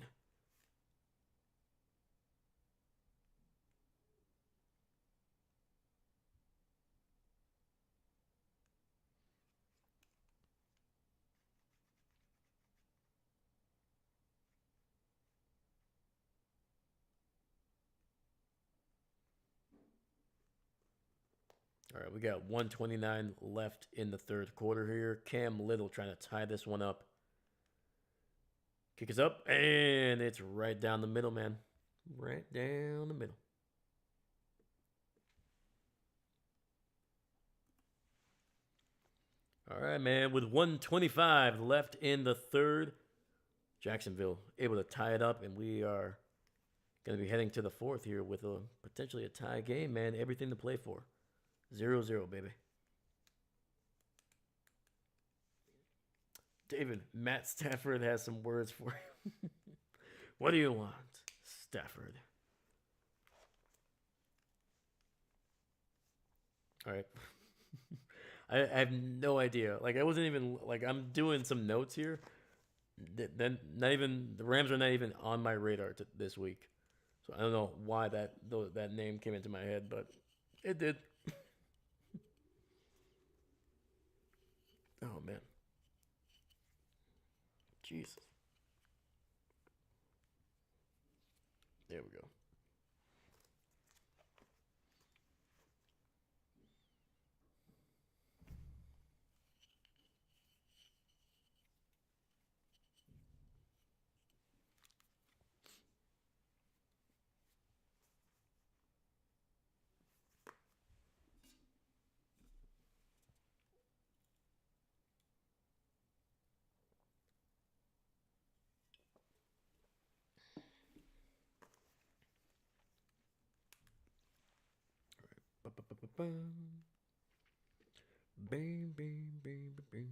All right, we got 1:29 left in the 3rd quarter here. Cam Little trying to tie this one up. Kick is up, and it's right down the middle, man. Right down the middle. All right, man. With 1:25 left in the 3rd, Jacksonville able to tie it up, and we are going to be heading to the 4th here with potentially a tie game, man. Everything to play for. 0-0, baby. David, Matt Stafford has some words for you. What do you want, Stafford? All right. I have no idea. Like, I wasn't even, like, I'm doing some notes here. Then not even, the Rams are not even on my radar this week. So I don't know why that name came into my head, but it did. Oh, man. Jesus. There we go. Bang, bang, bang, bang.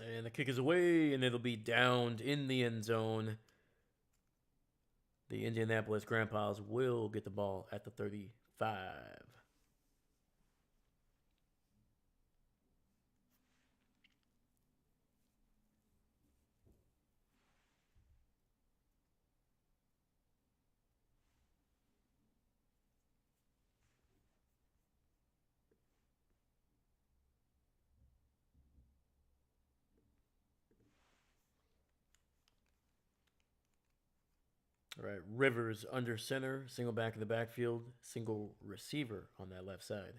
And the kick is away, and it'll be downed in the end zone. The Indianapolis Grandpas will get the ball at the 35. All right, Rivers under center, single back in the backfield, single receiver on that left side.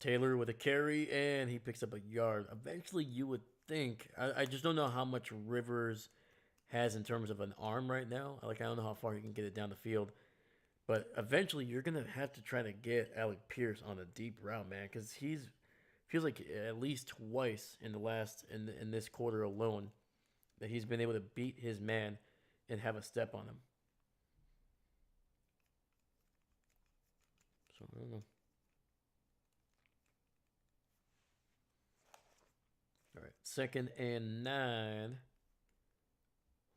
Taylor with a carry, and he picks up a yard. Eventually, you would think, I just don't know how much Rivers has in terms of an arm right now. I don't know how far he can get it down the field. But eventually, you're going to have to try to get Alec Pierce on a deep route, man, because he's feels like at least twice in the last in this quarter alone that he's been able to beat his man and have a step on him. So I don't know. All right, 2nd and 9.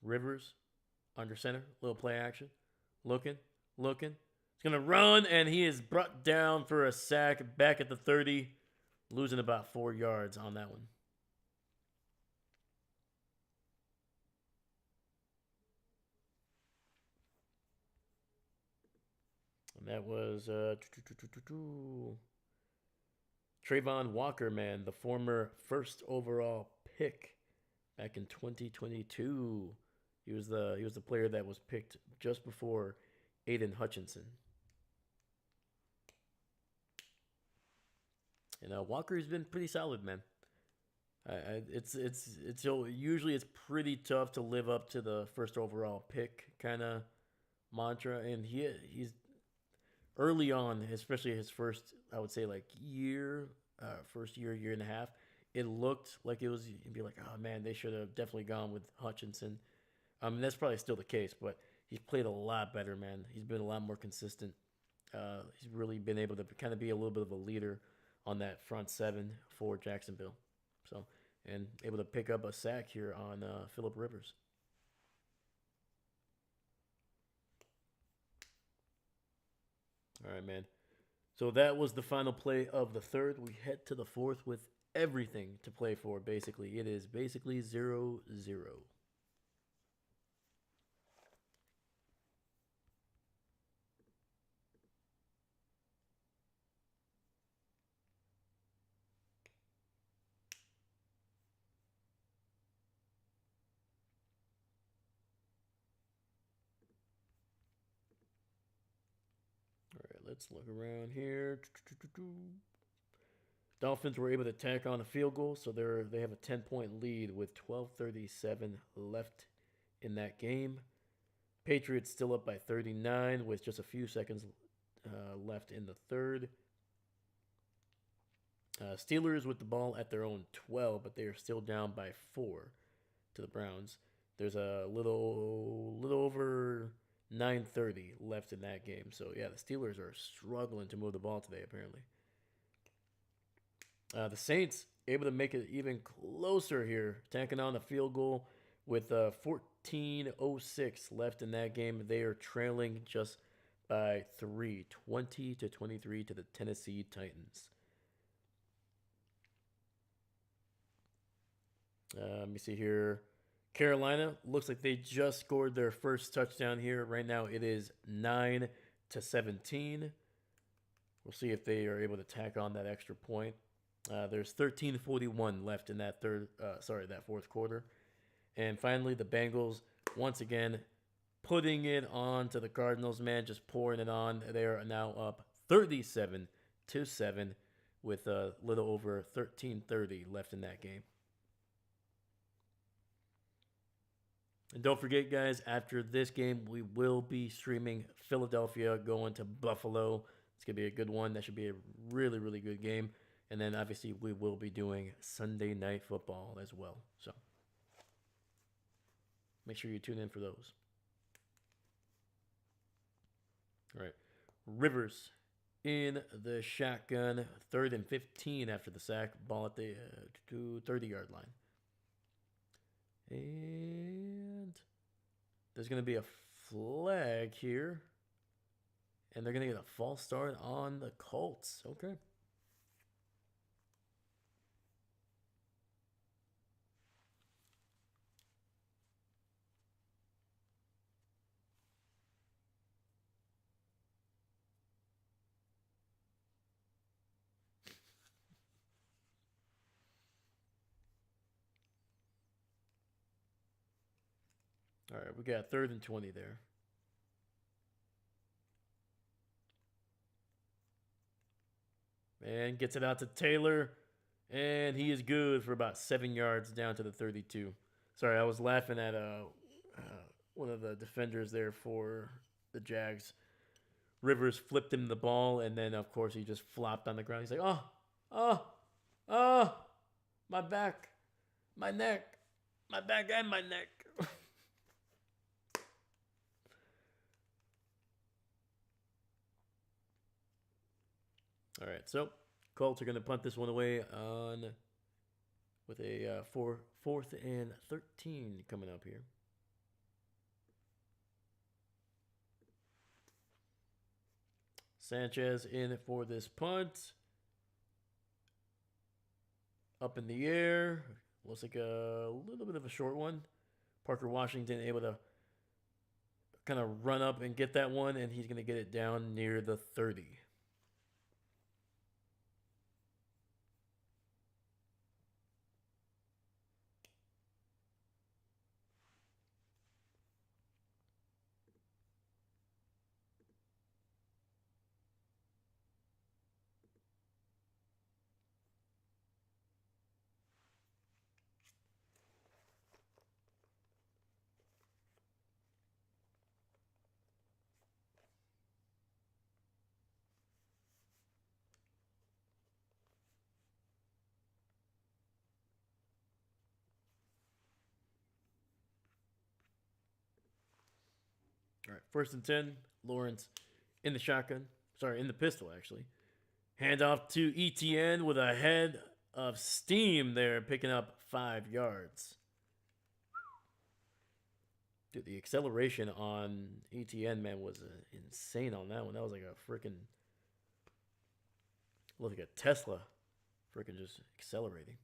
Rivers under center, little play action, looking. He's gonna run, and he is brought down for a sack back at the 30, losing about 4 yards on that one. And that was Trayvon Walker, man, the former first overall pick back in 2022. He was the player that was picked just before Aiden Hutchinson. And Walker's been pretty solid, man. It's usually it's pretty tough to live up to the first overall pick kind of mantra, and he's early on, especially his first, I would say like first year and a half. It looked like it was. You'd be like, oh man, they should have definitely gone with Hutchinson. I mean, that's probably still the case, but he's played a lot better, man. He's been a lot more consistent. He's really been able to kind of be a little bit of a leader on that front seven for Jacksonville. So, and able to pick up a sack here on Phillip Rivers. All right, man. So that was the final play of the third. We head to the fourth with everything to play for, basically. It is basically 0-0. Let's look around here. Dolphins were able to tack on a field goal, so they have a 10-point lead with 12:37 left in that game. Patriots still up by 39 with just a few seconds left in the third. Steelers with the ball at their own 12, but they are still down by 4 to the Browns. There's a little over 9:30 left in that game. So, yeah, the Steelers are struggling to move the ball today, apparently. The Saints able to make it even closer here, tacking on a field goal with 14:06 left in that game. They are trailing just by 3, 20-23 to the Tennessee Titans. Let me see here. Carolina looks like they just scored their first touchdown here. Right now it is 9-17. We'll see if they are able to tack on that extra point. There's 13:41 left in that that fourth quarter. And finally, the Bengals, once again, putting it on to the Cardinals, man, just pouring it on. They are now up 37-7 with a little over 13:30 left in that game. And don't forget, guys, after this game, we will be streaming Philadelphia going to Buffalo. It's going to be a good one. That should be a really, really good game. And then, obviously, we will be doing Sunday Night Football as well. So, make sure you tune in for those. All right. Rivers in the shotgun. 3rd and 15 after the sack. Ball at the 30-yard line. And there's going to be a flag here. And they're going to get a false start on the Colts. Okay. All right, we got 3rd and 20 there. And gets it out to Taylor. And he is good for about 7 yards down to the 32. Sorry, I was laughing at one of the defenders there for the Jags. Rivers flipped him the ball, and then, of course, he just flopped on the ground. He's like, oh. Oh, my back, my neck, my back and my neck. All right, so Colts are going to punt this one away on with a 4th and 13 coming up here. Sanchez in for this punt. Up in the air. Looks like a little bit of a short one. Parker Washington able to kind of run up and get that one, and he's going to get it down near the 30. All right, 1st and 10. Lawrence in the shotgun. Sorry, in the pistol, actually. Hand off to ETN with a head of steam there, picking up 5 yards. Dude, the acceleration on ETN, man, was insane on that one. That was like a freaking, looked like a Tesla, freaking just accelerating.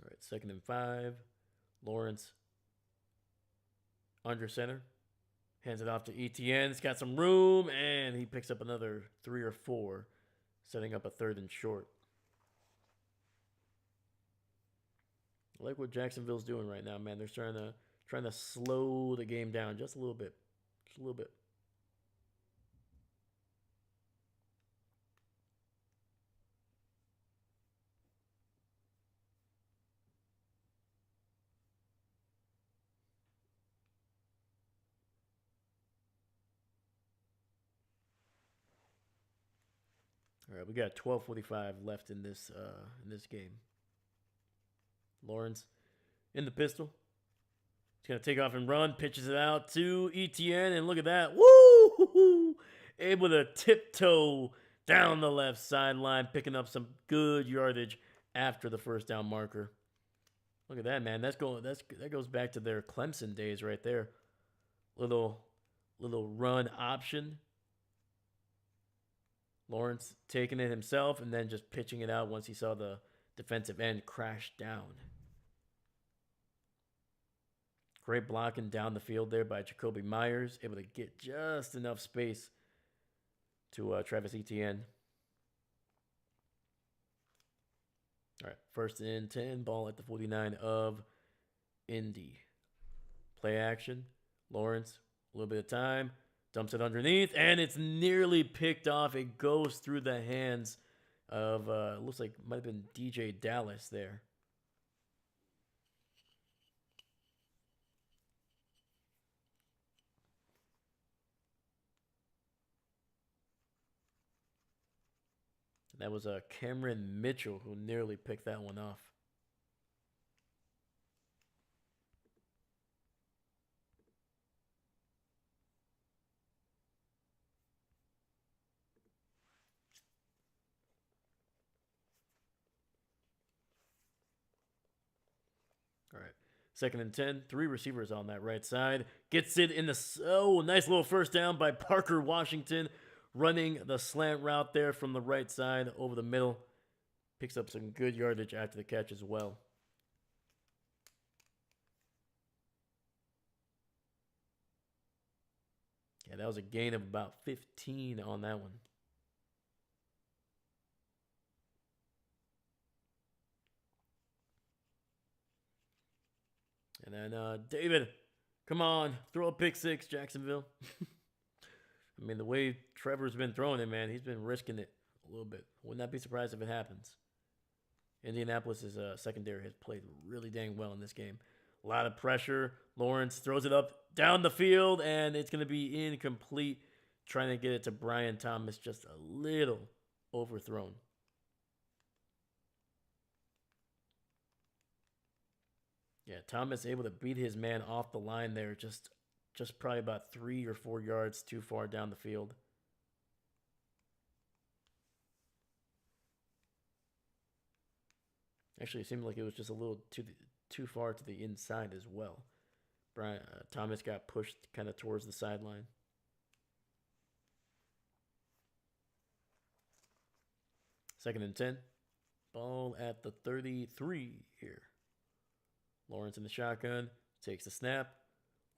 All right, 2nd and 5. Lawrence under center. Hands it off to ETN. It's got some room, and he picks up another 3 or 4, setting up a 3rd and short. I like what Jacksonville's doing right now, man. They're trying to slow the game down just a little bit. Just a little bit. All right, we got 12:45 left in this game. Lawrence in the pistol. He's gonna take off and run. Pitches it out to ETN, and look at that! Woo! Able to tiptoe down the left sideline, picking up some good yardage after the 1st down marker. Look at that, man. That goes back to their Clemson days right there. Little run option. Lawrence taking it himself and then just pitching it out once he saw the defensive end crash down. Great blocking down the field there by Jacoby Myers. Able to get just enough space to Travis Etienne. All right, 1st and 10. Ball at the 49 of Indy. Play action. Lawrence, a little bit of time. Dumps it underneath, and it's nearly picked off. It goes through the hands of, looks like might have been DJ Dallas there. That was Cameron Mitchell who nearly picked that one off. All right. 2nd and 10. 3 receivers on that right side. Gets it in the... Oh, nice little 1st down by Parker Washington. Running the slant route there from the right side over the middle. Picks up some good yardage after the catch as well. Yeah, that was a gain of about 15 on that one. And then David, come on, throw a pick 6, Jacksonville. I mean, the way Trevor's been throwing it, man, he's been risking it a little bit. Would not be surprised if it happens. Indianapolis' secondary has played really dang well in this game. A lot of pressure. Lawrence throws it up down the field, and it's going to be incomplete. Trying to get it to Brian Thomas, just a little overthrown. Yeah, Thomas able to beat his man off the line there, just probably about 3 or 4 yards too far down the field. Actually, it seemed like it was just a little too far to the inside as well. Thomas got pushed kind of towards the sideline. Second and 10. Ball at the 33 here. Lawrence in the shotgun. Takes the snap.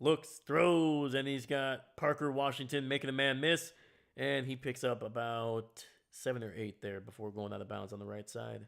Looks, throws, and he's got Parker Washington making a man miss. And he picks up about 7 or 8 there before going out of bounds on the right side.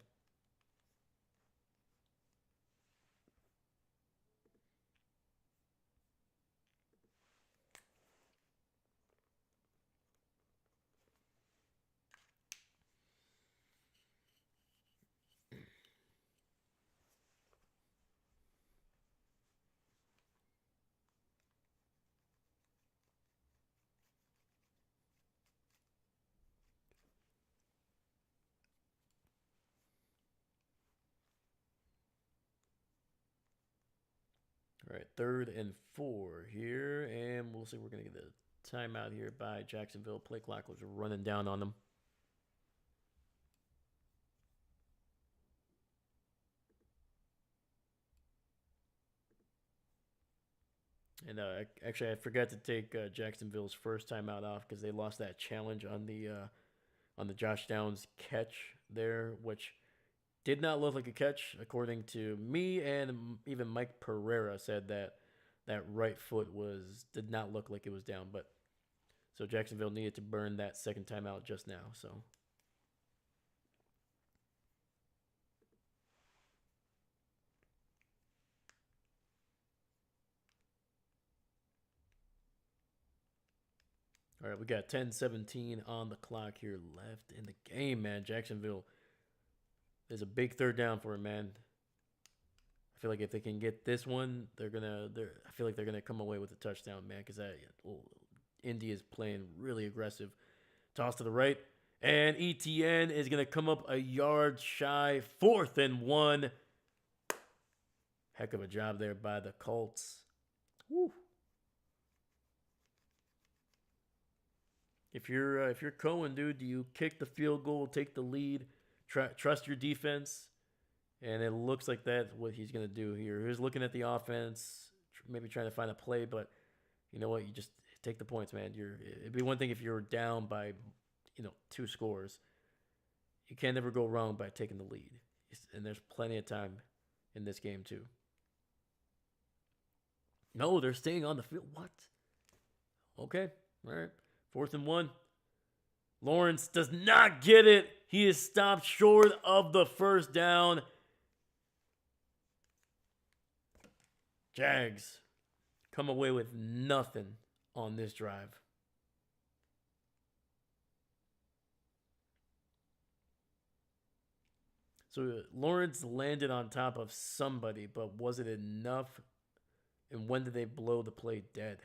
All right, 3rd and 4 here, and we'll see. We're going to get a timeout here by Jacksonville. Play clock was running down on them. And actually, I forgot to take Jacksonville's first timeout off because they lost that challenge on the Josh Downs catch there, which did not look like a catch, according to me, and even Mike Pereira said that that right foot did not look like it was down. But so Jacksonville needed to burn that second timeout just now. So. All right, we got 10-17 on the clock here left in the game, man. Jacksonville, there's a big 3rd down for him, man. I feel like if they can get this one, I feel like they're gonna come away with a touchdown, man, because Indy is playing really aggressive. Toss to the right, and ETN is gonna come up a yard shy. 4th and 1. Heck of a job there by the Colts. Woo. If you're Cohen, dude, do you kick the field goal, take the lead, trust your defense? And it looks like that's what he's going to do here. He's looking at the offense, maybe trying to find a play, but you know what? You just take the points, man. It'd be one thing if you're down by, 2 scores. You can't never go wrong by taking the lead. And there's plenty of time in this game, too. No, they're staying on the field. What? Okay, all right. 4th and 1. Lawrence does not get it. He is stopped short of the first down. Jags come away with nothing on this drive. So Lawrence landed on top of somebody, but was it enough? And when did they blow the play dead?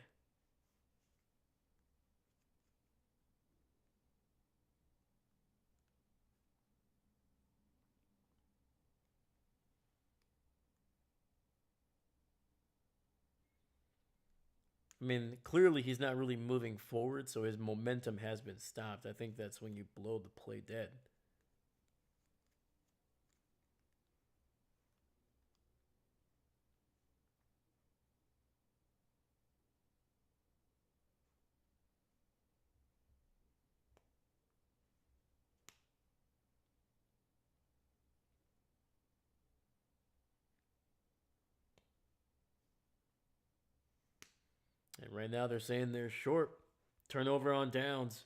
I mean, clearly he's not really moving forward, so his momentum has been stopped. I think that's when you blow the play dead. And right now they're saying they're short. Turnover on downs.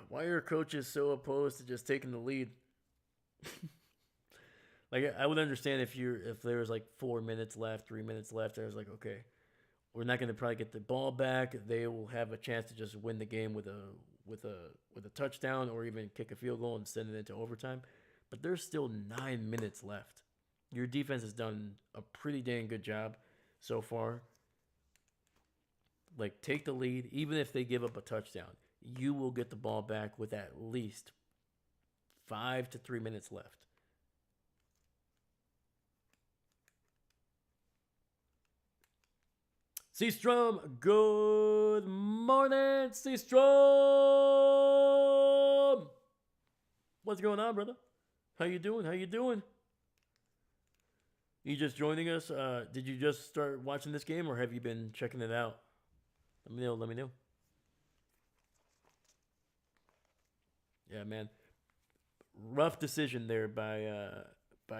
Why are coaches so opposed to just taking the lead? Like, I would understand if there was like 4 minutes left, 3 minutes left. I was like, okay, We're not going to probably get the ball back. They will have a chance to just win the game with a touchdown or even kick a field goal and send it into overtime. But there's still 9 minutes left. Your defense has done a pretty dang good job so far. Like, take the lead. Even if they give up a touchdown, you will get the ball back with at least 5 to 3 minutes left. Seastrom, good morning, Seastrom. What's going on, brother? How you doing? How you doing? You just joining us? Did you just start watching this game, or have you been checking it out? Let me know. Let me know. Yeah, man. Rough decision there by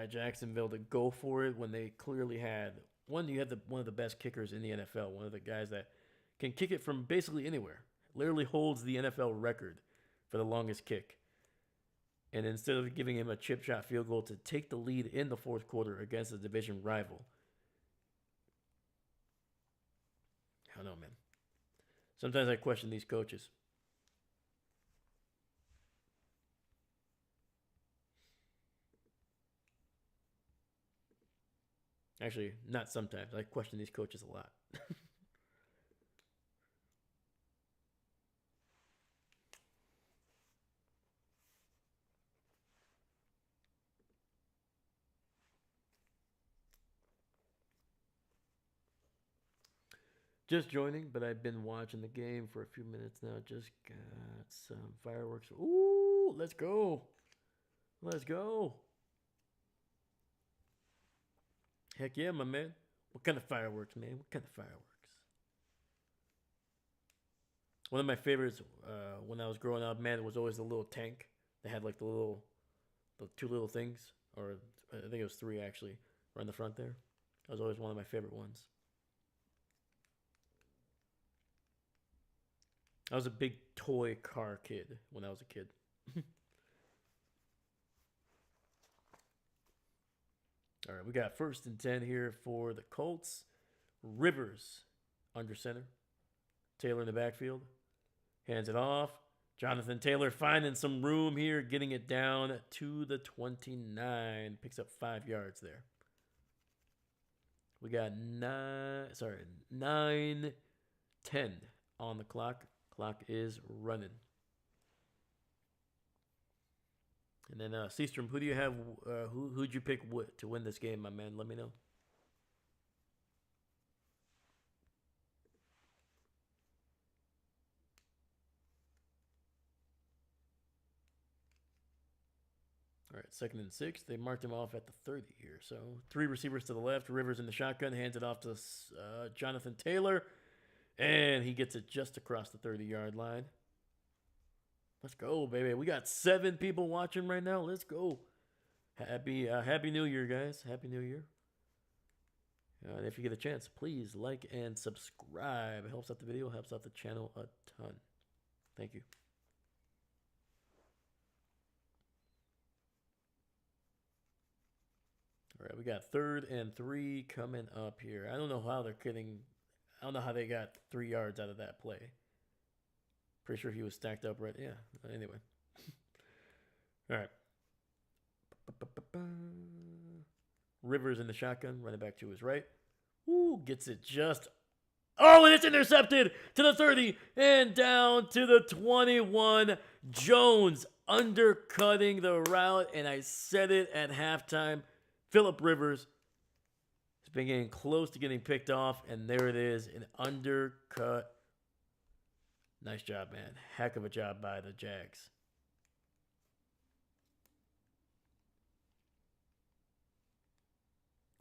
Jacksonville to go for it when they clearly had one. You had one of the best kickers in the NFL, one of the guys that can kick it from basically anywhere. Literally holds the NFL record for the longest kick. And instead of giving him a chip shot field goal to take the lead in the fourth quarter against a division rival, I don't know, man. Sometimes I question these coaches. Actually, not sometimes. I question these coaches a lot. Just joining, but I've been watching the game for a few minutes now. Just got some fireworks. Ooh, let's go. Let's go. Heck yeah, my man. What kind of fireworks, man? What kind of fireworks? One of my favorites when I was growing up, man, it was always the little tank. They had like the two little things, or I think it was three actually, right in the front there. That was always one of my favorite ones. I was a big toy car kid when I was a kid. All right, we got 1st and 10 here for the Colts. Rivers under center. Taylor in the backfield. Hands it off. Jonathan Taylor finding some room here, getting it down to the 29. Picks up 5 yards there. We got 9-10 on the clock. Clock is running. And then Seastrom, who do you have? Who'd you pick to win this game, my man? Let me know. All right, 2nd and 6. They marked him off at the 30 here. So 3 receivers to the left. Rivers in the shotgun. Hands it off to Jonathan Taylor. And he gets it just across the 30-yard line. Let's go, baby. We got 7 people watching right now. Let's go. Happy New Year, guys. Happy New Year. And if you get a chance, please like and subscribe. It helps out the video, helps out the channel a ton. Thank you. All right, we got 3rd and 3 coming up here. I don't know how they're kidding. I don't know how they got 3 yards out of that play. Pretty sure he was stacked up right. Yeah, anyway. All right. Rivers in the shotgun, running back to his right. Ooh, gets it just. Oh, and it's intercepted to the 30 and down to the 21. Jones undercutting the route, and I said it at halftime. Phillip Rivers has been getting close to getting picked off, and there it is, an undercut. Nice job, man. Heck of a job by the Jags.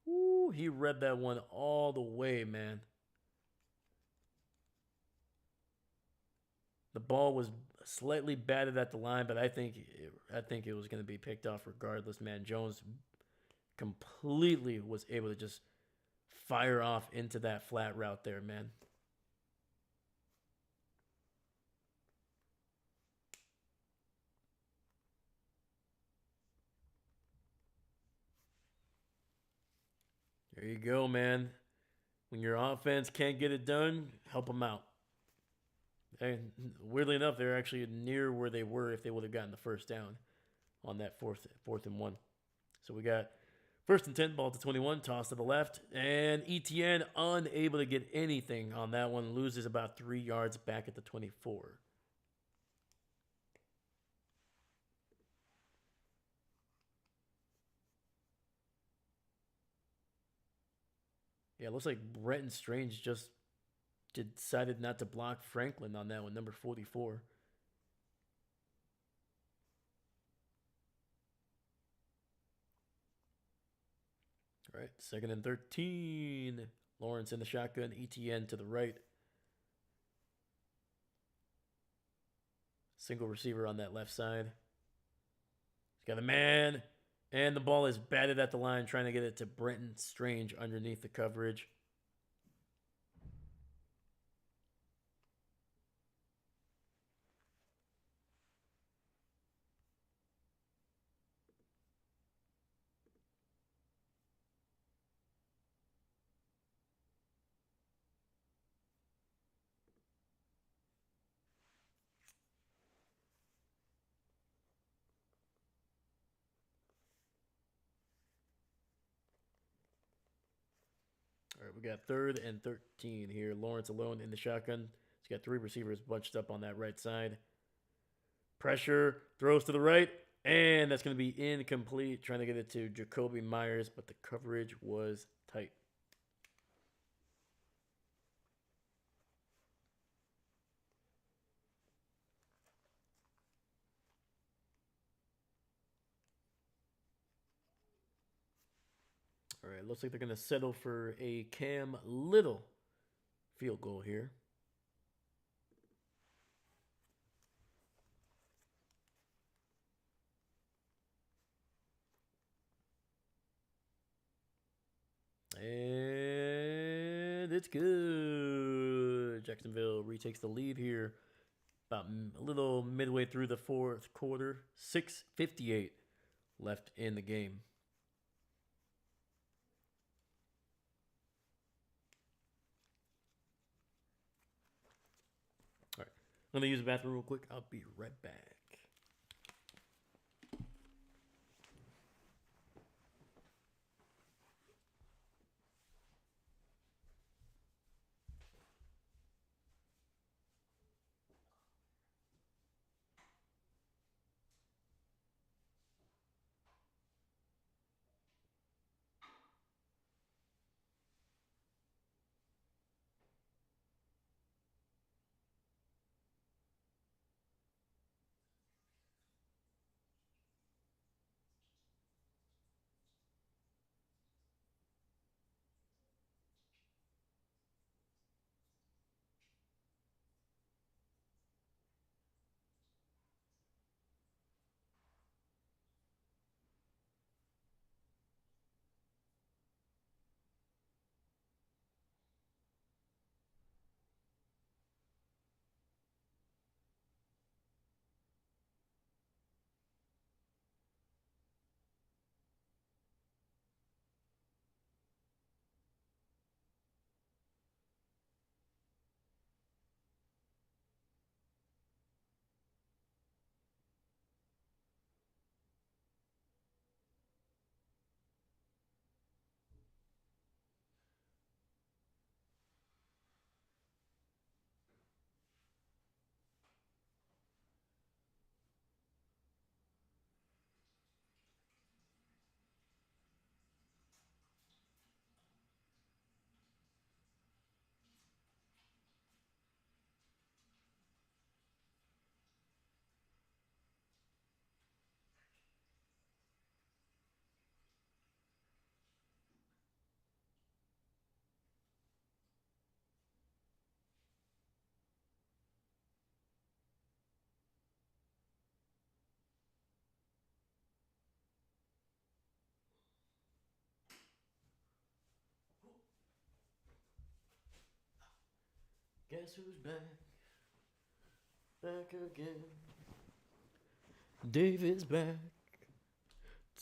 Ooh, he read that one all the way, man. The ball was slightly batted at the line, but I think it was going to be picked off regardless, man. Jones completely was able to just fire off into that flat route there, man. There you go, man. When your offense can't get it done, help them out. And weirdly enough, they're actually near where they were if they would have gotten the first down on that fourth and one. So we got first and 10, ball to 21, toss to the left, and ETN unable to get anything on that one, loses about 3 yards back at the 24. Yeah, it looks like Brenton Strange just decided not to block Franklin on that one, number 44. All right, second and 13. Lawrence in the shotgun, ETN to the right. Single receiver on that left side. He's got a man, and the ball is batted at the line, trying to get it to Brenton Strange underneath the coverage. All right, we got third and 13 here. Lawrence alone in the shotgun. He's got 3 receivers bunched up on that right side. Pressure, throws to the right, and that's going to be incomplete. Trying to get it to Jacoby Myers, but the coverage was tight. All right, looks like they're going to settle for a Cam Little field goal here. And it's good. Jacksonville retakes the lead here about a little midway through the fourth quarter. 6:58 left in the game. All right, I'm going to use the bathroom real quick. I'll be right back. Guess who's back? Back again. David's back.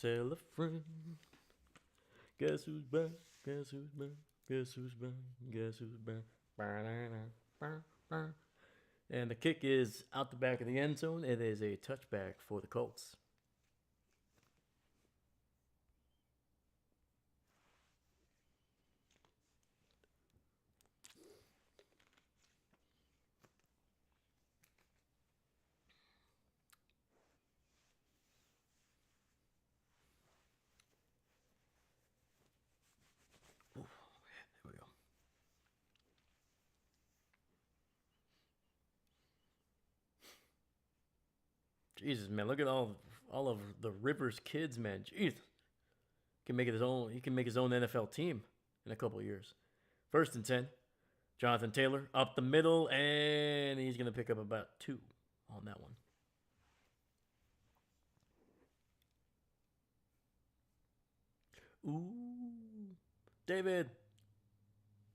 Tell a friend. Guess who's back? Guess who's back? Guess who's back? Guess who's back? And the kick is out the back of the end zone. It is a touchback for the Colts. Ooh, there we go. Jesus, man, look at all of the Rivers kids, man. Jeez, can make it his own. He can make his own NFL team in a couple of years. 1st and 10. Jonathan Taylor up the middle, and he's gonna pick up about 2 on that one. Ooh, David,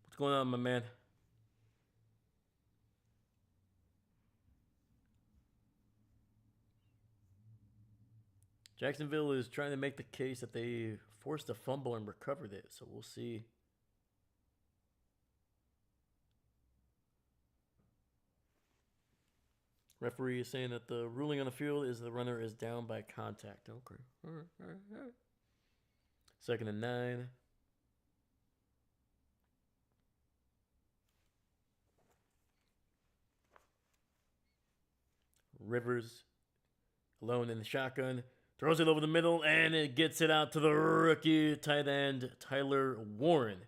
what's going on, my man? Jacksonville is trying to make the case that they forced a fumble and recovered it, so we'll see. Referee is saying that the ruling on the field is the runner is down by contact. Okay. All right. 2nd and 9. Rivers alone in the shotgun. Throws it over the middle, and it gets it out to the rookie tight end, Tyler Warren.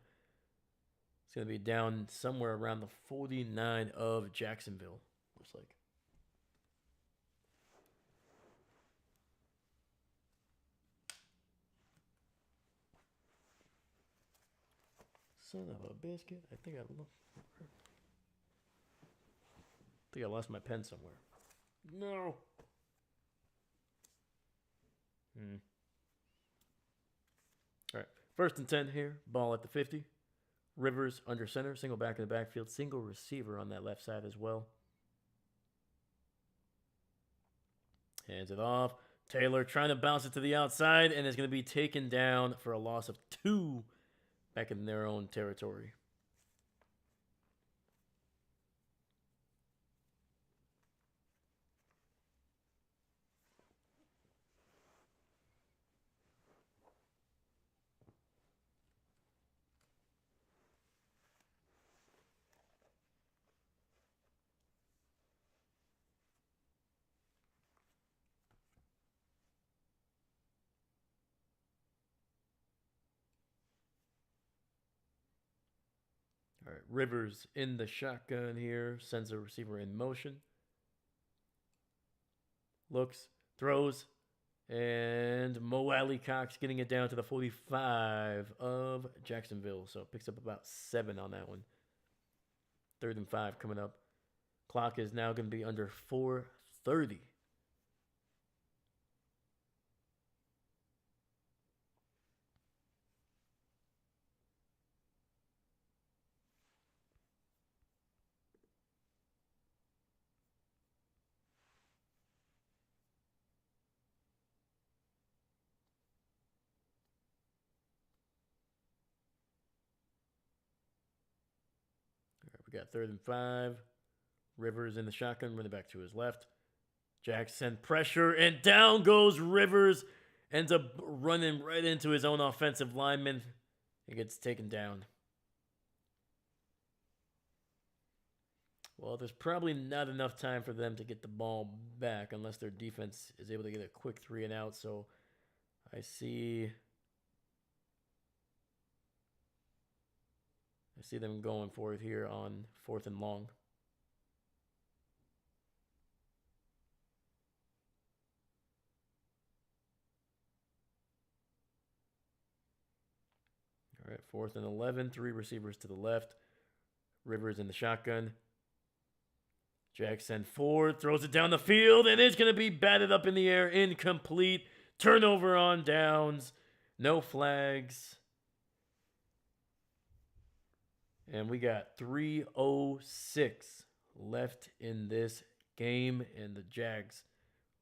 It's going to be down somewhere around the 49 of Jacksonville, looks like. Son of a biscuit. I think I lost my pen somewhere. No. All right. 1st and 10 here. Ball at the 50. Rivers under center. Single back in the backfield. Single receiver on that left side as well. Hands it off. Taylor trying to bounce it to the outside, and it's going to be taken down for a loss of 2 back in their own territory. All right, Rivers in the shotgun here. Sends a receiver in motion. Looks, throws, and Mo Alley Cox getting it down to the 45 of Jacksonville. So it picks up about 7 on that one. 3rd and 5 coming up. Clock is now going to be under 4:30. We got 3rd and 5. Rivers in the shotgun, running back to his left. Jags send pressure, and down goes Rivers. Ends up running right into his own offensive lineman. He gets taken down. Well, there's probably not enough time for them to get the ball back unless their defense is able to get a quick 3 and out. So I see them going for it here on 4th and long. All right, 4th and 11. 3 receivers to the left. Rivers in the shotgun. Jags send forward, throws it down the field, and it's going to be batted up in the air. Incomplete. Turnover on downs. No flags. And we got 3:06 left in this game, and the Jags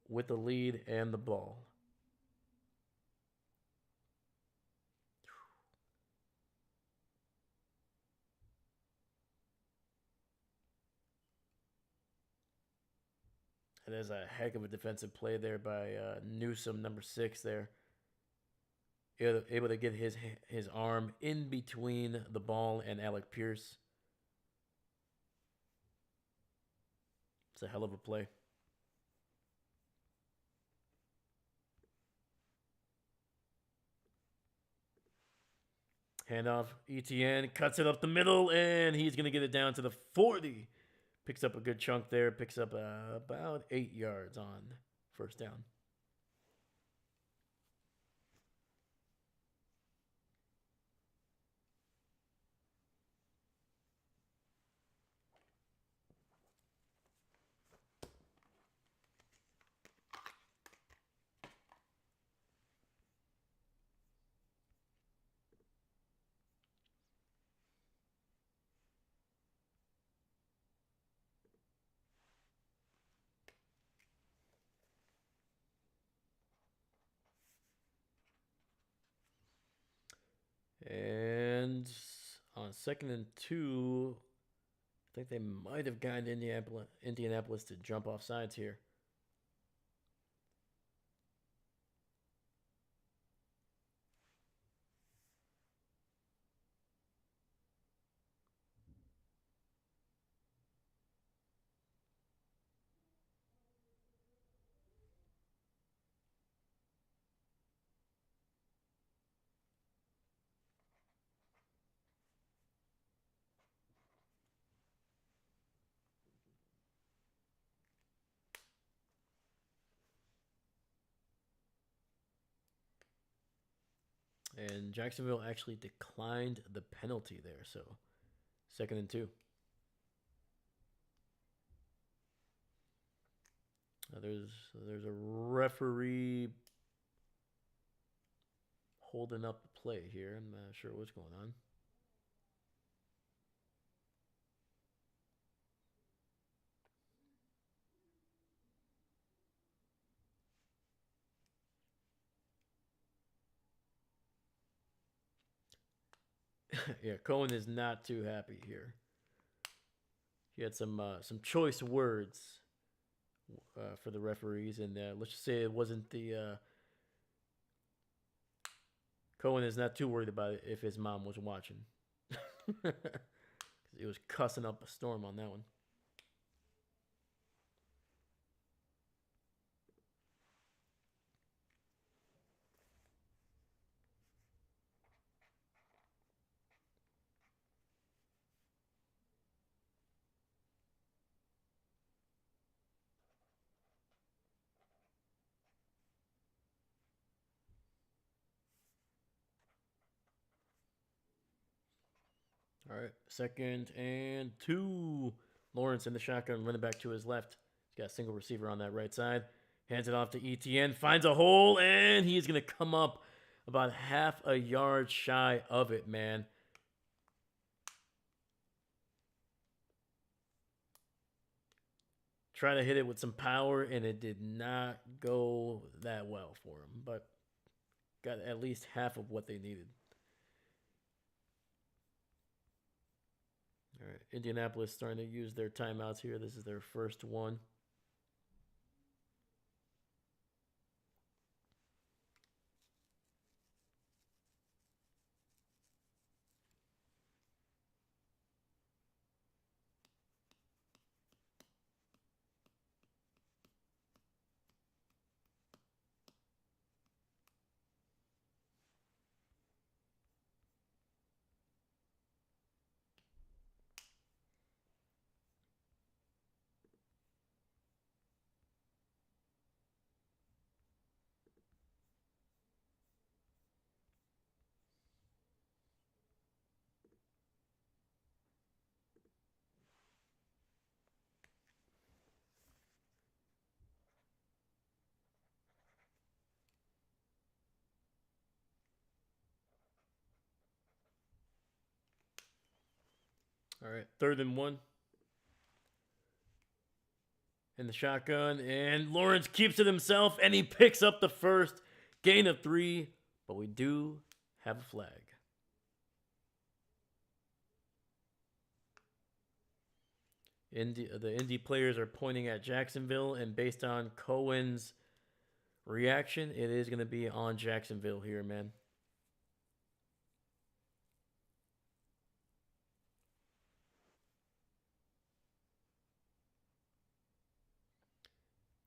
with the lead and the ball. There's a heck of a defensive play there by Newsome, number 6 there. Able to get his arm in between the ball and Alec Pierce. It's a hell of a play. Handoff, ETN cuts it up the middle, and he's going to get it down to the 40. Picks up a good chunk there. Picks up about 8 yards on first down. And on 2nd and 2, I think they might have gotten Indianapolis to jump off sides here. And Jacksonville actually declined the penalty there, so 2nd and 2. There's a referee holding up the play here. I'm not sure what's going on. Yeah, Cohen is not too happy here. He had some choice words for the referees, and let's just say it wasn't the. Cohen is not too worried about it if his mom was watching. He was cussing up a storm on that one. All right, 2nd and 2. Lawrence in the shotgun, running back to his left. He's got a single receiver on that right side. Hands it off to ETN, finds a hole, and he's going to come up about half a yard shy of it, man. Try to hit it with some power, and it did not go that well for him, but got at least half of what they needed. All right, Indianapolis starting to use their timeouts here. This is their first one. All right, 3rd and 1. In the shotgun, and Lawrence keeps it himself, and he picks up the first. Gain of 3, but we do have a flag. The Indy players are pointing at Jacksonville, and based on Cohen's reaction, it is going to be on Jacksonville here, man.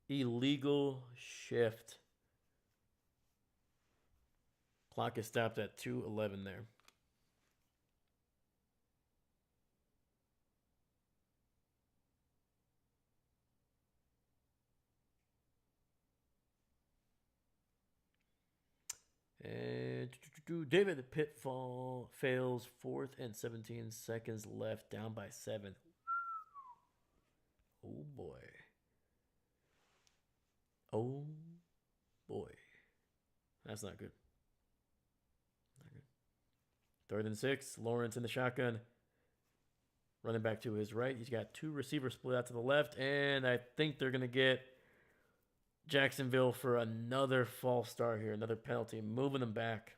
Illegal shift. Clock is stopped at 2:11 there. And David Pitfall fails, 4th and 17 seconds left, down by 7. Oh boy. Oh boy. That's not good. Not good. 3rd and 6. Lawrence in the shotgun. Running back to his right. He's got 2 receivers split out to the left. And I think they're going to get Jacksonville for another false start here. Another penalty. Moving them back.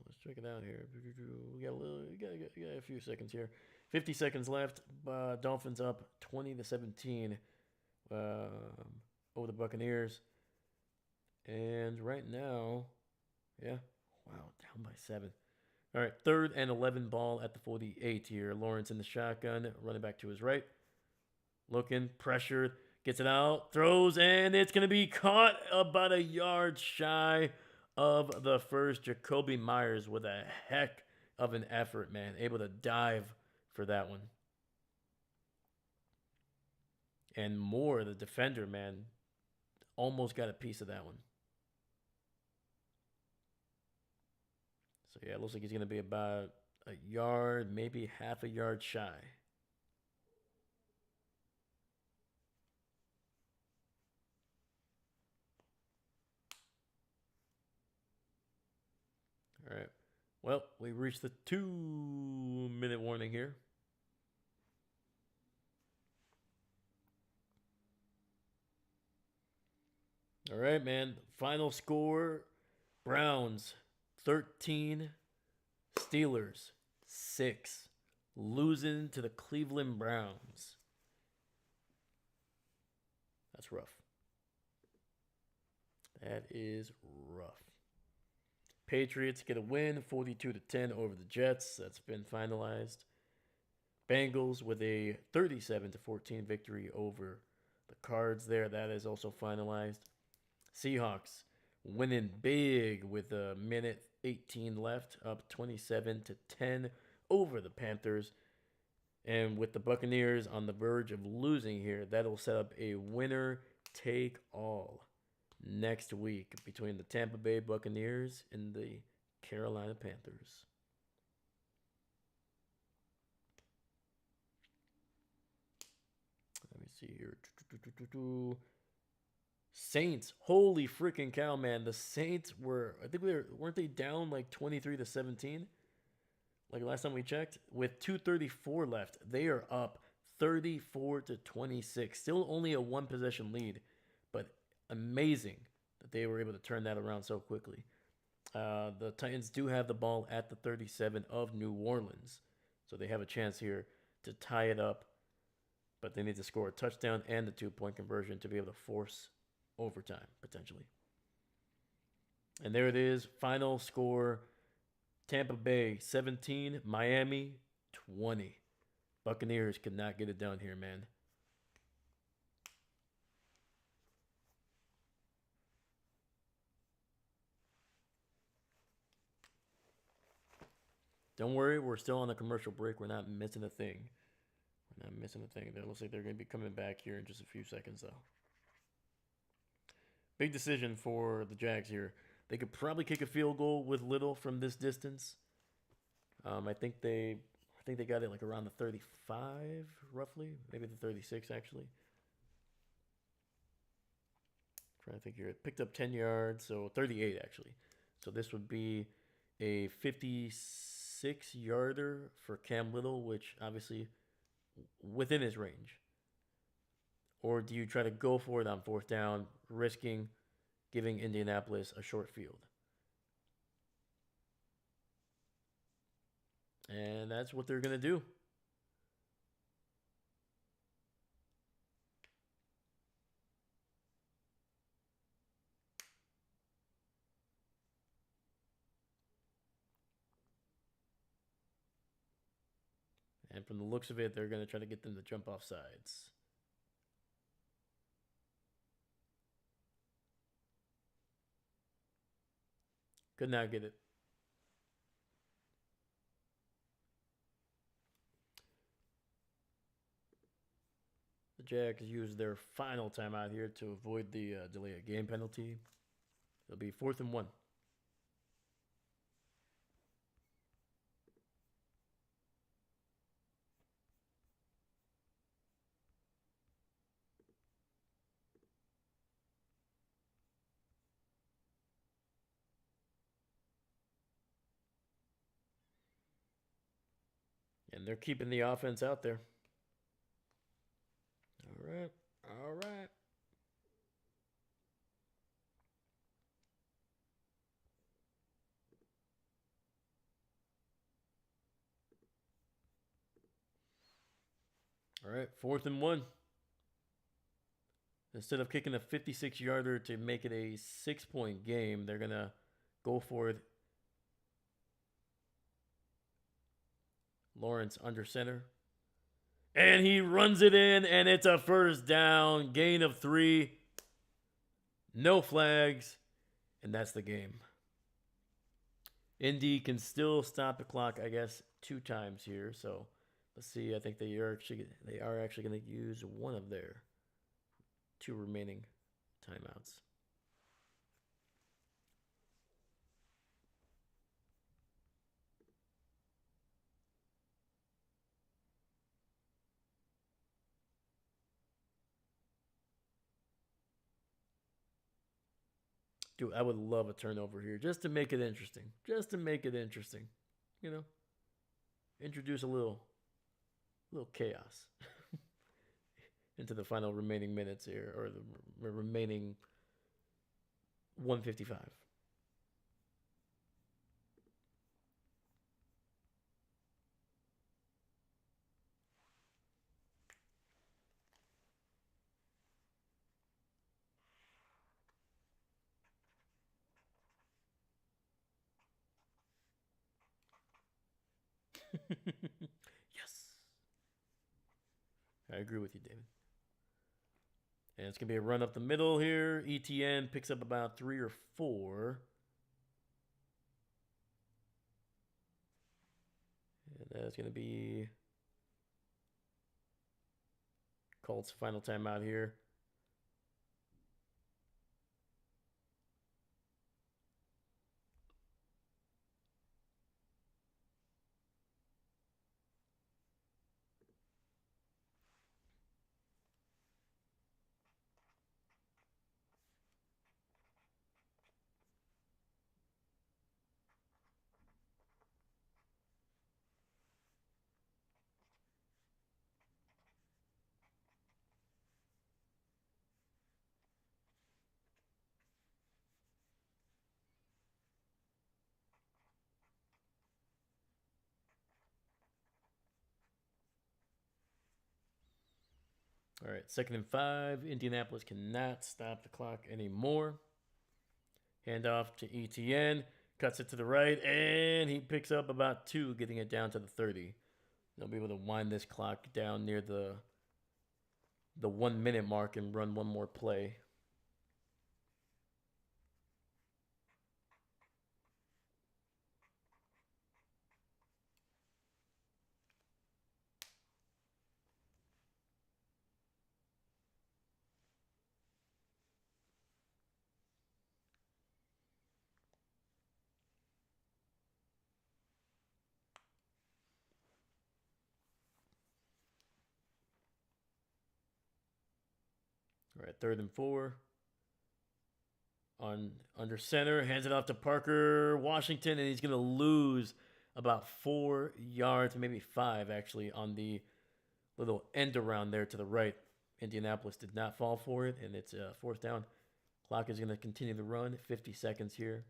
Let's check it out here. We got a few seconds here. 50 seconds left. Dolphins up 20-17 over the Buccaneers. And right now, yeah, wow, down by 7. All right, 3rd and 11 ball at the 48 here. Lawrence in the shotgun, running back to his right. Looking, pressured, gets it out, throws, and it's going to be caught about a yard shy of the first. Jacoby Myers with a heck of an effort, man. Able to dive for that one. And Moore, the defender, man, almost got a piece of that one. So, yeah, it looks like he's going to be about a yard, maybe half a yard shy. All right. Well, we reached the 2-minute warning here. All right, man. Final score, Browns 13, Steelers 6. Losing to the Cleveland Browns. That's rough. That is rough. Patriots get a win, 42-10 over the Jets. That's been finalized. Bengals with a 37-14 victory over the Cards there. That is also finalized. Seahawks winning big with a minute 18 left, up 27-10 over the Panthers. And with the Buccaneers on the verge of losing here, that'll set up a winner take all next week between the Tampa Bay Buccaneers and the Carolina Panthers. Let me see here. Saints, holy freaking cow, man. The Saints were, I think weren't they down like 23-17? Like last time we checked, with 2:34 left, they are up 34-26. Still only a 1-possession lead, but amazing that they were able to turn that around so quickly. The Titans do have the ball at the 37 of New Orleans, so they have a chance here to tie it up, but they need to score a touchdown and the 2-point conversion to be able to force overtime, potentially. And there it is. Final score, Tampa Bay 17, Miami 20. Buccaneers could not get it done here, man. Don't worry, we're still on the commercial break. We're not missing a thing. We're not missing a thing. It looks like they're going to be coming back here in just a few seconds, though. Big decision for the Jags here. They could probably kick a field goal with little from this distance. I think they got it like around the 35, roughly, maybe the 36 actually. Trying to think here. It picked up 10 yards, so 38 actually. So this would be a 56-yarder for Cam Little, which obviously within his range. Or do you try to go for it on fourth down, risking giving Indianapolis a short field? And that's what they're going to do. And from the looks of it, they're going to try to get them to jump off sides. Could not get it. The Jags used their final timeout here to avoid the delay of game penalty. It'll be 4th and 1. And they're keeping the offense out there. All right. All right. All right. 4th and 1. Instead of kicking a 56-yarder to make it a 6-point game, they're going to go for it. Lawrence under center. And he runs it in, and it's a first down. Gain of 3. No flags. And that's the game. Indy can still stop the clock, I guess, 2 times here. So let's see. I think they are actually going to use one of their 2 remaining timeouts. Dude, I would love a turnover here just to make it interesting. Just to make it interesting. You know? Introduce a little chaos into the final remaining minutes here, or the remaining 155. Yes. I agree with you, David. And it's going to be a run up the middle here. ETN picks up about 3 or 4. And that's going to be Colts' final timeout here. All right, 2nd and 5. Indianapolis cannot stop the clock anymore. Handoff to ETN. Cuts it to the right, and he picks up about 2, getting it down to the 30. They'll be able to wind this clock down near the 1-minute mark and run one more play. All right, 3rd and 4. on under center, hands it off to Parker Washington, and he's going to lose about 4 yards, maybe 5 actually, on the little end around there to the right. Indianapolis did not fall for it, and it's a fourth down. Clock is going to continue to run. 50 seconds here.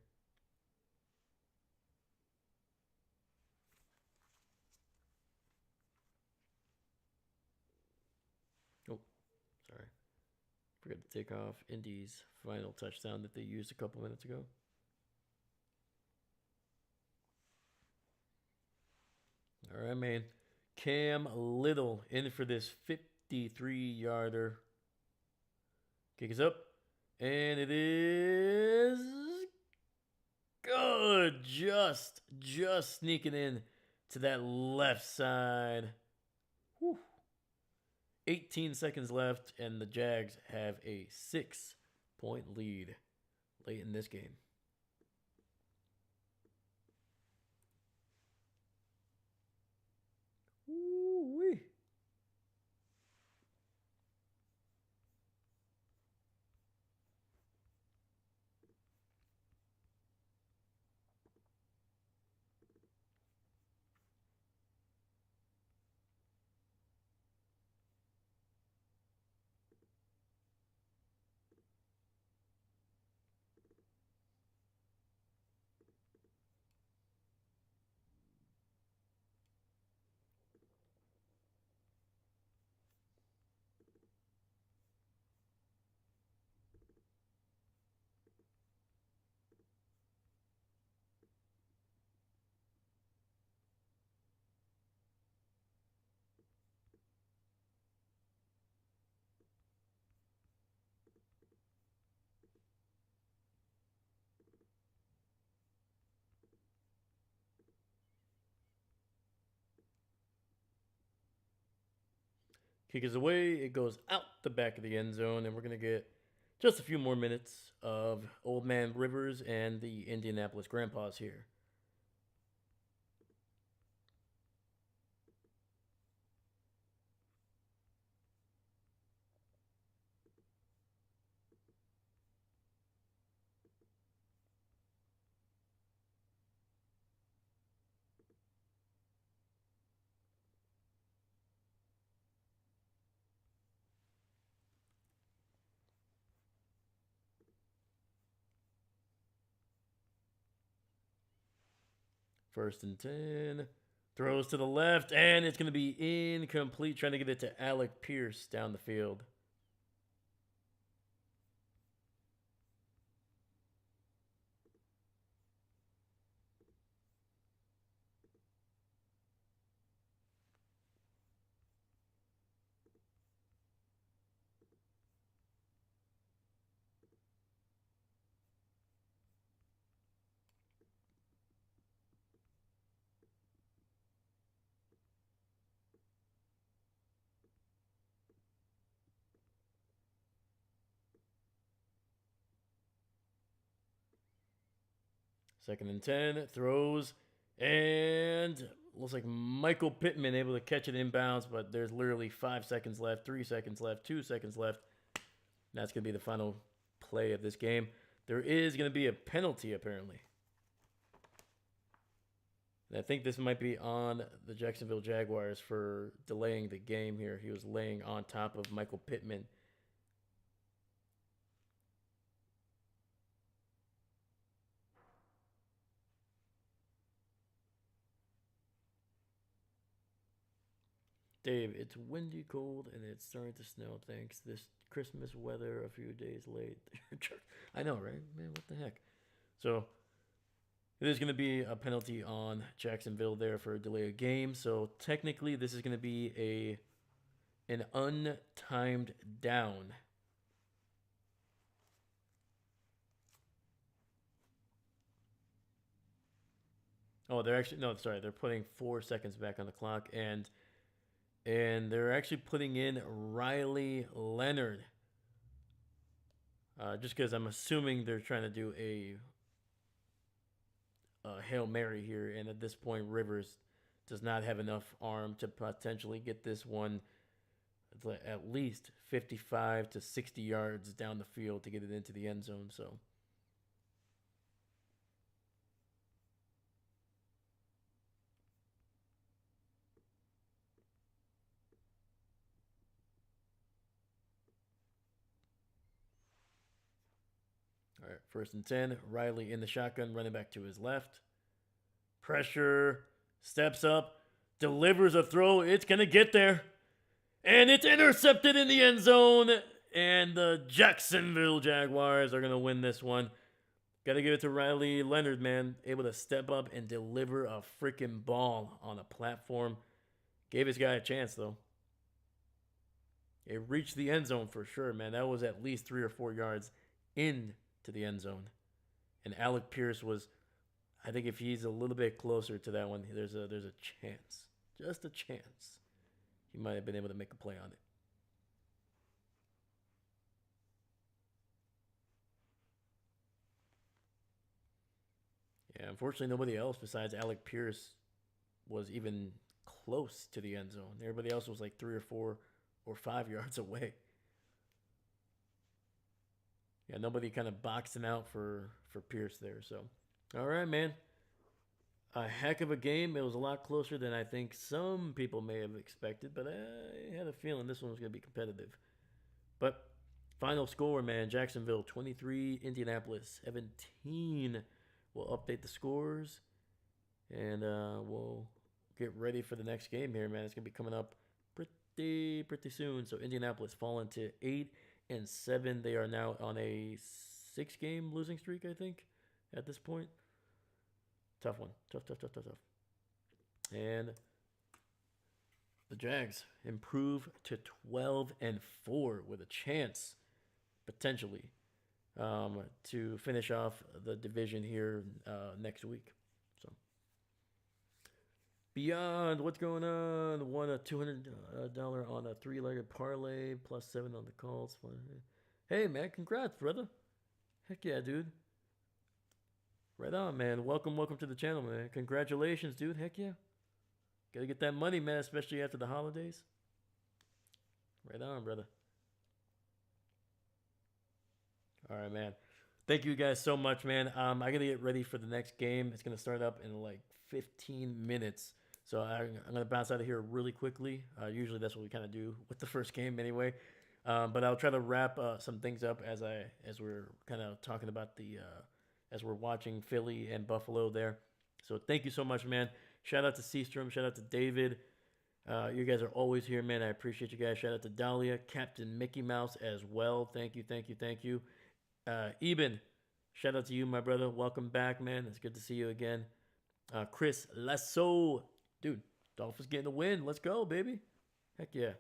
Oh, sorry. Forgot to take off Indy's final touchdown that they used a couple minutes ago. All right, man. Cam Little in for this 53-yarder. Kick is up. And it is good. Just sneaking in to that left side. Whew. 18 seconds left, and the Jags have a 6-point lead late in this game. Woo-wee. Kick is away. It goes out the back of the end zone, and we're going to get just a few more minutes of Old Man Rivers and the Indianapolis Grandpas here. First and 10. Throws to the left, and it's going to be incomplete. Trying to get it to Alec Pierce down the field. Second and 10, throws, and looks like Michael Pittman able to catch it inbounds, but there's literally 5 seconds left, 3 seconds left, 2 seconds left. That's going to be the final play of this game. There is going to be a penalty, apparently. And I think this might be on the Jacksonville Jaguars for delaying the game here. He was laying on top of Michael Pittman. Dave, it's windy, cold, and it's starting to snow. Thanks. This Christmas weather a few days late. I know, right? Man, what the heck? So, it is going to be a penalty on Jacksonville there for a delay of game. So, technically, this is going to be an untimed down. Oh, they're actually, no, sorry. They're putting 4 seconds back on the clock, and they're actually putting in Riley Leonard. Just because I'm assuming they're trying to do a Hail Mary here. And at this point, Rivers does not have enough arm to potentially get this one at least 55 to 60 yards down the field to get it into the end zone. So All right, 1st and 10. Riley in the shotgun, running back to his left. Pressure, steps up, delivers a throw. It's going to get there. And it's intercepted in the end zone. And the Jacksonville Jaguars are going to win this one. Got to give it to Riley Leonard, man. Able to step up and deliver a freaking ball on a platform. Gave his guy a chance, though. It reached the end zone for sure, man. That was at least 3 or 4 yards into the end zone. And Alec Pierce was, I think if he's a little bit closer to that one, there's a chance. Just a chance. He might have been able to make a play on it. Yeah, unfortunately, nobody else besides Alec Pierce was even close to the end zone. Everybody else was like 3 or 4 or 5 yards away. Yeah, nobody kind of boxing out for Pierce there. So, all right, man. A heck of a game. It was a lot closer than I think some people may have expected, but I had a feeling this one was going to be competitive. But final score, man, Jacksonville 23, Indianapolis 17. We'll update the scores, and we'll get ready for the next game here, man. It's going to be coming up pretty soon. So Indianapolis falling to 8-7. They are now on a 6-game losing streak, I think, at this point. Tough one. Tough. And the Jags improve to 12-4 with a chance, potentially, to finish off the division here next week. So, Beyond, what's going on? Won a $200 on a 3-legged parlay, +7 on the Colts. Hey, man, congrats, brother. Heck yeah, dude. Right on, man. Welcome to the channel, man. Congratulations, dude. Heck yeah. Gotta get that money, man, especially after the holidays. Right on, brother. All right, man. Thank you guys so much, man. I gotta get ready for the next game. It's gonna start up in like 15 minutes. So I'm gonna bounce out of here really quickly. Usually that's what we kind of do with the first game anyway. But I'll try to wrap some things up as we're kind of talking about as we're watching Philly and Buffalo there. So thank you so much, man. Shout out to Seastrom. Shout out to David. You guys are always here, man. I appreciate you guys. Shout out to Dahlia, Captain Mickey Mouse as well. Thank you. Eben, shout out to you, my brother. Welcome back, man. It's good to see you again. Chris Lasso. Dude, Dolphins getting the win. Let's go, baby. Heck yeah.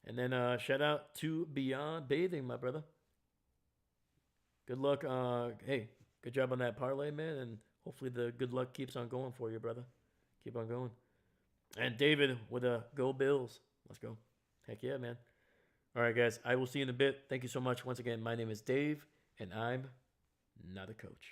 And then shout out to Beyond Bathing, my brother. Good luck. Hey, good job on that parlay, man. And hopefully the good luck keeps on going for you, brother. Keep on going. And David with a Go Bills. Let's go. Heck yeah, man. All right, guys. I will see you in a bit. Thank you so much. Once again, my name is Dave, and I'm not a coach.